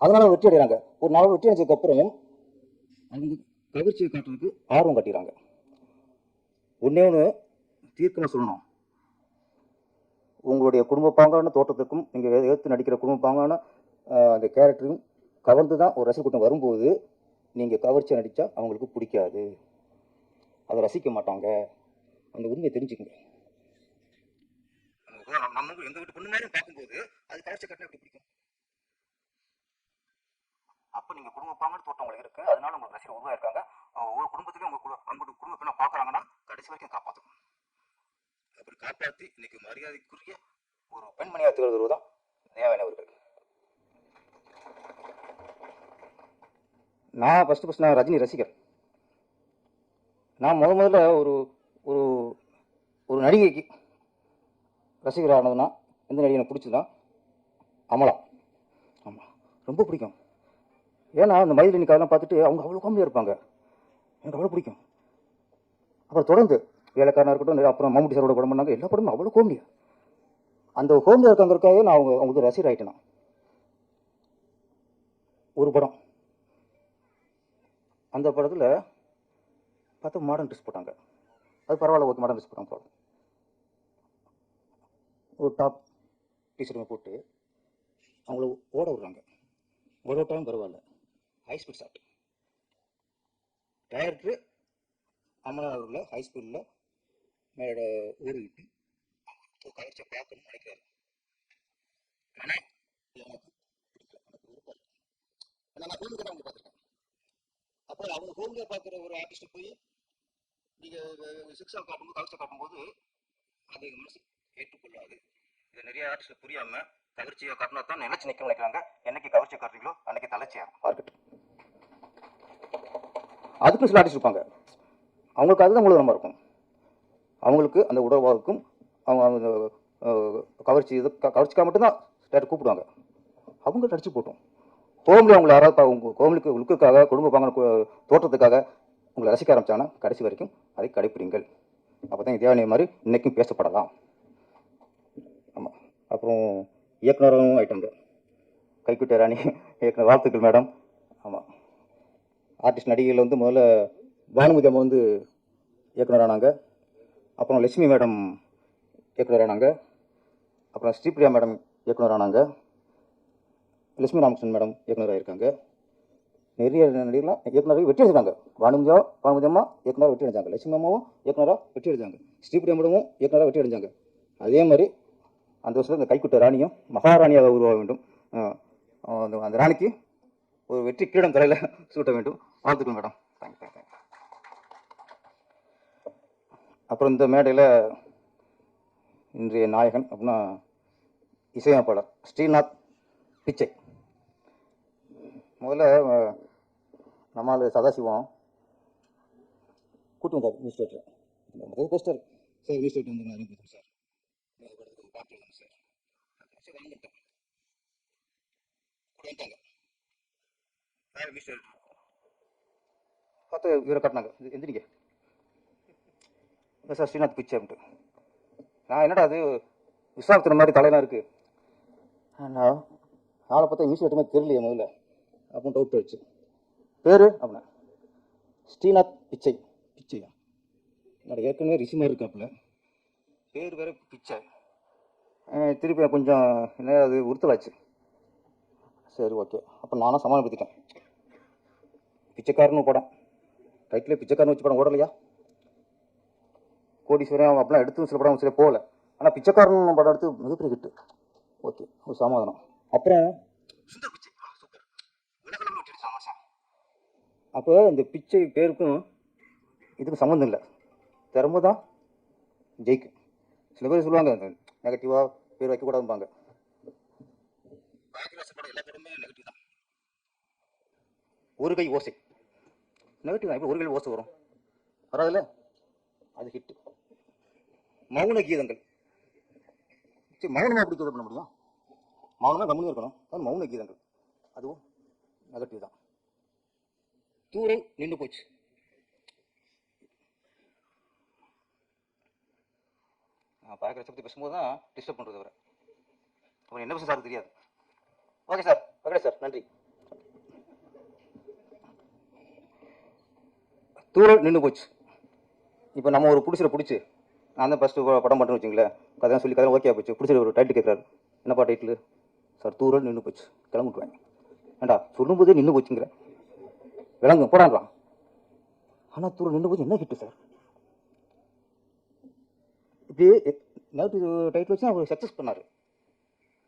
அதனால வெற்றி அடைகிறாங்க. ஒரு நாள் வெற்றி அடைஞ்சதுக்கப்புறம் அவங்க கவர்ச்சியை காட்டுறதுக்கு ஆர்வம் காட்டிடுறாங்க. ஒன்றே ஒன்று தீர்க்கமாக சொல்லணும், உங்களுடைய குடும்ப பாங்கான தோற்றத்துக்கும் நீங்கள் எடுத்து நடிக்கிற குடும்ப பாங்கான அந்த கேரக்டரையும் கவர்ந்து தான் ஒரு ரசிகர் கூட்டம் வரும்போது நீங்கள் கவர்ச்சியாக நடித்தா அவங்களுக்கு பிடிக்காது, அதை ரசிக்க மாட்டாங்க. அந்த உண்மையை தெரிஞ்சுக்கங்க. நம்ம எங்கள் வீட்டு பொண்ணு மாதிரி பார்க்கும்போது அது கவர்ச்சி கட்டினா எப்படி பிடிக்கும்? அப்போ நீங்கள் குடும்ப பாங்கான தோட்டம் உங்களுக்கு இருக்குது, அதனால உங்களுக்கு ரசிகர் உருவாயிருக்காங்க. ஒவ்வொரு குடும்பத்துலையும் உங்கள் குடும்ப பெண்ணை பார்க்குறாங்கன்னா கடைசி வரைக்கும் காப்பாற்றணும். அப்படி காப்பாற்றி இன்னைக்கு மரியாதைக்குரிய ஒரு பெண்மணியாக திகழ்வது தான் தேவயானி அவர்கள். நான் ஃபஸ்ட்டு நான் ரஜினி ரசிகர். நான் முதல்ல ஒரு ஒரு ஒரு நடிகைக்கு ரசிகர் ஆனதுன்னா எந்த நடிகை எனக்கு பிடிச்சதுன்னா அமலா. ஆமாம், ரொம்ப பிடிக்கும். ஏன்னா அந்த மைதிலி காலெலாம் பார்த்துட்டு அவங்க அவ்வளோ காமெடியாக இருப்பாங்க, எனக்கு அவ்வளோ பிடிக்கும். அப்புறம் தொடர்ந்து வேலைக்காரனாக இருக்கட்டும், அப்புறம் மம்முட்டி சாரோட படம் பண்ணாங்க, எல்லா படமும் அவ்வளோ கோமிடியா. அந்த கோமிடியா இருக்காங்கிறதுக்காக நான் அவங்களுக்கு ரசிகர் ஆகிட்டேன். ஒரு படம், அந்த படத்தில் பார்த்தா மாடர்ன் ட்ரெஸ் போட்டாங்க, அது பரவாயில்ல, ஓகே மாடர்ன் ட்ரெஸ் போட்டாங்க. படம் ஒரு டாப் டிஷர்ட் போட்டு அவங்கள ஓட விடுறாங்க. ஓட விட்டாலும் பரவாயில்ல, high speed shot. Director Amala அவர்களை ஹை ஸ்பீடில் மேலோட ஓடிக்கிட்டு கவர்ச்சியை பார்க்கணும்னு நினைக்கிறாரு. ஆனால் எனக்கு பிடிக்கல, எனக்கு விருப்பம் இல்லை. ஆனால் நான் ஹோம்லியாக அவங்க பார்த்துருக்கேன். அப்போ அவங்க ஹோம்லியாக பார்க்குற ஒரு ஆர்டிஸ்ட்டை போய் நீங்கள் சிக்ஸாக காட்டும்போது கவர்ச்சியை காட்டும்போது அது எங்கள் மனசு ஏற்றுக்கொள்ளாது. இது நிறைய ஆர்டிஸ்ட் புரியாமல் கவர்ச்சியை காட்டினா தான் நினைச்சு நிற்க நினைக்கிறாங்க. என்னைக்கு கவர்ச்சியை காட்டுறீங்களோ அன்னைக்கு தலைச்சியாகும் மார்க்கெட். அதுக்கும் சில ஆர்டிஸ்ட் இருப்பாங்க, அவங்களுக்கு அதுதான் மூலதனமாக இருக்கும். அவங்களுக்கு அந்த உடல்வாவுக்கும் அவங்க அந்த கவர்ச்சிக்காக மட்டும்தான் டேரக்டர் கூப்பிடுவாங்க. அவங்க நடிச்சு போட்டோம். ஹோம்லி அவங்களை யாராவது உங்கள் ஹோம்லிக்கு லுக்குக்காக குடும்ப பாங்க தோற்றத்துக்காக உங்களை ரசிக்க ஆரம்பிச்சாங்கன்னா கடைசி வரைக்கும் அதை கடைப்பிடிங்கள். அப்போ தான் தேவனை மாதிரி இன்றைக்கும் பேசப்படலாம். ஆமாம், அப்புறம் இயக்குனரும் ஆயிட்டாங்க, கைக்குட்டை ராணி இயக்குனர். வாழ்த்துக்கள் மேடம். ஆமாம், ஆர்டிஸ்ட் நடிகைகள் வந்து முதல்ல பானுமதி அம்மா வந்து இயக்குனர் ஆனாங்க, அப்புறம் லட்சுமி மேடம் இயக்குனர் ஆனாங்க, அப்புறம் ஸ்ரீபிரியா மேடம் இயக்குனர் ஆனாங்க, லட்சுமி ராமகிருஷ்ணன் மேடம் இயக்குனராக இருக்காங்க. நிறைய நடிகர்லாம் இயக்குனராக வெற்றி அடைஞ்சாங்க. பானுமதி அம்மா இயக்குனராக வெற்றி அடைஞ்சாங்க, லட்சுமி அம்மாவும் இயக்குனராக வெற்றி அடைஞ்சாங்க, ஸ்ரீபிரியா மேடமும் இயக்குனராக வெற்றி அடைஞ்சாங்க. அதே மாதிரி அந்த வருஷத்தில் இந்த கைக்குட்டை ராணியும் மகாராணியாக உருவாக வேண்டும். அந்த ராணிக்கு ஒரு வெற்றி கிரீடம் தலையில் சூட்ட வேண்டும். வாழ்த்துக்கள் மேடம். தேங்க்யூ. அப்புறம் இந்த மேடையில் இன்றைய நாயகன் அப்படின்னா இசையமைப்பாளர் ஸ்ரீநாத் பிச்சை. முதல்ல நம்மால் சதாசிவம் கூட்டு வந்தார் மினிஸ்டர் போஸ்டர் சார், மினிஸ்டர் வந்து சார் பார்த்து சார் சரி வாங்கிட்டேன் வந்துட்டாங்க. வேறு மினிஸ்டர் பார்த்து இவரை காட்டினாங்க, எந்திரிங்க சார் ஸ்ரீநாத் பிச்சை அப்படின்ட்டு. நான் என்னடா அது விஸ்வாமித்திர மாதிரி தலையெல்லாம் இருக்குது, நான் ஆளை பார்த்தா மினிஸ்டர் மாதிரி தெரியலையே முதல்ல அப்படின்னு டவுட் ஆயிடுச்சு. பேர் அப்படின்னா ஸ்ரீநாத் பிச்சை. பிச்சையா? என்னோட ஏற்கனவே ரிஷி மாதிரி இருக்காப்புல, பேர் வேறு பிச்சை. திருப்பி கொஞ்சம் என்ன அது உறுத்தலாச்சு. சரி ஓகே, அப்போ நானும் சமாளிப்படுத்திட்டேன். பிச்சைக்காரன்னு படம் டைட்டில் பிச்சைக்காரன் வச்சு படம் ஓடலையா? கோடீஸ்வரன் அப்படிலாம் எடுத்து சில படம் சில போகல, ஆனால் பிச்சைக்காரன் படம் எடுத்து மிகப்பெரிய ஹிட்டு. ஓகே, ஒரு சமாதானம். அப்புறம் சுந்தர் பிச்சை, சூப்பர், உலகம் விட்டுடுச்சு ஆமாம். அப்போ இந்த பிச்சை பேருக்கும் இதுக்கும் சம்மந்தம் இல்லை, திறமை தான் ஜெயிக்கும். சில பேர் சொல்லுவாங்க நெகட்டிவாக பேர் வைக்கக்கூடாதும்பாங்க. படம் எல்லா படமே நெகட்டிவ் தான். ஒரு கை ஓசை நெகட்டிவ் தான். இப்போ ஒரு கை ஓசை வரும் வராதுல்ல, அது ஹிட்டு. மௌன கீதங்கள் சரி மௌனமாக அப்படி பண்ண முடியும்? மௌனமாக கம்முனு இருக்கணும். அது மௌன கீதங்கள், அதுவும் நெகட்டிவ் தான். தூரல் நின்று போச்சு. நான் பார்க்குற பற்றி பேசும்போது தான் டிஸ்டர்ப் பண்ணுறது வர. அப்புறம் என்ன பேச சார் தெரியாது. ஓகே சார், ஓகே சார், நன்றி. தூரல் நின்று போச்சு. இப்போ நம்ம ஒரு பிடிச்சி நான் தான் ஃபஸ்ட்டு படம் பண்ணுறேன்னு வச்சுங்களேன், கதை சொல்லி கதை ஓகே போச்சு, பிடிச்ச ஒரு டைட்டில் கேட்குறாரு. என்னப்பா டைட்டில்? சார் தூரல் நின்று போச்சு. கிளம்பிட்டுவாங்க. ஏண்டா சொல்லும்போதே நின்று போச்சுங்கிற, விளங்கும் போடான்றான். ஆனால் தூரல் நின்று போச்சு என்ன ஹிட்டு சார்? இப்படி நெகட்டிவ் டைட்டில் வச்சு அவர் சக்ஸஸ் பண்ணார்.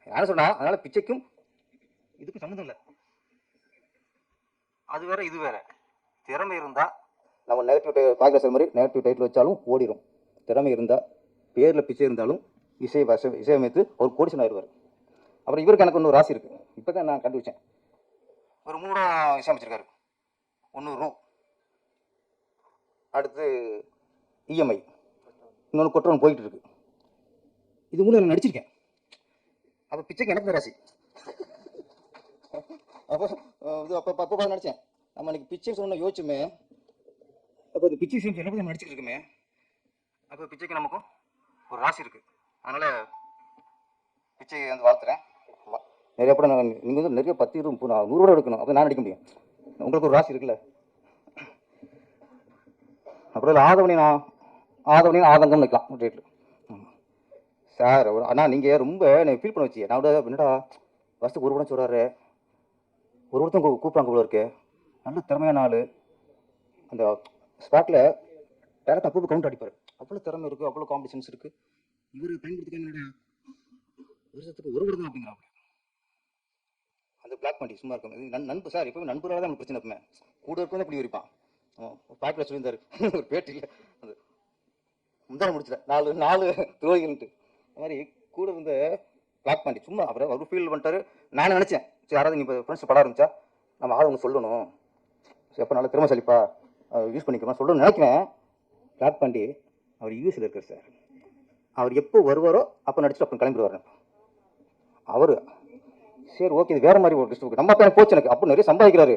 யாரும் சொன்னா அதனால் பிச்சைக்கும் இதுக்கும் சம்மந்தம் இல்லை. அது வேற இது வேற. திறமை இருந்தால் நம்ம நெகட்டிவ் பார்க்குற சார் மாதிரி நெகட்டிவ் டைட்டில் வச்சாலும் ஓடிடும். திறமை இருந்தால் பேரில் பிச்சை இருந்தாலும் இசையமைத்து ஒரு கோடிசன் ஆயிடுவார். அப்புறம் இவருக்கு எனக்கு இன்னொரு ராசி இருக்குது. இப்போ தான் நான் கண்டுபிடிச்சேன். ஒரு 3 இசையமைச்சிருக்காரு. 100 ரூ. அடுத்து இஎம்ஐ, இன்னொன்று கொட்டுறவன் போயிட்டு இருக்கு. இது மூணு நான் நடிச்சிருக்கேன். அப்போ பிச்சைக்கு எனக்கு ராசி. அப்போ நடித்தேன். நம்ம இன்னைக்கு பிச்சை சொன்ன யோசிச்சுமே, அப்போ இந்த பிச்சை சீன் என்ன நடிச்சுட்டு இருக்குமே, அப்போ பிச்சைக்கு நமக்கும் ஒரு ராசி இருக்கு. அதனால பிச்சை வந்து வாழ்த்துறேன். நிறைய படம் நீங்கள் வந்து நிறைய 10, 20, 30, 100 கூட எடுக்கணும், அப்போ நான் நடிக்க முடியும். உங்களுக்கு ஒரு ராசி இருக்குல்ல. அப்புறம் ஆதவனின் ஆதங்கம் நிற்கலாம் டேட்டில். சார் ஆனால் நீங்கள் ரொம்ப ஃபீல் பண்ண வச்சு நான் கூட என்னடா ஃபஸ்ட்டு ஒரு படம் சொல்கிறாரு, ஒரு ஒருத்தன் கூப்பிட்றாங்க போல இருக்கு, நல்ல திறமையான ஆள். அந்த ஸ்பாட்டில் டேரக்ட் அப்போ கவுண்ட் அடிப்பார். அவ்வளோ திறமை இருக்குது, அவ்வளோ காம்படிஷன்ஸ் இருக்குது. இவர் பயன்படுத்திக்காங்க வருஷத்துக்கு ஒரு விட தான் அப்படிங்கிறாங்க. அந்த பிளாக் பண்ணி சும்மா இருக்கும். இது நண்பு சார், எப்பவுமே நண்பராக தான் நமக்கு பிரச்சனை. எப்பவுமே கூட இருக்கவே இப்படி வரிப்பான். பாட்டில் சொல்லியிருந்தாரு ஒரு பேட்டியில். அது முந்தான முடிச்சிட்டேன் 4 துரோகிகள்ன்ட்டு. அது மாதிரி கூட இருந்த பிளாக் பண்ணி சும்மா அப்புறம் அவர் ஃபீல் பண்ணிட்டாரு. நானும் நினச்சேன், சரி யாராவது நீ இப்போ ஃப்ரெண்ட்ஸ் படம் இருந்துச்சா நம்ம ஆள் ஒன்று சொல்லணும், எப்போ நல்ல திறமைசாலிப்பா யூஸ் பண்ணிக்கலாம் சொல்லணும்னு நினைக்கிறேன். பிளாக் பண்ணி அவர் யூஎஸ்ல இருக்கார் சார். அவர் எப்போ வருவாரோ அப்போ நடிச்சுட்டு அப்புறம் கிளம்பிடுவார். அவர் சரி ஓகே இது வேற மாதிரி ஒரு டிஸ்ட்ரிக்ட் நம்ம அப்போ போச்சு எனக்கு. அப்போ நிறைய சம்பாதிக்கிறாரு.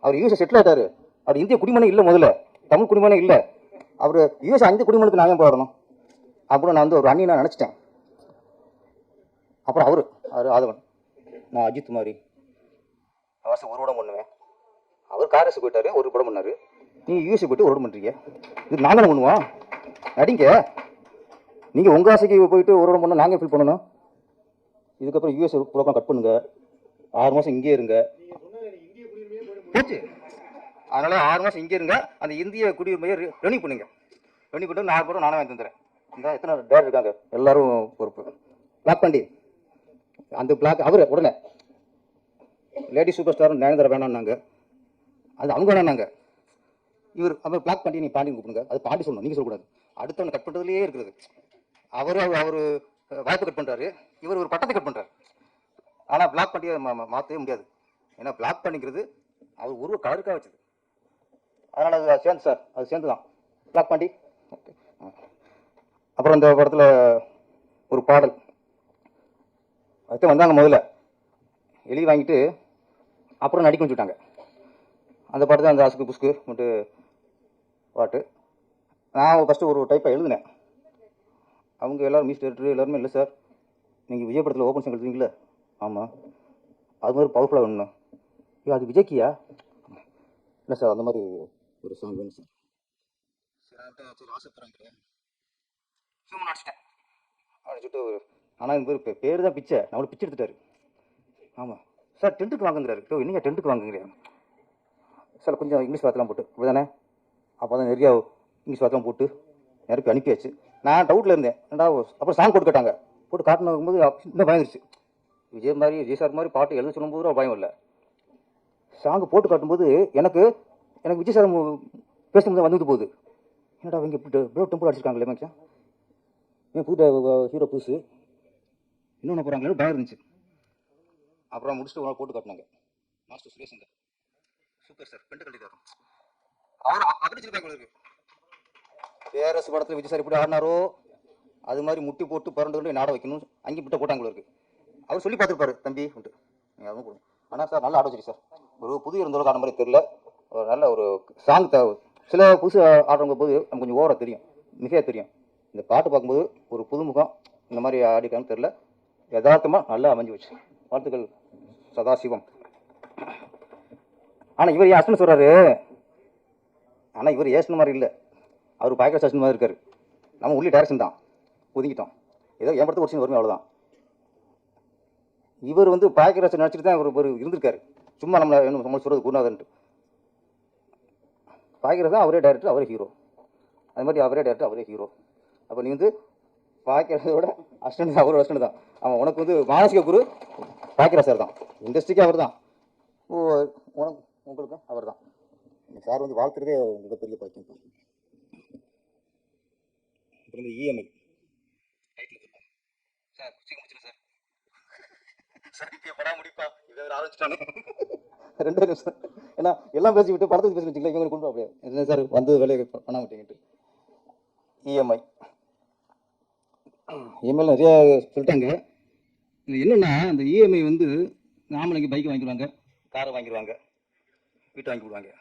அவர் யூஎஸ் செட்டில் ஆகிட்டாரு. அவர் இந்திய குடிமகனே இல்லை, முதல்ல தமிழ் குடிமகனே இல்லை. அவர் யூஎஸ் 5 குடிமகனுக்கு நான் ஏன் போடணும் அப்படின்னு நான் வந்து ஒரு அண்ணி நான் நினச்சிட்டேன். அப்புறம் அவர் ஆதவன், நான் அஜித் மாதிரி வருஷம் ஒரு படம் பண்ணுவேன். அவர் காரஸ் போயிட்டாரு, ஒரு படம் பண்ணாரு. நீங்கள் யூஎஸ்ஏ போய்ட்டு ஒரு படம் பண்ணுறீங்க. இது நாங்கள் தானே பண்ணுவோம், நடிங்க. நீங்கள் உங்கள் ஆசைக்கு போயிட்டு ஒரு படம் பண்ணால் நாங்கள் ஃபீல் பண்ணணும். இதுக்கப்புறம் யூஎஸ் ப்ரோக்ராம் கட் பண்ணுங்க, 6 மாதம் இங்கே இருங்க போச்சு. அதனால 6 மாதம் இங்கே இருங்க, அந்த இந்திய குடியுரிமையை ரெனியூ பண்ணுங்க. ரெனியூ பண்ணிட்டு 4 படம் நானே வாங்கி தந்துடுறேன். இந்த எத்தனை டேரக்டர் இருக்காங்க எல்லாரும் பொறுப்பு. பிளாக் பண்ணி அந்த பிளாக் அவர் உடனே லேடி சூப்பர் ஸ்டார் நயன்தாரா வேணான்னாங்க, அது அவங்க வேணான்னாங்க. இவர் அப்புறம் பிளாக் பண்ணி நீ பாண்டி கூப்பிடுங்க, அது பாண்டி சொல்லணும், நீங்கள் சொல்லக்கூடாது. அடுத்தவனை கட் பண்ணுறதுலேயே இருக்கிறது. அவர் வாய்ப்பு கட் பண்ணுறாரு, இவர் ஒரு பட்டத்தை கட் பண்ணுறாரு. ஆனால் பிளாக் பண்ணியை மாற்றவே முடியாது. ஏன்னா பிளாக் பண்ணிக்கிறது அவர் உருவ கலருக்காக வச்சது. அதனால் அது சேர்ந்து சார், அது சேர்ந்து தான் பிளாக் பண்ணி. அப்புறம் இந்த படத்தில் ஒரு பாடல் அதுதான் வந்தாங்க. முதல்ல எழுதி வாங்கிட்டு அப்புறம் நடிக்க வச்சுட்டாங்க. அந்த பாட்டு தான் அந்த அசுக்கு புஸ்கு மட்டும் பாட்டு. நான் ஃபஸ்ட்டு ஒரு டைப்பாக எழுதினேன். அவங்க எல்லோரும் மியூசிக் டைரக்டர் எல்லாருமே இல்லை சார், நீங்கள் விஜய் படத்தில் ஓப்பன் சாங் எழுதுவீங்களே, ஆமாம் அது மாதிரி பவர்ஃபுல்லாக வேணும். ஐயோ அது விஜய்க்கியா? இல்லை சார் அந்த மாதிரி ஒரு சாங் வேணும் சார். சரி ஆசைப்படுறாங்க சும்மா நடிச்சிட்டேன் அடிச்சுட்டு. ஆனால் இந்த பேர் பேர் தான் பிச்சை, நம்மளை பிச்சை எடுத்துட்டாரு. ஆமாம் சார் டென்ட்டுக்கு வாங்குங்கிறாரு. ஓ நீங்கள் டென்ட்டுக்கு வாங்குங்கிறாரு சார். கொஞ்சம் இங்கிலீஷ் வார்த்தைலாம் போட்டு இப்படிதானே, அப்போ தான் நிறையா இங்கிலீஷ் வார்த்தைலாம் போட்டு நிரப்பி அனுப்பியாச்சு. நான் டவுட்டில் இருந்தேன் என்னடா. அப்புறம் சாங் போட்டு கேட்டாங்க, போட்டு காட்டினு போது இன்னும் பயந்துருச்சு. விஜய் சார் மாதிரி பாட்டு எழுத சொல்லும்போது பயம் இல்லை. சாங்கு போட்டு காட்டும்போது எனக்கு விஜய் சார் பேசும்போது வந்துட்டு போகுது. என்னடா இங்கே இவ்வளோ டெம்பிள் அடிச்சிருக்காங்களே மேக்ஸா, ஏன் புது ஹீரோ புதுசு இன்னொன்று போகிறாங்களே பயம் இருந்துச்சு. அப்புறம் முடிச்சுட்டு ஒரு போட்டு காட்டினாங்க. Master Suresh super sir, bend கட்டிட்டாரு. அவர் அப்படிச்சிருக்காங்க இருக்கு. பேரரசு படத்தில் விஜய் சார் இப்படி ஆடினாரோ அது மாதிரி முட்டி போட்டு பிறண்டு கொண்டு நாட வைக்கணும், அங்கே விட்ட போட்டாங்க இருக்கு. அவர் சொல்லி பார்த்துருப்பாரு தம்பி உண்டு, நீங்கள் அதுவும் கொடுங்க. ஆனால் சார் நல்லா ஆட வச்சிரு சார். ஒரு புது இருந்தவங்க ஆன மாதிரி தெரியல. ஒரு நல்ல ஒரு சாங் சில புதுசு ஆடுறவங்க போது நமக்கு கொஞ்சம் ஓவராக தெரியும், மிகையாக தெரியும். இந்த பாட்டு பார்க்கும்போது ஒரு புதுமுகம் இந்த மாதிரி ஆடிக்கான்னு தெரில, யதார்த்தமாக நல்லா அமைஞ்சு வச்சு. வாழ்த்துக்கள் சதாசிவம். ஆனால் இவர் ஏன் அஸ்டன் சொல்கிறாரு, ஆனால் இவர் ஏசன மாதிரி இல்லை, அவர் பாய்க்கிற அஸ்டன் மாதிரி இருக்காரு. நம்ம உள்ளே டைரக்ஷன் தான் ஒதுக்கிட்டோம், ஏதோ என் படத்துக்கு ஒரு சீன் வருமே அவ்வளோதான். இவர் வந்து பாய்க்கிற அஸ்டன் நினச்சிட்டு தான் ஒரு இருந்திருக்காரு, சும்மா நம்மளை சொல்கிறது குருநாதன்ட்டு. பாய்க்கிறது தான் அவரே டைரக்டர், அவரே ஹீரோ. அது மாதிரி அவரே டைரக்டர், அவரே ஹீரோ. அப்போ நீ வந்து பாய்க்கிறதோட அஸ்டன் அவரோட அஸ்டன் தான். அவன் உனக்கு வந்து மானசிக குரு பாய்க்கிற சார் தான், இண்டஸ்ட்ரிக்கே அவர் தான், உனக்கு உங்களுக்கும் அவர் தான். சார் வந்து வாழ்த்துறதே மிகப்பெரிய பாக்கியம். அப்புறம் இந்த இஎம்ஐ சார் சீக்கிரம் முடிச்சிடும் சார். சார் படம் முடிப்பா, இதை ஆரம்பிச்சிட்டானே 2 நிமிஷம். ஏன்னா எல்லாம் பேசி விட்டு படத்துக்கு பேசி வச்சுக்கலாம், இவங்க கொண்டு அப்படியே என்ன சார் வந்து வேலையை பண்ண மாட்டேங்கிட்டு. இஎம்ஐ இஎம்ஐல நிறைய சொல்லிட்டாங்க. இது என்னென்னா, இந்த இஎம்ஐ வந்து ஆம்பளைக்கு பைக் வாங்கிடுவாங்க, காரை வாங்கிடுவாங்க, வீட்டை வாங்கி விடுவாங்க.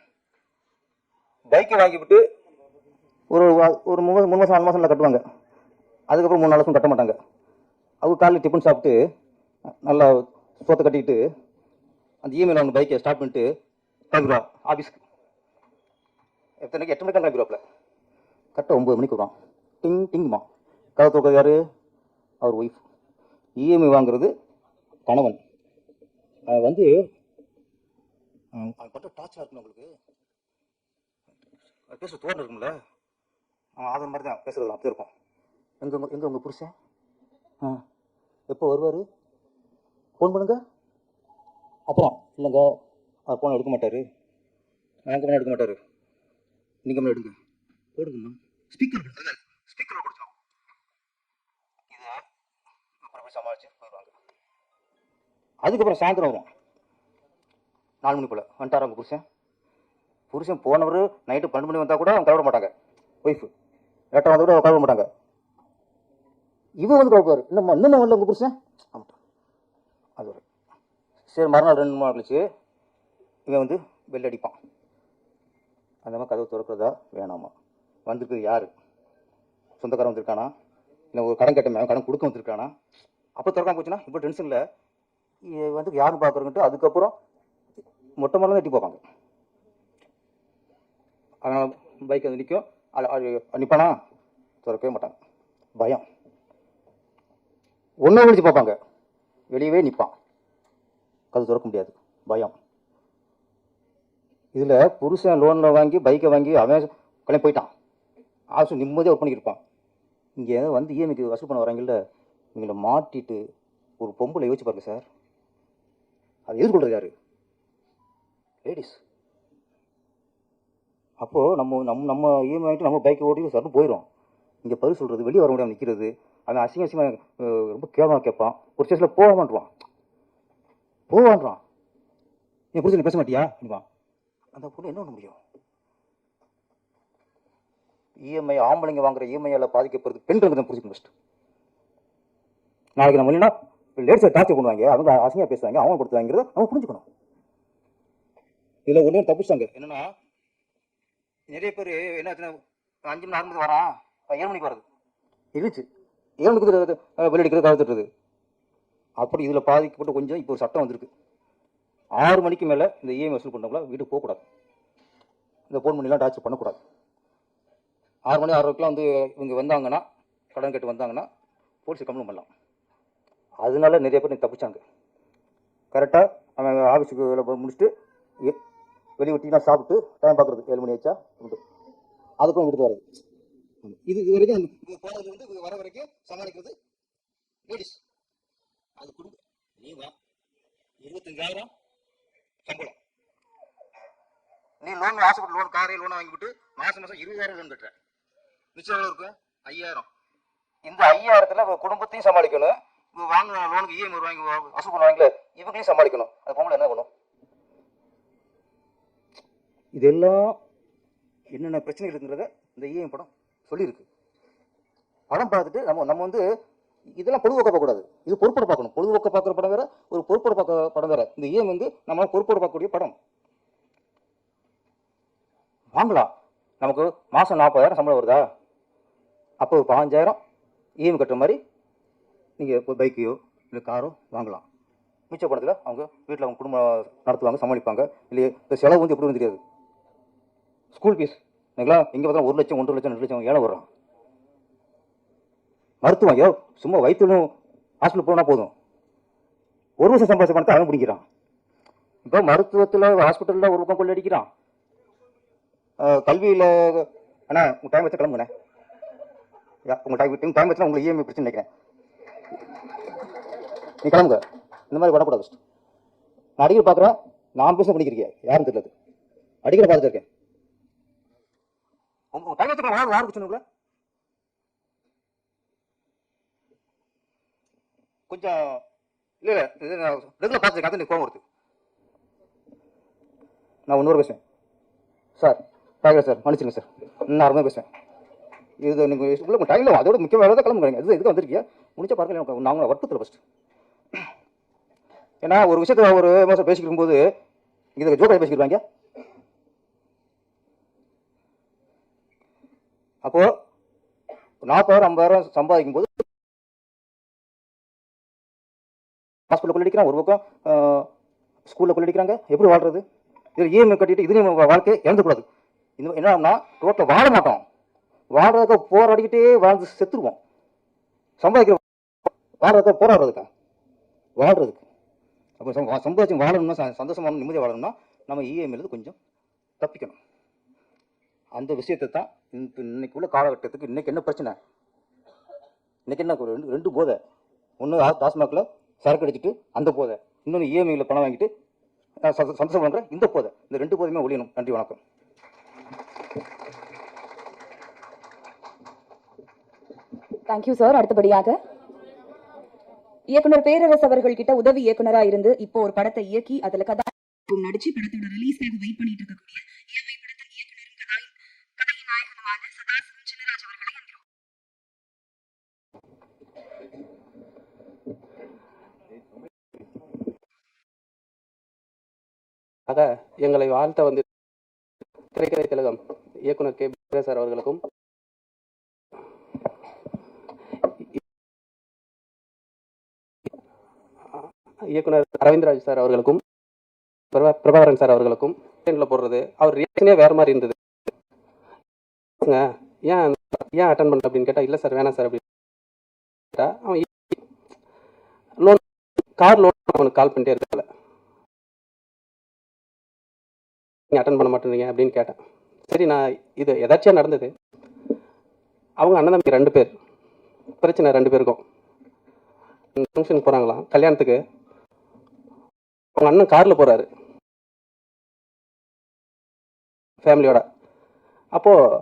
பைக்கை வாங்கிவிட்டு ஒரு 3 மாதம் 4 மாதம் கட்டுவாங்க. அதுக்கப்புறம் 3-4 வருஷம் கட்ட மாட்டாங்க. அவங்க காலையில் டிஃபன் சாப்பிட்டு நல்லா சோத்தை கட்டிக்கிட்டு அந்த இஎம்ஐயில் அவங்க பைக்கை ஸ்டார்ட் பண்ணிட்டு கிளம்பிடுவான் ஆஃபீஸ்க்கு. எத்தனைக்கு 8 மணிக்கு கிளம்பிடுவாப்பில், கரெக்டாக 9 மணிக்கு வருவான். டிங் டிங்குமா, கதை தூக்க யார், அவர் ஒய்ஃப். இஎம்ஐ வாங்குறது கணவன். வந்து பட்ட டார்ச்சாக இருக்கணும் உங்களுக்கு, பேச தோணு இருக்கும்ல, அது மாதிரி தான் பேசுறது அப்படி இருக்கும். எங்கே உங்கள் புருஷன் எப்போ வருவார், ஃபோன் பண்ணுங்க. அப்புறம் இல்லைங்க அவர் ஃபோன் எடுக்க மாட்டார், நாங்கள் ஃபோன் எடுக்க மாட்டார், நீங்கள் ஃபோன் எடுங்க, போடுங்கம்மா ஸ்பீக்கர் ஸ்பீக்கரில் கொடுத்தோம். இதை அப்புறம் போய் சமாளித்து போயிடுவாங்க. அதுக்கப்புறம் சாயந்தரம் வரும் 4 மணி போல் வந்துட்டார் அவங்க புருஷன் போனவர் நைட்டு 12 மணி வந்தால் கூட அவங்க கவர மாட்டாங்க. ஒய்ஃபு லேட்டாக வந்தால் கூட கவர மாட்டாங்க. இவன் வந்து கவப்பார், இன்னும் வரல உங்கள் புருஷன் ஆமாட்டா. அது ஒரு சரி, மறுநாள் 2 நாள் கழிச்சு இவன் வந்து பெல் அடிப்பான். அந்த மாதிரி கதவு திறக்கிறதா வேணாமா, வந்திருக்குது யார், சொந்தக்காரன் வந்திருக்கானா, இல்லை ஒரு கடன் கட்ட கடன் கொடுக்க வந்திருக்கானா. அப்போ திறக்காம போச்சுன்னா இப்போ டென்ஷனில் வந்து யாரும் பார்க்குறோங்கிட்டு அதுக்கப்புறம் மொட்டை மரம் தான் எட்டி பார்ப்பாங்க. அதனால் பைக் வந்து நிற்கும், நிற்பானா திறக்கவே மாட்டாங்க, பயம். ஒன்றை ஒழிச்சு பார்ப்பாங்க, வெளியவே நிற்பான், கது திறக்க முடியாது, பயம். இதில் புருஷன் லோனில் வாங்கி பைக்கை வாங்கி அவன் கிளம்பி போயிட்டான், ஆஃபீஸ் நிம்மதியாக ஒர்க் பண்ணிக்கிருப்பான். இங்கே வந்து இஎம்ஐக்கு வசூல் பண்ண வராங்கல்ல, இவங்களை மாட்டிட்டு ஒரு பொம்பளை யோசிச்சு பாருங்க சார், அதை எதிர்கொள்றது யாரு, லேடிஸ். அப்போது நம்ம இஎம்ஐ வாங்கிட்டு நம்ம பைக்கை ஓட்டி சட்டு போயிடும். இங்கே பதில் சொல்கிறது, வெளியே வர முடியாமல் நிற்கிறது, அவன் அசிங்கமாக ரொம்ப கேவலமாக கேட்பான். ஒரு ஸ்டேஷனில் போவான்றான், என் புரிஞ்சு பேச மாட்டியா அப்படிவான். அந்த பொண்ணு என்ன பண்ண முடியும்? இஎம்ஐ ஆம்பளைங்க வாங்குற இஎம்ஐயால் பாதிக்கப்படுறது பெண்களுக்கு தான் புரிஞ்சுக்கணும். ஃபஸ்ட்டு நாளைக்கு நம்ம இல்லைன்னா லேடிஸை டார்ச்சர் பண்ணுவாங்க, அவங்க அசிங்கமாக பேசுவாங்க, அவமானப்படுத்துவாங்கிறத நம்ம புரிஞ்சுக்கணும். இதில் ஒன்றே தப்பிச்சாங்க என்னன்னா, நிறைய பேர் என்ன 5 மணி 6 மணிக்கு வரான், 7 மணிக்கு வர்றது இருந்துச்சு, 7 மணிக்கு வெளியடிக்கிறது கலந்துட்டுறது. அப்படி இதில் பாதிக்கப்பட்டு கொஞ்சம் இப்போ ஒரு சட்டம் வந்திருக்கு, 6 மணிக்கு மேலே இந்த இஎம்ஐ வசூல் பண்ணவங்களா வீட்டுக்கு போகக்கூடாது, இந்த ஃபோன் பண்ணிலாம் டார்ச்சர் பண்ணக்கூடாது. 6 மணி 6:00க்குலாம் வந்து இவங்க வந்தாங்கன்னா, கடன் கேட்டு வந்தாங்கன்னா போலீஸை கம்ப்ளைண்ட் பண்ணலாம். அதனால நிறைய பேர் தப்பிச்சாங்க. கரெக்டாக அவன் ஆஃபீஸுக்கு முடிச்சுட்டு வெளியே விட்டீங்கன்னா சாப்பிட்டு டைம் பார்க்குறது 7 மணி ஆச்சா உண்டு, அதுக்கும் விடுத்து வர்றது. இது வரைக்கும் போனது வந்து வர வரைக்கும் சமாளிக்கிறது லேடிஸ். அது கொடுங்க, நீ வா 25,000 சம்பளம், நீ லோன் ஆசைப்பட்டு லோன் காரே லோனை வாங்கிவிட்டு மாதம் 20,000 லோன் கட்டுற, மிச்சம் எவ்வளோ இருக்கும் 5,000. இந்த 5,000த்தில் குடும்பத்தையும் சமாளிக்கணும், வாங்கின லோனுக்கு இஎம்ஐ வாங்கி வசூல் பண்ணுவாங்களே இவங்களையும் சமாளிக்கணும். அது பொம்பளை என்ன பண்ணும்? இதெல்லாம் என்னென்ன பிரச்சனை இருக்குங்கிறத இந்த இஎம்ஐ படம் சொல்லியிருக்கு. படம் பார்த்துட்டு நம்ம வந்து இதெல்லாம் பொழுதுபோக்க பார்க்கக்கூடாது, இது பொறுப்போட பார்க்கணும். பொழுதுபோக்க பார்க்குற படம் வேற, ஒரு பொறுப்போட பார்க்குற படம் வேற. இந்த இஎம் வந்து நம்ம பொறுப்போட பார்க்கக்கூடிய படம். வாங்கலாம், நமக்கு மாதம் 40,000 சம்பளம் வருதா, அப்போ ஒரு 15,000 இஎம் கட்டுற மாதிரி நீங்கள் பைக்கையோ இல்லை காரோ வாங்கலாம். மிச்ச பணத்தில் அவங்க வீட்டில் அவங்க குடும்பம் நடத்துவாங்க, சமாளிப்பாங்க. இல்லையே இந்த செலவு வந்து எப்படி வந்து தெரியாது. ஸ்கூல் ஃபீஸ் நீங்களா இங்கே பார்த்தா 1 லட்சம் 1.5 லட்சம் 2 லட்சம் ஏழை வர்றான். மருத்துவம் ஐயோ சும்மா வயிற்றுலும் ஹாஸ்பிட்டல் போனால் போதும், 1 வருஷம் சம்பாதிச்ச பணத்தை அவன் பிடிக்கிறான். இப்போ மருத்துவத்தில் ஹாஸ்பிட்டலில் ஒரு பக்கம் கொள்ளை அடிக்கிறான். கல்வியில் அண்ணா உங்கள் டைம் வச்சு கிளம்புங்கண்ணே. உங்கள் டைம் வச்சுனா உங்களுக்கு இஎம்ஐ பிரச்சனை நினைக்கிறேன். நீ கிளம்புங்க, இந்த மாதிரி பண்ணக்கூடாது. ஃபஸ்ட்டு நான் அடிக்கடி பார்க்குறேன், நான் பேச பண்ணிக்கிறீங்க யாரும் தெரியல, அடிக்கடி பார்த்துட்டு இருக்கேன். உங்கள் டைம் வச்சுக்கலாம் யாரும் பிரச்சனை கொஞ்சம் இல்லை இது நான் ரெகுலர் பார்த்துருக்கேன், அது கோவம் வருது. நான் இன்னொரு பேசுவேன் சார், டைலர் சார் மன்னிச்சுங்க சார், நான் அருமையாக பேசுவேன். இது நீங்கள் உள்ள டைலர் அதோட முக்கிய வேலை தான் கிளம்புறீங்க. இது எதுக்கு வந்திருக்கீங்க முடிச்சா பார்க்கல, நான் உங்களை வற்புறுத்தல ஃபஸ்ட்டு. ஏன்னா ஒரு விஷயத்த ஒரு மாதம் பேசிக்கிட்டு போது இதை ஜோக்காக பேசிக்கிடுவாங்க. அப்போது 40,000 50,000 சம்பாதிக்கும் போது ஹாஸ்பிட்டல் கொள்ளடிக்கிறான், ஒரு பக்கம் ஸ்கூலில் கொள்ளடிக்கிறாங்க. எப்படி வாழ்றது? இதில் இஎம்ஐ கட்டிட்டு இதுலேயும் வாழ்க்கை இழந்துக்கூடாது. இந்த என்னன்னா ரோட்டில் வாழ மாட்டோம், வாழ்றதுக்கு போராடிக்கிட்டே வாழ்ந்து செத்துருவோம். சம்பாதிக்கிற வாழ்றதுக்கு போராடுறதுக்கா வாழ்றதுக்கு. அப்போ சம்பாதிச்சு வாழணும்னா சந்தோஷமான நிம்மதியாக வாழணும்னா நம்ம இஎம்ஐலேருந்து கொஞ்சம் தப்பிக்கணும். அந்த விஷயத்தை தான் இன்னைக்கு உள்ள காலகட்டத்துக்கு இன்றைக்கி என்ன பிரச்சனை, இன்றைக்கி என்ன ரெண்டு போதை. ஒன்று டாஸ்மாகில் சரக்கு அடிச்சுட்டு அந்த போதை, இன்னொன்று இஎம்ஐயில் பணம் வாங்கிட்டு சந்தோஷம் பண்ணுற இந்த போதை. இந்த 2 போதையுமே ஒழியணும். நன்றி, வணக்கம். Thank you sir. அடுத்தபடியாக இயக்குனர் பேரரசு அவர்கள் கிட்ட உதவி இயக்குனரா இருந்து இப்போ ஒரு படத்தை இயக்கி அதுல கதாநாயகன் நடிச்சு படத்தோட ரிலீஸ்க்காக வெயிட் பண்ணிட்டு இருக்கக்கூடிய இஎம்ஐ படத்தின் இயக்குனரும் கதையின் நாயகனுமான சதாசிவம் சின்னராஜ் அவர்களை என்கிறோம். ஆக எங்களை வாழ்த்த வந்து திரைக்கதை திலகம் இயக்குனர் கே சார் அவர்களுக்கும் இயக்குனர் அரவிந்த்ராஜ் சார் அவர்களுக்கும் பிரபாகரன் சார் அவர்களுக்கும் போடுறது அவர் ரியாக்ஷனே வேற மாதிரி இருந்தது. ஏன் ஏன் அட்டன் பண்ணல அப்படின்னு கேட்டால் இல்லை சார் வேணாம் சார் அப்படின்னு கேட்டால் அவன் லோன் கார் லோன் அவனுக்கு கால் பண்ணிட்டே இருக்கல, நீங்கள் அட்டன் பண்ண மாட்டேறீங்க அப்படின்னு கேட்டேன். சரி நான் இது எதாச்சியாக நடந்தது. அவங்க அண்ணன் தம்பி 2 பேர் பிரச்சனை 2 பேருக்கும் ஃபங்க்ஷனுக்கு போகிறாங்களாம் கல்யாணத்துக்கு. அவங்க அண்ணன் காரில் போகிறாரு ஃபேமிலியோட. அப்போது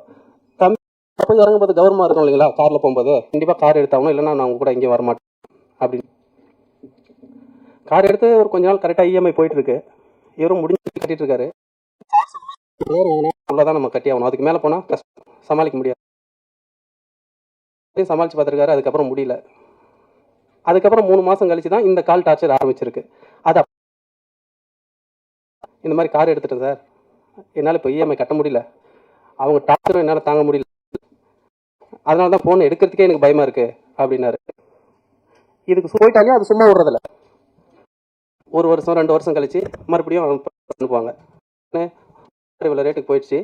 தம்பி அப்போ இறங்கும்போது கௌரவமாக இருக்கும் இல்லைங்களா, காரில் போகும்போது கண்டிப்பாக கார் எடுத்தாகணும், இல்லைன்னா நான் அவங்க கூட இங்கே வரமாட்டேன் அப்படின்னு. கார் எடுத்து ஒரு கொஞ்ச நாள் கரெக்டாக இஎம்ஐ போயிட்டுருக்கு. இவரும் முடிஞ்சு கட்டிகிட்டு இருக்காரு. உள்ளதான் நம்ம கட்டி ஆகணும், அதுக்கு மேலே போனால் கஷ்டம், சமாளிக்க முடியாது. சமாளித்து பார்த்துருக்காரு, அதுக்கப்புறம் முடியல. அதுக்கப்புறம் 3 மாதம் கழிச்சு தான் இந்த கால் டார்ச்சர் ஆரம்பிச்சிருக்கு. அது இந்த மாதிரி கார் எடுத்துட்டேன் சார், என்னால் இப்போ இஎம்ஐ கட்ட முடியல, அவங்க டார்ச்சரும் என்னால் தாங்க முடியல, அதனால தான் ஃபோன் எடுக்கிறதுக்கே எனக்கு பயமாக இருக்குது அப்படின்னாரு. இதுக்கு போயிட்டாலே அது சும்மா விடுறதில்ல. 1 வருஷம் 2 வருஷம் கழிச்சு மறுபடியும் அனுப்புவாங்க. இவ்வளோ ரேட்டுக்கு போயிடுச்சு,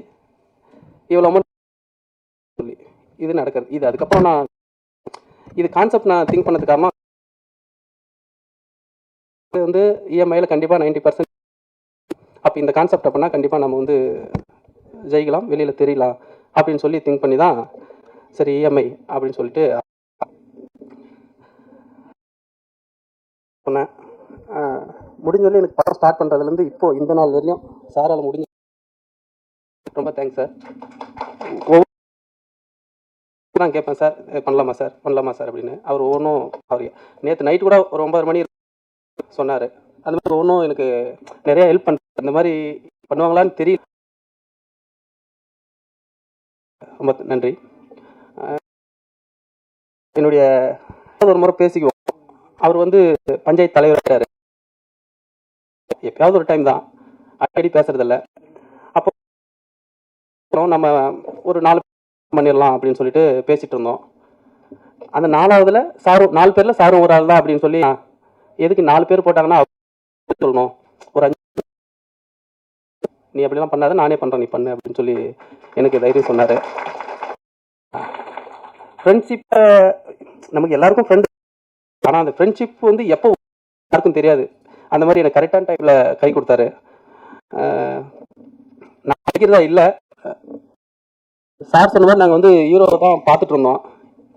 இவ்வளோ அமௌண்ட் சொல்லி இது நடக்கிறது. இது அதுக்கப்புறம் நான் இது கான்செப்ட் நான் திங்க் பண்ணதுக்காக வந்து இஎம்ஐயில் கண்டிப்பாக 90%. அப்போ இந்த கான்செப்ட் அப்படின்னா கண்டிப்பாக நம்ம வந்து ஜெயிக்கலாம், வெளியில் தெரியலாம் அப்படின்னு சொல்லி திங்க் பண்ணி தான் சரி இஎம்ஐ அப்படின்னு சொல்லிட்டு சொன்னேன். முடிஞ்ச வரையும் எனக்கு படம் ஸ்டார்ட் பண்ணுறதுலேருந்து இப்போது இந்த நாள் வரையும் சாரால் முடிஞ்சு ரொம்ப தேங்க்ஸ் சார். நான் கேட்பேன் சார் பண்ணலாமா சார் பண்ணலாமா சார் அப்படின்னு. அவர் ஒவ்வொன்றும் அவர் நேற்று நைட்டு கூட ஒரு 9 மணி சொன்னார். அந்த மாதிரி ஒன்றும் எனக்கு நிறைய ஹெல்ப் பண்ணுற அந்த மாதிரி பண்ணுவாங்களான்னு தெரியல. ரொம்ப நன்றி. என்னுடைய ஒரு முறை பேசிக்குவோம். அவர் வந்து பஞ்சாயத்து தலைவர், எப்பயாவது ஒரு டைம் தான், அடிக்கடி பேசுறதில்ல. அப்போ நம்ம ஒரு 4 பண்ணிடலாம் அப்படின்னு சொல்லிட்டு பேசிட்டு இருந்தோம். அந்த 4வதுல சாரும் 4 பேர்ல சாரும் ஒரு ஆள் தான் அப்படின்னு சொல்லி, எதுக்கு 4 பேர் போட்டாங்கன்னா சொல்லணும், ஒரு 5 நீ அப்படிலாம் பண்ணாத, நானே பண்றேன், நீ பண்ணு அப்படின்னு சொல்லி எனக்கு தைரியம் சொன்னாரு. ஃப்ரெண்ட்ஷிப்பை நமக்கு எல்லாருக்கும் ஃப்ரெண்ட், ஆனால் அந்த ஃப்ரெண்ட்ஷிப் வந்து எப்போ யாருக்கும் தெரியாது. அந்த மாதிரி எனக்கு கரெக்டான டைமில் கை கொடுத்தாரு. நான் படிக்கிறதா இல்லை, சார் சொன்ன மாதிரி நாங்கள் வந்து ஹீரோ தான் பார்த்துட்டு இருந்தோம்.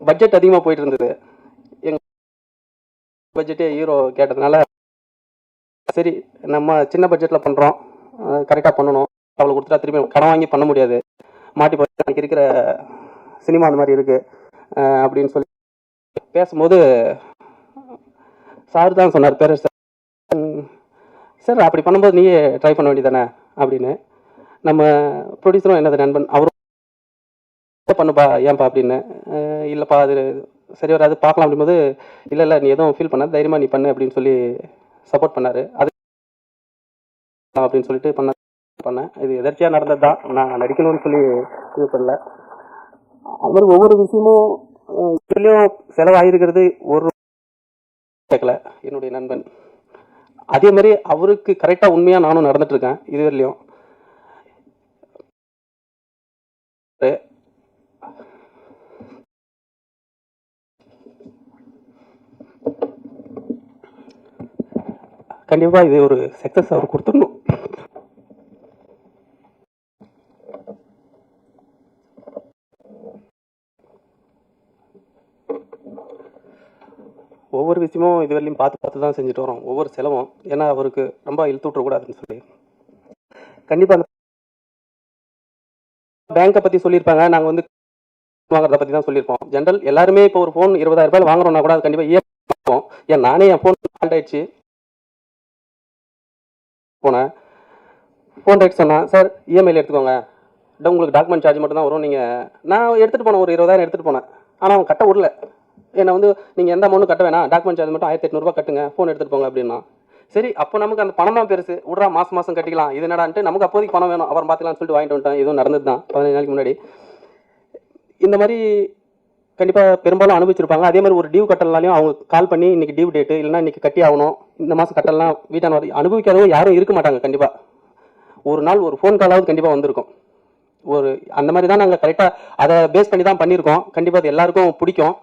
பட்ஜெட் அதிகமாக போயிட்டு இருந்தது. எங்கள் பட்ஜெட்டே ஹீரோ கேட்டதுனால, சரி நம்ம சின்ன பட்ஜெட்டில் பண்ணுறோம், கரெக்டாக பண்ணணும், அவ்வளோ கொடுத்துட்டா திரும்பி கடன் வாங்கி பண்ண முடியாது, மாட்டி போய் எனக்கு இருக்கிற சினிமா அந்த மாதிரி இருக்குது அப்படின்னு சொல்லி பேசும்போது சார் தான் சொன்னார், பேர் சார், சார் அப்படி பண்ணும்போது நீயே ட்ரை பண்ண வேண்டியதானே அப்படின்னு. நம்ம ப்ரொடியூசரும் என்னது நண்பன், அவரும் பண்ணுப்பா ஏன்பா அப்படின்னு. இல்லைப்பா அது சரி வராது, பார்க்கலாம் அப்படிங்கும்போது, இல்லை இல்லை நீ எதுவும் ஃபீல் பண்ணாது, தைரியமாக நீ பண்ணு அப்படின்னு சொல்லி சப்போர்ட் பண்ணார். அது அப்படின்னு சொல்லிட்டு பண்ணேன். இது எதர்ச்சியாக நடந்தது தான், நான் நடிக்கணும்னு சொல்லி இது பண்ணல. அது மாதிரி ஒவ்வொரு விஷயமும் இதுலேயும் செலவாகிருக்கிறது ஒரு கேட்கல என்னுடைய நண்பன். அதே மாதிரி அவருக்கு கரெக்டாக உண்மையாக நானும் நடந்துட்டு இருக்கேன் இது வரையிலையும். கண்டிப்பா இது ஒரு சக்சஸ் அவர் கொடுத்துடணும். ஒவ்வொரு விஷயமும் இது வரையிலும் பார்த்து தான் செஞ்சுட்டு வரோம், ஒவ்வொரு செலவும். ஏன்னா அவருக்கு ரொம்ப இழுத்து விட்டுறக்கூடாதுன்னு சொல்லி கண்டிப்பாக அந்த பேங்கை பற்றி சொல்லியிருப்பாங்க, நாங்கள் வந்து வாங்குறத பற்றி தான் சொல்லியிருப்போம். ஜென்ரல் எல்லாருமே இப்போ ஒரு ஃபோன் 20,000 ரூபாய் வாங்குறோம்னா கூட அது கண்டிப்பாக இஎம்ஐ. ஏன் நானே என் ஃபோன் கால் ஆயிடுச்சு, போனேன் ஃபோன் ரேட் சொன்னேன், சார் இஎம்ஐயில் எடுத்துக்கோங்க, உங்களுக்கு டாக்குமெண்ட் சார்ஜ் மட்டும் தான் வரும், நீங்கள் நான் எடுத்துகிட்டு போனேன், ஒரு 20,000 எடுத்துகிட்டு போனேன். ஆனால் அவன் கட்ட விடல. என்னை வந்து நீங்கள் எந்த அமௌண்ட்டும் கட்ட வேணாம், டாக்குமெண்ட் சார்ஜ் மட்டும் 1800 ரூபாய் கட்டுங்க, ஃபோன் எடுத்துகிட்டு போங்க அப்படின்னா. சரி அப்போ நமக்கு அந்த பணம் தான் பெருசு, விட்றா மாதம் கட்டிக்கலாம், இது என்னடான்ட்டு நமக்கு அப்போதைக்கு பணம் வேணும், அப்புறம் பார்த்துக்கலாம்னு சொல்லிட்டு வாங்கிட்டு வந்துட்டேன். இதுவும் நடந்தது தான் 15 நாளைக்கு முன்னாடி. இந்த மாதிரி கண்டிப்பாக பெரும்பாலும் அனுபவிச்சிருப்பாங்க. அதே மாதிரி ஒரு டியூ கட்டலனாலையும் அவங்க கால் பண்ணி இன்றைக்கி டியூ டேட்டு, இல்லைனா இன்றைக்கி கட்டி ஆகணும், இந்த மாதம் கட்டலாம், வீட்டான அனுபவிக்காதவங்க யாரும் இருக்க மாட்டாங்க. கண்டிப்பாக ஒரு நாள் ஒரு ஃபோன் காலாவது கண்டிப்பாக வந்திருக்கும். ஒரு அந்த மாதிரி தான் நாங்கள் கரெக்டாக அதை பேஸ் பண்ணி தான் பண்ணியிருக்கோம். கண்டிப்பாக அது எல்லாருக்கும் பிடிக்கும்.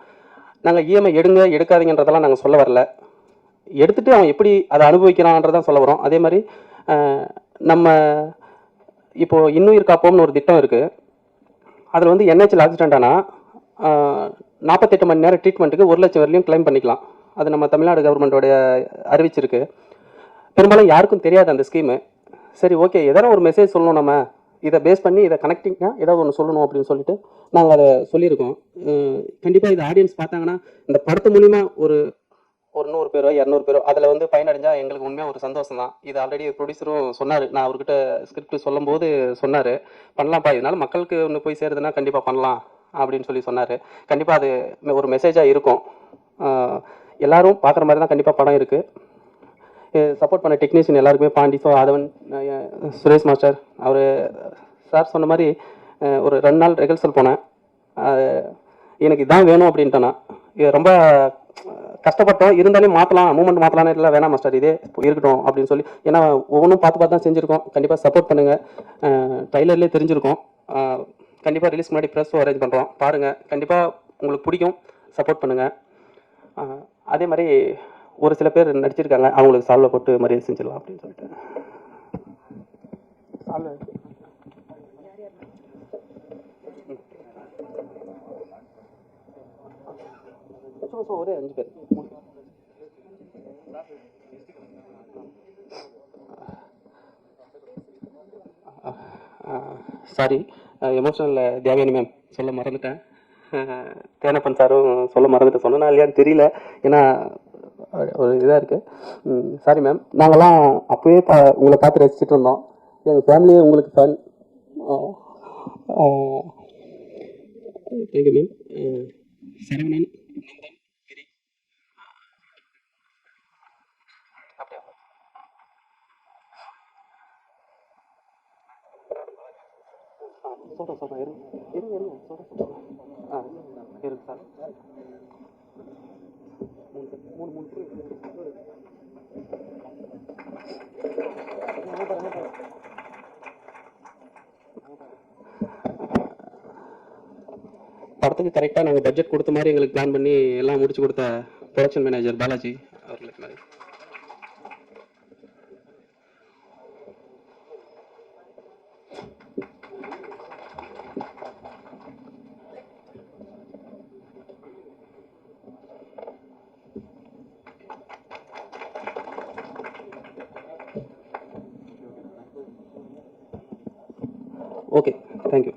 நாங்கள் இஎம்ஐ எடுங்க எடுக்காதீங்கன்றதெல்லாம் நாங்கள் சொல்ல வரல, எடுத்துகிட்டு அவன் எப்படி அதை அனுபவிக்கிறான்றதான் சொல்ல வரோம். அதே மாதிரி நம்ம இப்போது இன்னுயிர் காப்போம்னு ஒரு திட்டம் இருக்குது. அதில் வந்து என்ஹெச்சில் ஆக்சிடென்ட் ஆனால் 48 மணி நேரம் ட்ரீட்மெண்ட்டுக்கு 1 லட்சம் வரையிலும் கிளைம் பண்ணிக்கலாம். அது நம்ம தமிழ்நாடு கவர்மெண்ட்டோடைய அறிவிச்சிருக்கு. பெரும்பாலும் யாருக்கும் தெரியாது அந்த ஸ்கீமு. சரி ஓகே, எதனா ஒரு மெசேஜ் சொல்லணும், நம்ம இதை பேஸ் பண்ணி இதை கனெக்டிங்காக ஏதாவது ஒன்று சொல்லணும் அப்படின்னு சொல்லிட்டு நாங்கள் அதை சொல்லியிருக்கோம். கண்டிப்பாக இதை ஆடியன்ஸ் பார்த்தாங்கன்னா இந்த படத்து மூலிமா ஒரு 100 பேரோ 200 பேரோ அதில் வந்து பயனடைஞ்சால் எங்களுக்கு உண்மையாக ஒரு சந்தோஷம் தான். இது ஆல்ரெடி ப்ரொடியூசரும் சொன்னார், நான் அவர்கிட்ட ஸ்கிரிப்ட் சொல்லும் போது சொன்னார், பண்ணலாம்ப்பா, இதனால மக்களுக்கு ஒன்று போய் சேருதுன்னா கண்டிப்பாக பண்ணலாம் அப்படின்னு சொல்லி சொன்னார். கண்டிப்பாக அது ஒரு மெசேஜாக இருக்கும். எல்லாரும் பார்க்குற மாதிரி தான் கண்டிப்பாக படம் இருக்குது. சப்போர்ட் பண்ண டெக்னீஷியன் எல்லாருக்குமே, பாண்டி, ஆதவன், சுரேஷ் மாஸ்டர், அவர் சார் சொன்ன மாதிரி ஒரு 2 நாள் ரிஹர்சல் போனேன். எனக்கு இதான் வேணும் அப்படின்ட்டேன்னா, இது ரொம்ப கஷ்டப்பட்டோம், இருந்தாலும் மாற்றலாம், மூமெண்ட் மாற்றலான்னு இல்லை, வேணாம் மாஸ்டர் இதே இருக்கட்டும் அப்படின்னு சொல்லி. ஏன்னா ஒவ்வொன்றும் பார்த்து தான் செஞ்சுருக்கோம். கண்டிப்பாக சப்போர்ட் பண்ணுங்கள். ட்ரைலர்லேயே தெரிஞ்சிருக்கோம். கண்டிப்பாக ரிலீஸ் முன்னாடி ப்ரெஸ் அரேஞ்ச் பண்ணுறோம், பாருங்கள், கண்டிப்பாக உங்களுக்கு பிடிக்கும், சப்போர்ட் பண்ணுங்கள். அதே மாதிரி ஒரு சில பேர் நடிச்சிருக்காங்க, அவங்களுக்கு சால்வை போட்டு மரியாதை செஞ்சிடலாம் அப்படின்னு சொல்லிட்டு. ஒரே 5 பேர். சாரி, எமோஷனல் தேவயானி மேம் சொல்ல மறந்துட்டேன். தேனப்பன் சாரும் சொல்ல மறந்துட்டேன், சொன்னா இல்லையான்னு தெரியல, ஏன்னா ஒரு இதாக இருக்குது. Sorry ma'am. நாங்கள்லாம் அப்போயே உங்களை பார்த்து ரசிச்சுட்டு இருந்தோம். எங்கள் ஃபேமிலியே உங்களுக்கு fan. Thank you ma'am. Saravanan, Nandan Giri அப்படியா சொல்கிறேன் இருங்க சொல்கிறேன் இருக்கு சார் மூணு படத்துக்கு கரெக்டாக நாங்கள் பட்ஜெட் கொடுத்த மாதிரி எங்களுக்கு பிளான் பண்ணி எல்லாம் முடிச்சு கொடுத்த ப்ரொடக்ஷன் மேனேஜர் பாலாஜி அவர்களுக்கு மாதிரி ஓகே தேங்க்யூ.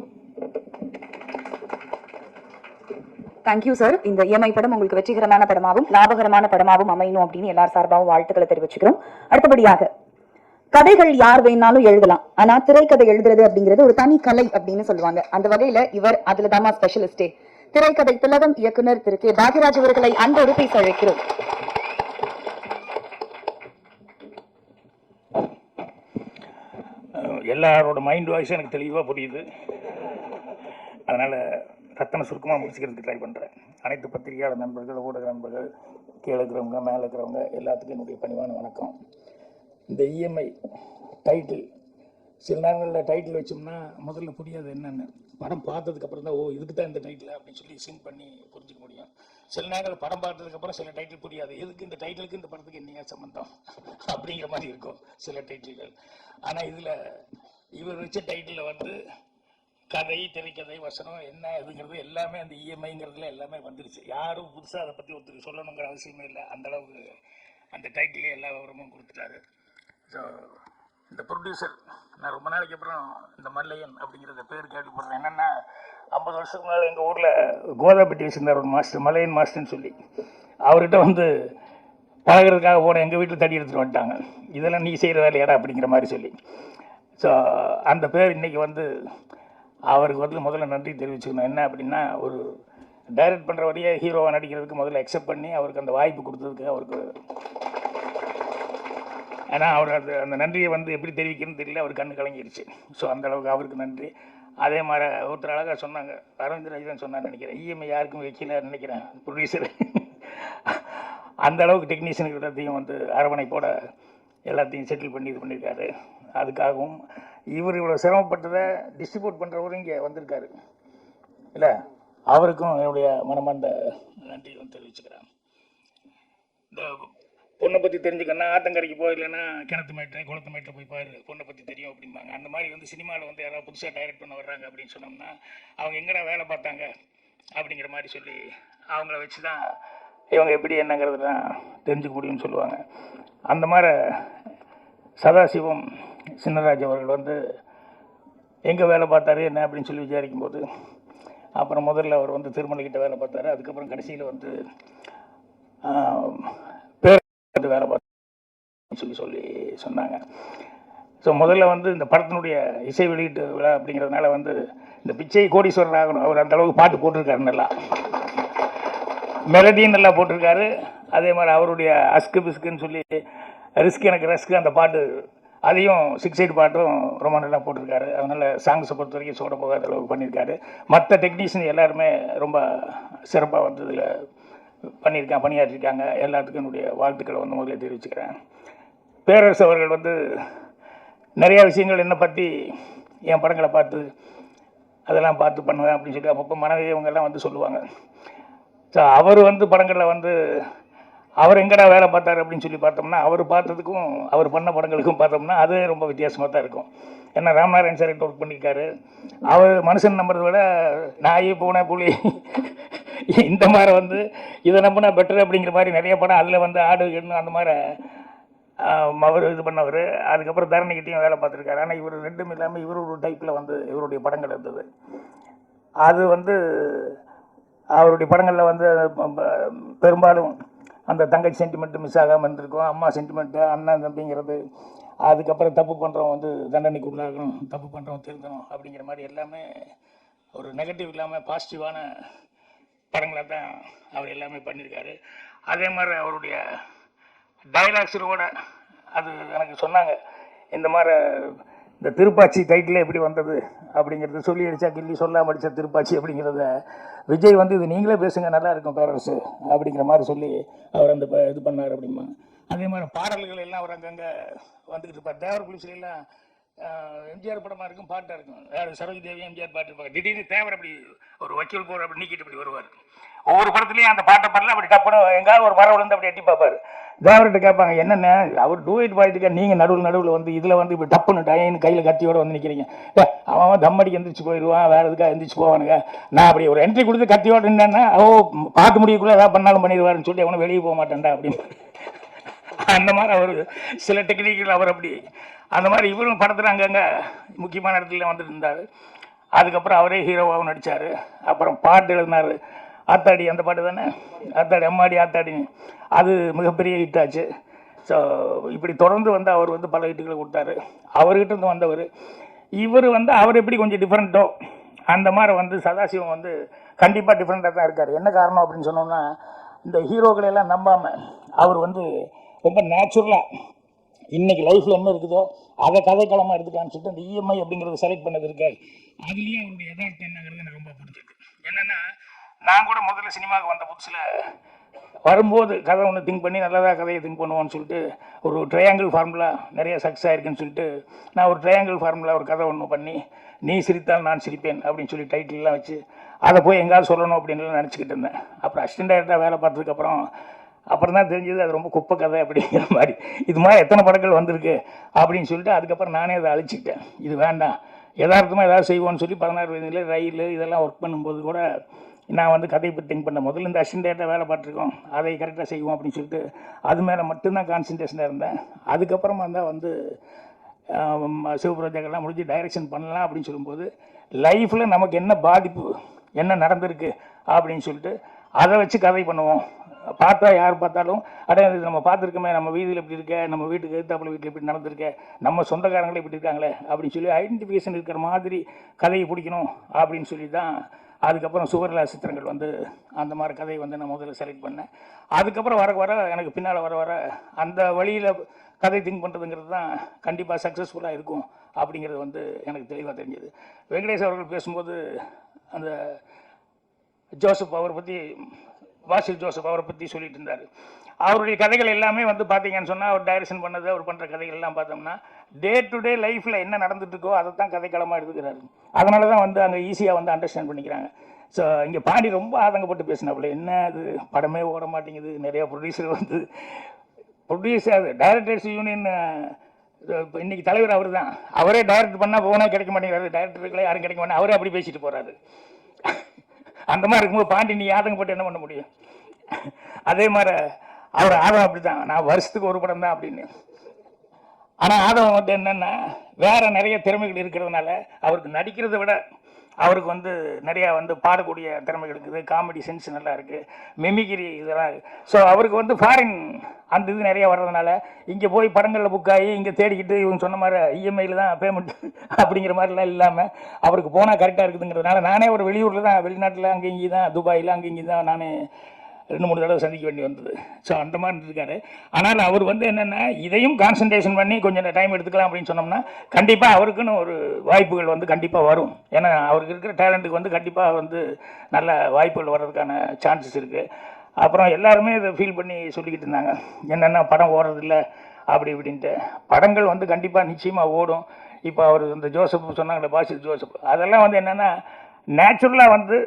Thank you sir. இந்த இஎம்ஐ படம் உங்களுக்கு வெற்றிகரமான படமாகவும் லாபகரமான படமாகவும் அமையணும் அப்படின்னு எல்லார் சார்பாகவும் வாழ்த்துக்களை தெரிவிச்சுக்கிறோம். அடுத்தபடியாக கதைகள் யார் வேணாலும் எழுதலாம், ஆனா திரைக்கதை எழுதுறது அப்படிங்கிறது ஒரு தனி கலை அப்படின்னு சொல்லுவாங்க. அந்த வகையில இவர் அதுலதாமா ஸ்பெஷலிஸ்டே. திரைக்கதை திலகம் இயக்குனர் திரு கே பாக்யராஜ் அவர்களை அன்போடு பேச அழைக்கிறோம். எல்லாரோட மைண்ட் வாய்ஸும் எனக்கு தெளிவாக புரியுது. அதனால் ரத்தனை சுருக்கமாக முடிச்சுக்கிறதுக்கு ட்ரை பண்ணுறேன். அனைத்து பத்திரிகையாளர் நண்பர்கள், ஊடக நண்பர்கள், கீழே இருக்கிறவங்க, மேலே இருக்கிறவங்க எல்லாத்துக்கும் என்னுடைய பணிவான வணக்கம். இந்த இஎம்ஐ டைட்டில் சில நேரங்களில் டைட்டில் வச்சோம்னா முதல்ல புரியாது என்னென்னு. படம் பார்த்ததுக்கப்புறம் தான் ஓ இதுக்கு தான் இந்த டைட்டில் அப்படின்னு சொல்லி சின் பண்ணி புரிஞ்சுக்க முடியும். சில நேரங்கள் படம் பார்த்ததுக்கப்புறம் சில டைட்டில் புரியாது, எதுக்கு இந்த டைட்டிலுக்கு இந்த படத்துக்கு என்னையா சம்பந்தம் அப்படிங்கிற மாதிரி இருக்கும் சில டைட்டில்கள். ஆனால் இதில் இவர் வச்ச டைட்டிலில் வந்து கதை, திரைக்கதை, வசனம் என்ன இதுங்கிறது எல்லாமே அந்த இஎம்ஐங்கிறதுல எல்லாமே வந்துருச்சு. யாரும் புதுசாக அதை பற்றி ஒருத்தருக்கு சொல்லணுங்கிற அவசியமே இல்லை. அந்தளவுக்கு அந்த டைட்டிலே எல்லா விவரமும் கொடுத்துட்டாரு. ஸோ இந்த ப்ரொடியூசர் நான் ரொம்ப நாளைக்கு அப்புறம் இந்த மல்லையன் அப்படிங்கிறத பேர் கேள்விப்படுறேன். என்னென்னா 50 வருஷத்துக்கு முன்னால் எங்கள் ஊரில் கோதாப்பட்டி வச்சுருந்தார் ஒரு மாஸ்டர், மலையன் மாஸ்டர்னு சொல்லி. அவர்கிட்ட வந்து பழகிறதுக்காக போன எங்கள் வீட்டில் தடி எடுத்துகிட்டு வந்துட்டாங்க. இதெல்லாம் நீ செய்கிற வேலையாடா அப்படிங்கிற மாதிரி சொல்லி. ஸோ அந்த பேர் இன்றைக்கி வந்து அவருக்கு வந்து முதல்ல நன்றி தெரிவிச்சுக்கணும். என்ன அப்படின்னா ஒரு டைரக்ட் பண்ணுற வழியே ஹீரோவாக நடிக்கிறதுக்கு முதல்ல அக்செப்ட் பண்ணி அவருக்கு அந்த வாய்ப்பு கொடுத்ததுக்கு அவருக்கு, ஏன்னா அவர் அந்த நன்றியை வந்து எப்படி தெரிவிக்கணும்னு தெரியல, அவர் கண்ணு கலங்கிருச்சு. ஸோ அந்தளவுக்கு அவருக்கு நன்றி. அதே மாதிரி ஒருத்தர் அழகாக சொன்னாங்க, அரவிந்த் ராஜ் தான் சொன்னான்னு நினைக்கிறேன், இஎம்ஐ யாருக்கும் வைக்கல நினைக்கிறேன் ப்ரொடியூசர். அந்த அளவுக்கு டெக்னீஷியனுக்கு எல்லாத்தையும் வந்து அரவணைப்போட எல்லாத்தையும் செட்டில் பண்ணி இது பண்ணியிருக்காரு. அதுக்காகவும் இவர் இவ்வளோ சிரமப்பட்டதை டிஸ்ட்ரிபியூட் பண்ணுறவரும் இங்கே வந்திருக்காரு இல்லை, அவருக்கும் என்னுடைய மனமார்ந்த நன்றி தெரிவிச்சுக்கிறேன். இந்த பொண்ணை பற்றி தெரிஞ்சுக்கன்னா ஆத்தங்கரைக்கு போயிடலன்னா கிணத்து மேட்டை குளத்து மேட்டை போய் பாரு, பொண்ணை பற்றி தெரியும் அப்படிம்பாங்க. அந்த மாதிரி வந்து சினிமாவில் வந்து யாராவது புதுசாக டைரக்ட் பண்ண வர்றாங்க அப்படின்னு சொன்னோம்னா அவங்க எங்கடா வேலை பார்த்தாங்க அப்படிங்கிற மாதிரி சொல்லி அவங்கள வச்சு தான் இவங்க எப்படி என்னங்கிறதுலாம் தெரிஞ்சுக்க முடியும்னு சொல்லுவாங்க. அந்த மாதிரி சதாசிவம் சின்னராஜ் அவர்கள் வந்து எங்கே வேலை பார்த்தாரு என்ன அப்படின்னு சொல்லி விசாரிக்கும்போது அப்புறம் முதல்ல அவர் வந்து திருமலைக்கிட்ட வேலை பார்த்தாரு. அதுக்கப்புறம் கடைசியில் வந்து வேலை பார்த்து சொல்லி சொன்னாங்க. ஸோ முதல்ல வந்து இந்த படத்தினுடைய இசை வெளியீட்டு விழா அப்படிங்கிறதுனால வந்து இந்த பிச்சை கோடீஸ்வரர் ஆகணும், அவர் அந்த அளவுக்கு பாட்டு போட்டிருக்காரு, நல்லா மெலடியும் நல்லா போட்டிருக்காரு. அதே மாதிரி அவருடைய அஸ்கு பிஸ்குன்னு சொல்லி ரிஸ்க் எனக்கு ரஸ்க்கு அந்த பாட்டு, அதையும் 6/8 பாட்டும் ரொம்ப நல்லா போட்டிருக்காரு. அதனால் சாங்ஸை பொறுத்த வரைக்கும் சோட போகாத அளவுக்கு பண்ணியிருக்காரு. மற்ற டெக்னீஷியன் எல்லாருமே ரொம்ப சிறப்பாக வந்து இதில் பணியாற்றிருக்காங்க. எல்லாத்துக்கும் என்னுடைய வாழ்த்துக்களை வந்து முதல்ல தெரிவிச்சுக்கிறேன். பேரரசு அவர்கள் வந்து நிறையா விஷயங்கள் என்னை பற்றி என் படங்களை பார்த்து அதெல்லாம் பார்த்து பண்ணுவேன் அப்படின்னு சொல்லி அப்பப்போ மனைவி இவங்கெல்லாம் வந்து சொல்லுவாங்க. ஸோ அவர் வந்து படங்களில் வந்து அவர் எங்கடா வேலை பார்த்தாரு அப்படின்னு சொல்லி பார்த்தோம்னா அவர் பார்த்ததுக்கும் அவர் பண்ண படங்களுக்கும் பார்த்தோம்னா அது ரொம்ப வித்தியாசமாக தான் இருக்கும். ஏன்னா ராமநாராயண் சார் ஒர்க் பண்ணியிருக்காரு. அவர் மனுஷன் நம்புறதை விட நாய் பூனை புலி இந்த மாதிரி வந்து இதை நம்பினா பெட்டர் அப்படிங்கிற மாதிரி நிறைய படம் அதில் வந்து ஆடு எண்ணு அந்த மாதிரி அவர் இது பண்ணவர். அதுக்கப்புறம் தரணிக்கிட்டையும் வேலை பார்த்துருக்காரு. ஆனால் இவர் ரெண்டும் இல்லாமல் இவர் ஒரு டைப்பில் வந்து இவருடைய படங்கள் இருந்தது. அது வந்து அவருடைய படங்களில் வந்து பெரும்பாலும் அந்த தங்கச்சி சென்டிமெண்ட்டு மிஸ் ஆகாமல் இருந்திருக்கும், அம்மா சென்டிமெண்ட்டு, அண்ணன் தம்பிங்கிறது, அதுக்கப்புறம் தப்பு பண்ணுறவன் வந்து தண்டனைக்கு உள்ளாகணும், தப்பு பண்ணுறவன் திருந்தணும் அப்படிங்கிற மாதிரி எல்லாமே ஒரு நெகட்டிவ் இல்லாமல் பாசிட்டிவான படங்களாக தான் அவர் எல்லாமே பண்ணியிருக்காரு. அதே மாதிரி அவருடைய டைலாக்ஸோட அது எனக்கு சொன்னாங்க, இந்த மாதிரி இந்த திருப்பாச்சி டைட்டிலே எப்படி வந்தது அப்படிங்கிறது, சொல்லி அடித்தா கில்லி சொல்லாமல் அடித்த திருப்பாச்சி அப்படிங்கிறத விஜய் வந்து இது நீங்களே பேசுங்க நல்லா இருக்கும் பேரரசு அப்படிங்கிற மாதிரி சொல்லி அவர் அந்த இது பண்ணார் அப்படிமா. அதே மாதிரி பாடல்கள் எல்லாம் அவர் அங்கங்கே வந்துக்கிட்டு இருப்பார். தேவர் குளிசிலாம் எம்ஜிஆர் படமாக இருக்கும், பாட்டாக இருக்கும். யார் சரோஜி தேவி எம்ஜிஆர் பாட்டு இருப்பாங்க. திடீர்னு தேவர் அப்படி ஒரு வக்கீல் போகிற அப்படி நீக்கிட்டு இப்படி வருவார். ஒவ்வொரு படத்துலையும் அந்த பாட்டை பாடல அப்படி டப்புன்னு எங்காவது ஒரு மரம் விழுந்து அப்படி எட்டி பார்ப்பார். தேவர்கிட்ட கேட்பாங்க, என்னென்ன அவர் டூயிட் பாயிட்டுக்கா நீங்கள் நடுவில் வந்து இதில் வந்து இப்படி டப்புன்னு டயன்னு கையில் கத்தியோடு வந்து நிற்கிறீங்க, அவன் தம்மடிக்கு எந்திரிச்சு போயிடுவான், வேறு எதுக்காக எந்திரிச்சு போவானுங்க, நான் அப்படி ஒரு என்ட்ரி கொடுத்து கத்தியோடு நின்னா பாட்டு முடியக்குள்ளே ஏதாவது பண்ணாலும் பண்ணிடுவாருன்னு சொல்லி அவனை வெளியே போக மாட்டேன்டா அப்படின்னு. அந்த மாதிரி அவர் சில டெக்னிக்கில் அவர் அப்படி அந்த மாதிரி இவரும் படத்தில் அங்கங்கே முக்கியமான இடத்துல வந்துட்டு இருந்தார். அதுக்கப்புறம் அவரே ஹீரோவாகவும் நடித்தார். அப்புறம் பாட்டு எழுதினார், ஆத்தாடி அந்த பாட்டு தானே, ஆத்தாடி அம்மாடி ஆத்தாடின்னு, அது மிகப்பெரிய ஹிட் ஆச்சு. ஸோ இப்படி தொடர்ந்து வந்து அவர் வந்து பல ஹிட்டுகளை கொடுத்தாரு. அவர்கிட்ட இருந்து வந்தவர் இவர் வந்து அவர் எப்படி கொஞ்சம் டிஃப்ரெண்ட்டோ அந்த மாதிரி வந்து சதாசிவம் வந்து கண்டிப்பாக டிஃப்ரெண்ட்டாக தான் இருக்கார். என்ன காரணம் அப்படின்னு சொன்னோம்னா, இந்த ஹீரோக்களை எல்லாம் நம்பாமல் அவர் வந்து ரொம்ப நேச்சுரலாக இன்னைக்கு லைஃப்பில் என்ன இருக்குதோ அதை கதைக்களமாக எடுத்துக்கலான்னு சொல்லிட்டு அந்த இஎம்ஐ அப்படிங்கிறத செலக்ட் பண்ணது இருக்காரு. அதுலேயே அவருடைய யதார்த்தம் என்னங்கிறது எனக்கு ரொம்ப பிடிச்சிருக்கு. என்னென்னா, நான் கூட முதல்ல சினிமாவுக்கு வந்த புதுசில் வரும்போது கதை ஒன்று திங்க் பண்ணி நல்லதாக கதையை திங்க் பண்ணுவோன்னு சொல்லிட்டு ஒரு ட்ரையாங்கிள் ஃபார்முலா நிறைய சக்ஸஸ் ஆயிருக்குன்னு சொல்லிட்டு நான் ஒரு ட்ரையாங்கிள் ஃபார்முலா ஒரு கதை ஒன்று பண்ணி, நீ சிரித்தால் நான் சிரிப்பேன் அப்படின்னு சொல்லி டைட்டில்லாம் வச்சு அதை போய் எங்கேயாவது சொல்லணும் அப்படின்லாம் நினச்சிக்கிட்டு இருந்தேன். அப்புறம் அசிஸ்டன்ட் டைரக்டராக வேலை பார்த்ததுக்கப்புறம் தான் தெரிஞ்சது அது ரொம்ப குப்பை கதை அப்படிங்கிற மாதிரி. இது மாதிரி எத்தனை படங்கள் வந்திருக்கு அப்படின்னு சொல்லிட்டு அதுக்கப்புறம் நானே அதை அழிச்சிக்கிட்டேன். இது வேண்டாம், யதார்த்தமாக ஏதாவது செய்வோன்னு சொல்லி 16 வயதுல ரயில் இதெல்லாம் ஒர்க் பண்ணும்போது கூட நான் வந்து கதையை பற்றி திங்க் பண்ணேன். முதல்ல இந்த அசிஸ்டன்ட் டைரக்டராக வேலை பார்த்துருக்கோம், அதை கரெக்டாக செய்வோம் அப்படின்னு சொல்லிட்டு அது மேலே மட்டும்தான் கான்சன்ட்ரேஷனாக இருந்தேன். அதுக்கப்புறமா தான் வந்து சிவபிரஜாக்கெல்லாம் முடிஞ்சு டைரக்ஷன் பண்ணலாம் அப்படின்னு சொல்லும்போது லைஃப்பில் நமக்கு என்ன பாதிப்பு என்ன நடந்திருக்கு அப்படின்னு சொல்லிட்டு அதை வச்சு கதை பண்ணுவோம். பார்த்தா யார் பார்த்தாலும் அடையாது நம்ம பார்த்துருக்கோமே, நம்ம வீதியில் இப்படி இருக்க, நம்ம வீட்டுக்கு எதிர்த்தாப்புல வீட்டில் இப்படி நடந்திருக்க, நம்ம சொந்தக்காரங்களே இப்படி இருக்காங்களே அப்படின்னு சொல்லி ஐடென்டிஃபிகேஷன் இருக்கிற மாதிரி கதையை பிடிக்கணும் அப்படின்னு சொல்லி தான் அதுக்கப்புறம் சுவர்லா சித்திரங்கள் வந்து அந்த மாதிரி கதையை வந்து நான் முதல்ல செலக்ட் பண்ணேன். அதுக்கப்புறம் வர எனக்கு பின்னால் வர அந்த வழியில் கதை திங்க் பண்ணுறதுங்கிறது தான் கண்டிப்பாக சக்ஸஸ்ஃபுல்லாக இருக்கும் அப்படிங்கிறது வந்து எனக்கு தெளிவாக தெரிஞ்சது. வெங்கடேஷ் அவர்கள் பேசும்போது அந்த ஜோசப் அவரை பற்றி வாசில் ஜோசப் அவரை பற்றி சொல்லிட்டு இருந்தார். அவருடைய கதைகள் எல்லாமே வந்து பார்த்தீங்கன்னு சொன்னால் அவர் டைரக்ஷன் பண்ணது அவர் பண்ணுற கதைகள் எல்லாம் பார்த்தோம்னா டே டு டே லைஃப்பில் என்ன நடந்துட்டு இருக்கோ அதை தான் கதைக்களமாக எடுத்துக்கிறாரு. அதனால தான் வந்து அங்கே ஈஸியாக வந்து அண்டர்ஸ்டாண்ட் பண்ணிக்கிறாங்க. ஸோ இங்கே பாண்டி ரொம்ப ஆதங்கப்பட்டு பேசினாப்புல, என்ன அது படமே ஓட மாட்டேங்குது, நிறையா ப்ரொடியூசர் வந்து ப்ரொடியூசர் டைரக்டர்ஸ் யூனியன் இப்போ இன்றைக்கி தலைவர் அவர் தான், அவரே டைரக்ட் பண்ணால் போனால் கிடைக்க மாட்டேங்கிறாரு, டைரக்டர்களே யாரும் கிடைக்க மாட்டேங்க, அவரே அப்படி பேசிட்டு போகிறாரு. அந்த மாதிரி இருக்கும்போது பாண்டி நீ ஆதங்கப்பட்டு என்ன பண்ண முடியும்? அதே மாதிரி அவர் ஆதம் அப்படி தான், நான் வருஷத்துக்கு ஒரு படம் தான் அப்படின்னு. ஆனால் ஆதம் வந்து என்னென்னா வேற நிறைய திறமைகள் இருக்கிறதுனால அவருக்கு நடிக்கிறத விட அவருக்கு வந்து நிறையா வந்து பாடக்கூடிய திறமைகள் இருக்குது, காமெடி சென்ஸ் நல்லா இருக்குது, மிமிகிரி இதெல்லாம் இருக்குது. ஸோ அவருக்கு வந்து ஃபாரின் அந்த இது நிறையா வர்றதுனால இங்கே போய் படங்களில் புக் ஆகி இங்கே தேடிக்கிட்டு இவங்க சொன்ன மாதிரி இஎம்ஐயில் தான் பேமெண்ட் அப்படிங்கிற மாதிரிலாம் இல்லாமல் அவருக்கு போனால் கரெக்டாக இருக்குதுங்கிறதுனால நானே ஒரு வெளியூரில் தான், வெளிநாட்டில் அங்கே இங்கே தான், துபாயில் அங்கே இங்கே தான் நான் 2-3 தடவை சந்திக்க வேண்டி வந்தது. ஸோ அந்த மாதிரி இருக்காரு. ஆனால் அவர் வந்து என்னென்னா இதையும் கான்சன்ட்ரேஷன் பண்ணி கொஞ்சம் டைம் எடுத்துக்கலாம் அப்படின்னு சொன்னோம்னா கண்டிப்பாக அவருக்குன்னு ஒரு வாய்ப்புகள் வந்து கண்டிப்பாக வரும். ஏன்னா அவருக்கு இருக்கிற டேலண்ட்டுக்கு வந்து கண்டிப்பாக வந்து நல்ல வாய்ப்புகள் வர்றதுக்கான சான்சஸ் இருக்குது. அப்புறம் எல்லாருமே இதை ஃபீல் பண்ணி சொல்லிக்கிட்டு இருந்தாங்க, என்னென்னா படம் ஓடுறதில்ல அப்படி இப்படின்ட்டு. படங்கள் வந்து கண்டிப்பாக நிச்சயமாக ஓடும். இப்போ அவர் இந்த ஜோசப் சொன்னாங்களே, பாசில் ஜோசப், அதெல்லாம் வந்து என்னென்னா நேச்சுரலாக வந்து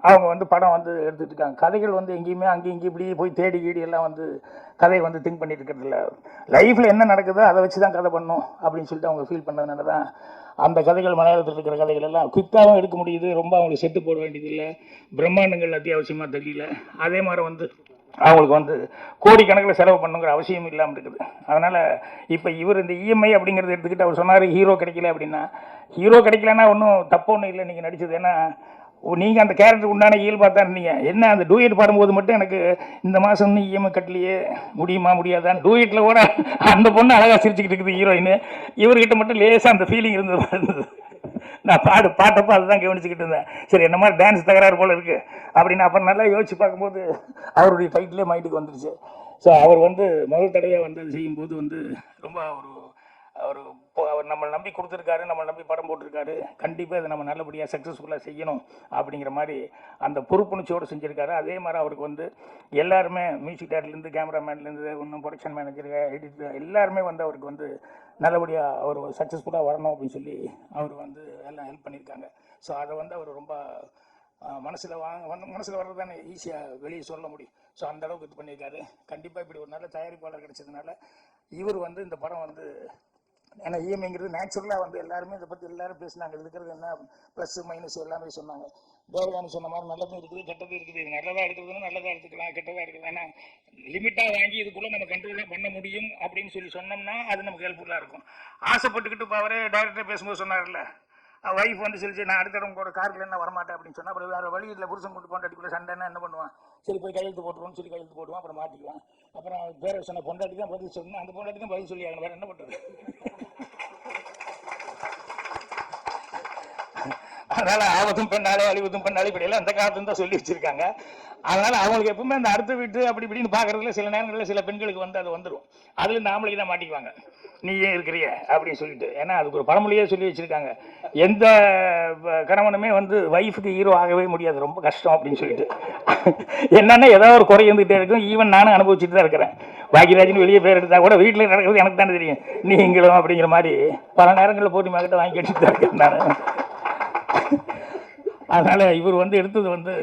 அவங்க வந்து படம் வந்து எடுத்துகிட்டு இருக்காங்க. கதைகள் வந்து எங்கேயுமே அங்கேயும் இங்கேயும் இப்படி போய் தேடி கீடி எல்லாம் வந்து கதையை வந்து திங்க் பண்ணிட்டு இருக்கிறதில்ல. லைஃப்பில் என்ன நடக்குதோ அதை வச்சு தான் கதை பண்ணணும் அப்படின்னு சொல்லிட்டு அவங்க ஃபீல் பண்ணதுனால தான் அந்த கதைகள் மலையாளத்தில் இருக்கிற கதைகள் எல்லாம் குயிக்காகவும் எடுக்க முடியுது, ரொம்ப அவங்களுக்கு செட்டு போட வேண்டியதில்லை, பிரம்மாண்டங்கள் அத்தியாவசியமாக தெரியல. அதே மாதிரி வந்து அவங்களுக்கு வந்து கோடிக்கணக்கில் செலவு பண்ணுங்கிற அவசியம் இல்லாமல் இருக்குது. அதனால் இப்போ இவர் இந்த இஎம்ஐ அப்படிங்கிறத எடுத்துக்கிட்டு அவர் சொன்னார் ஹீரோ கிடைக்கல அப்படின்னா, ஹீரோ கிடைக்கலன்னா ஒன்றும் தப்பு ஒன்றும் இல்லை நீங்கள் நடிச்சது. ஏன்னா நீங்கள் அந்த கேரக்டருக்கு உண்டான இயல்பாக தான் இருந்தீங்க. என்ன அந்த டூயட் பாடும்போது மட்டும் எனக்கு இந்த மாதம் இன்னும் இஎம்ஐ கட்டலையே, முடியுமா முடியாதான், டூயட்டில் கூட அந்த பொண்ணு அழகாக சிரிச்சுக்கிட்டு இருக்குது ஹீரோயின், இவர்கிட்ட மட்டும் லேசாக அந்த ஃபீலிங் இருந்தது. நான் பாட்டப்போ அதுதான் கவனிச்சுக்கிட்டு இருந்தேன். சரி என்ன மாதிரி டான்ஸ் தகராறு போல இருக்குது அப்படின்னு. அப்புறம் நல்லா யோசிச்சு பார்க்கும்போது அவருடைய டைட்டிலே மைண்டுக்கு வந்துருச்சு. ஸோ அவர் முதல் தடவையாக அது செய்யும்போது ரொம்ப அவர் நம்மளை நம்பி கொடுத்துருக்காரு, நம்மளை நம்பி படம் போட்டிருக்காரு. கண்டிப்பாக இதை நம்ம நல்லபடியாக சக்ஸஸ்ஃபுல்லாக செய்யணும் அப்படிங்கிற மாதிரி அந்த பொறுப்புணர்ச்சியோடு செஞ்சுருக்காரு. அதே மாதிரி அவருக்கு எல்லாருமே மியூசிக் டேரக்டர்லேருந்து கேமராமேன்லேருந்து இன்னும் ப்ரொடக்ஷன் மேனேஜர் எடிட்டர் எல்லாருமே அவருக்கு நல்லபடியாக அவர் சக்ஸஸ்ஃபுல்லாக வரணும் அப்படின்னு சொல்லி அவர் எல்லாம் ஹெல்ப் பண்ணியிருக்காங்க. ஸோ அதை அவர் ரொம்ப மனசில் வர்றது தானே ஈஸியாக வெளியே சொல்ல முடியும். ஸோ அந்த அளவுக்கு இது பண்ணியிருக்காரு. கண்டிப்பாக இப்படி ஒரு நல்ல தயாரிப்பாளர் கிடைச்சதுனால இவர் இந்த படம் ஏன்னா இஎம்ஐங்கிறது நேச்சுரலாக எல்லாருமே இதை பற்றி எல்லாரும் பேசினாங்க. இருக்கிறது என்ன ப்ளஸ் மைனஸ் எல்லாமே சொன்னாங்க. தேவயானி சொன்ன மாதிரி நல்லதும் இருக்குது கெட்டதும் இருக்குது. இது நல்லதாக எடுக்கிறதுனா நல்லதாக எடுத்துக்கலாம், கெட்டதாக இருக்குது. ஏன்னா லிமிட்டாக வாங்கி இதுக்குள்ளே நம்ம கண்ட்ரோலாக பண்ண முடியும் அப்படின்னு சொல்லி சொன்னோம்னா அது நமக்கு ஹெல்ப்ஃபுல்லாக இருக்கும். ஆசைப்பட்டுக்கிட்டு இப்போ அவரே டைரக்டர் பேசும்போது சொன்னார்ல, வைஃப் சொல்லிச்சு நான் அடுத்த இடம் கூட காரில் என்ன வரமாட்டேன் அப்படின்னு சொன்னால் அப்புறம் வேறு வழி இல்லை. புருஷன் கொண்டு பொண்டாட்டிக்குள்ளே சண்டைன்னா என்ன பண்ணுவான்? சரி போய் கையெழுத்து போட்டுருவோம்னு சொல்லி கையெழுத்து போட்டுவான், அப்புறம் மாட்டிக்குவான். அப்புறம் பேர சொன்ன பொண்டாட்டி தான் பதில் சொல்லணும், அந்த பொண்டாட்டி தான் பதில் சொல்லி ஆகணும், வேறு என்ன பண்ணுறது? அதனால ஆபத்தும் பெண்ணாலே அழிவதும் பெண்ணாலே இப்படியெல்லாம் அந்த காலத்துல தான் சொல்லி வச்சிருக்காங்க. அதனால அவங்களுக்கு எப்பவுமே அந்த அடுத்த வீட்டு அப்படி இப்படின்னு பாக்குறதுல சில நேரங்களில் சில பெண்களுக்கு அது வந்துடும். அதுல இந்த ஆம்பளைக்கு தான் மாட்டிக்குவாங்க, நீ ஏன் இருக்கிறிய அப்படின்னு சொல்லிட்டு. ஏன்னா அதுக்கு ஒரு பழமொழியே சொல்லி வச்சிருக்காங்க, எந்த கணவனுமே வைஃபுக்கு ஹீரோ ஆகவே முடியாது, ரொம்ப கஷ்டம் அப்படின்னு சொல்லிட்டு. என்னன்னா ஏதாவது ஒரு குறை இருந்துகிட்டே இருக்கும். ஈவன் நானும் அனுபவிச்சுட்டு தான் இருக்கிறேன். பாக்கியராஜன் வெளியே பேர் எடுத்தா கூட வீட்டில் நடக்கிறது எனக்கு தானே தெரியும், நீங்களும் அப்படிங்கிற மாதிரி பல நேரங்களில் போட்டி மாக்கிட்ட வாங்கி கட்டிட்டு தான் இருக்கேன் நான். அதனால இவர் எடுத்தது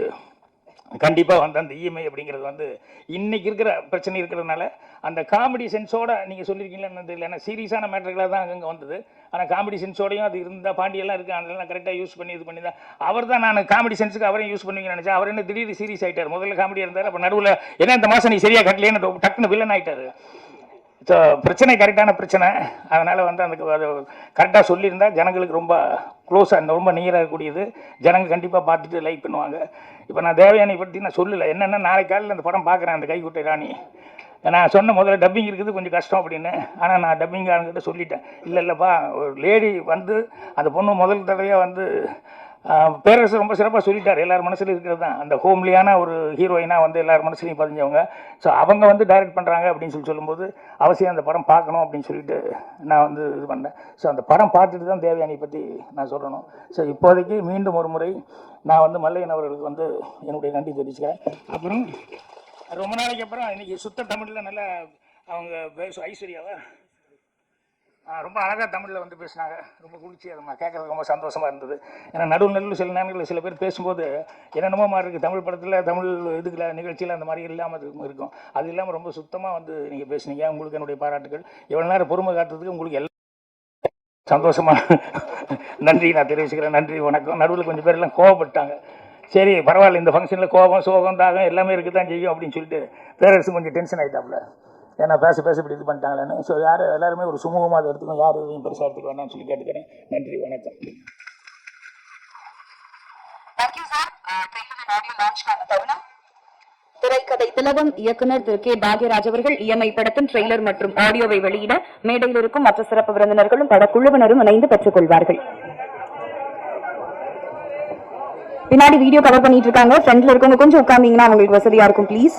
கண்டிப்பாக அந்த இஎம்ஐ அப்படிங்கிறது இன்னைக்கு இருக்கிற பிரச்சனை இருக்கிறதுனால அந்த காமெடி சென்ஸோட நீங்கள் சொல்லியிருக்கீங்களா தெரியல. ஏன்னா சீரியஸான மேட்டர்களாக தான் அங்கங்கே வந்தது. ஆனால் காமெடி சென்ஸோடையும் அது இருந்தால் பாண்டியெல்லாம் இருக்குது, அதெல்லாம் கரெக்டாக யூஸ் பண்ணி இது பண்ணி தான் அவர் தான் நான் காமெடி சென்ஸுக்கு அவரையும் யூஸ் பண்ணுவீங்கன்னு நினச்சேன். அவர் என்ன திடீர்னு சீரியஸ் ஆகிட்டார். முதல்ல காமெடியாக இருந்தார், அப்போ நடுவில் ஏன்னா இந்த மாதம் நீ சரியாக கட்டலேன்னு டக்குன்னு வில்லன் ஆகிட்டார். ஸோ பிரச்சனை கரெக்டான பிரச்சனை. அதனால் அந்த அது கரெக்டாக சொல்லியிருந்தா ஜனங்களுக்கு ரொம்ப க்ளோஸாக ரொம்ப நியராக இருக்கக்கூடியது. ஜனங்க கண்டிப்பாக பார்த்துட்டு லைக் பண்ணுவாங்க. இப்போ நான் தேவயானி பற்றி நான் சொல்லலை. என்னென்னா நாளைக்கு காலையில் அந்த படம் பார்க்குறேன், அந்த கைக்குட்டை ராணி. நான் சொன்ன முதல்ல டப்பிங் இருக்குது கொஞ்சம் கஷ்டம் அப்படின்னு. ஆனால் நான் டப்பிங்காரங்கிட்ட சொல்லிட்டேன், இல்லைப்பா ஒரு லேடி அந்த பொண்ணு முதல் தடவையாக பேரரசு ரொம்ப சிறப்பாக சொல்லிட்டார். எல்லார் மனசில் இருக்கிறது தான் அந்த ஹோம்லியான ஒரு ஹீரோயினாக எல்லார் மனசுலையும் பதிஞ்சவங்க. ஸோ அவங்க டைரக்ட் பண்ணுறாங்க அப்படின்னு சொல்லும்போது அவசியம் அந்த படம் பார்க்கணும் அப்படின்னு சொல்லிட்டு நான் இது பண்ணேன். ஸோ அந்த படம் பார்த்துட்டு தான் தேவயானி பற்றி நான் சொல்லணும். ஸோ இப்போதைக்கு மீண்டும் ஒரு முறை நான் மல்லையன் அவர்களுக்கு என்னுடைய நன்றி தெரிவிச்சுக்கிறேன். அப்புறம் ரொம்ப நாளைக்கு அப்புறம் இன்னைக்கு சுத்த தமிழில் நல்லா அவங்க ஐஸ்வர்யாவா ரொம்ப அழகாக தமிழில் பேசினாங்க. ரொம்ப குளிர்ச்சியாக கேட்கறதுக்கு ரொம்ப சந்தோஷமாக இருந்தது. ஏன்னா நடுவில் சில நேரங்களில் சில பேர் பேசும்போது என்னென்னமோ மாதிரி இருக்குது. தமிழ் படத்தில் தமிழ் இதுக்குள்ள நிகழ்ச்சியில் அந்த மாதிரி இல்லாமல் இருக்கும். அது இல்லாமல் ரொம்ப சுத்தமாக நீங்கள் பேசுனீங்க. உங்களுக்கு என்னுடைய பாராட்டுகள். எவ்வளோ நேரம் பொறுமை காட்டுறதுக்கு உங்களுக்கு எல்லாம் சந்தோஷமாக நன்றி நான் தெரிவிச்சுக்கிறேன். நன்றி, வணக்கம். நடுவில் கொஞ்சம் பேர் எல்லாம் கோவப்பட்டாங்க. சரி பரவாயில்ல, இந்த ஃபங்க்ஷனில் கோபம் சோகம் தாகம் எல்லாமே இருக்குது தான் செய்யும் அப்படின்னு சொல்லிட்டு பேரரசு கொஞ்சம் டென்ஷன் ஆகிட்டாப்புல. ஏன்னா பேச இப்படி இது பண்ணிட்டாங்களேன்னு. ஸோ எல்லாருமே ஒரு சுமூகமாக அதை எடுத்துக்கணும், யார் எதையும் பெருசாக எடுத்துக்க வேண்டாம்னு சொல்லி கேட்டுக்கிறேன். நன்றி, வணக்கம். திரைக்கதை திலகம் இயக்குனர் திரு கே பாக்யராஜ் அவர்கள் இஎம்ஐ படத்தின் ட்ரெய்லர் மற்றும் ஆடியோவை வெளியிட மேடையில் இருக்கும் மற்ற சிறப்பு விருந்தினர்களும் படக்குழுவினரும் இணைந்து பெற்றுக் கொள்வார்கள். பின்னாடி வீடியோ கவர் பண்ணிட்டு இருக்காங்க. ஃப்ரண்ட்ல இருக்கவங்க கொஞ்சம் உட்கார்ந்தீங்கன்னா உங்களுக்கு வசதியா இருக்கும் ப்ளீஸ்.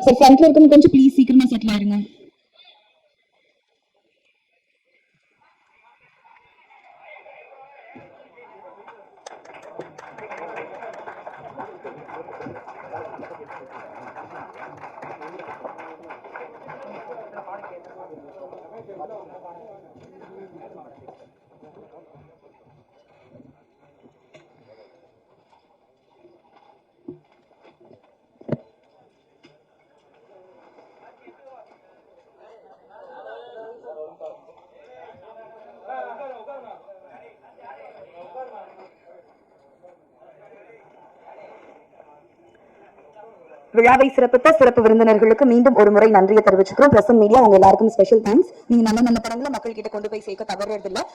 சார் ஃப்ரண்ட்ல இருக்கவங்க கொஞ்சம் ப்ளீஸ் சீக்கிரமா செட்டில் ஆயிருங்க. விழாவை சிறப்பித்த சிறப்பு விருந்தினர்களுக்கு மீண்டும் ஒரு முறை நன்றியை தெரிவிச்சுக்கிறோம். பிரசன்ட் மீடியா உங்க எல்லாருக்கும் ஸ்பெஷல் தேங்க்ஸ். நீங்க நல்ல நல்ல படங்களை மக்கள் கிட்ட கொண்டு போய் சேர்க்க தவறுறதில்லை.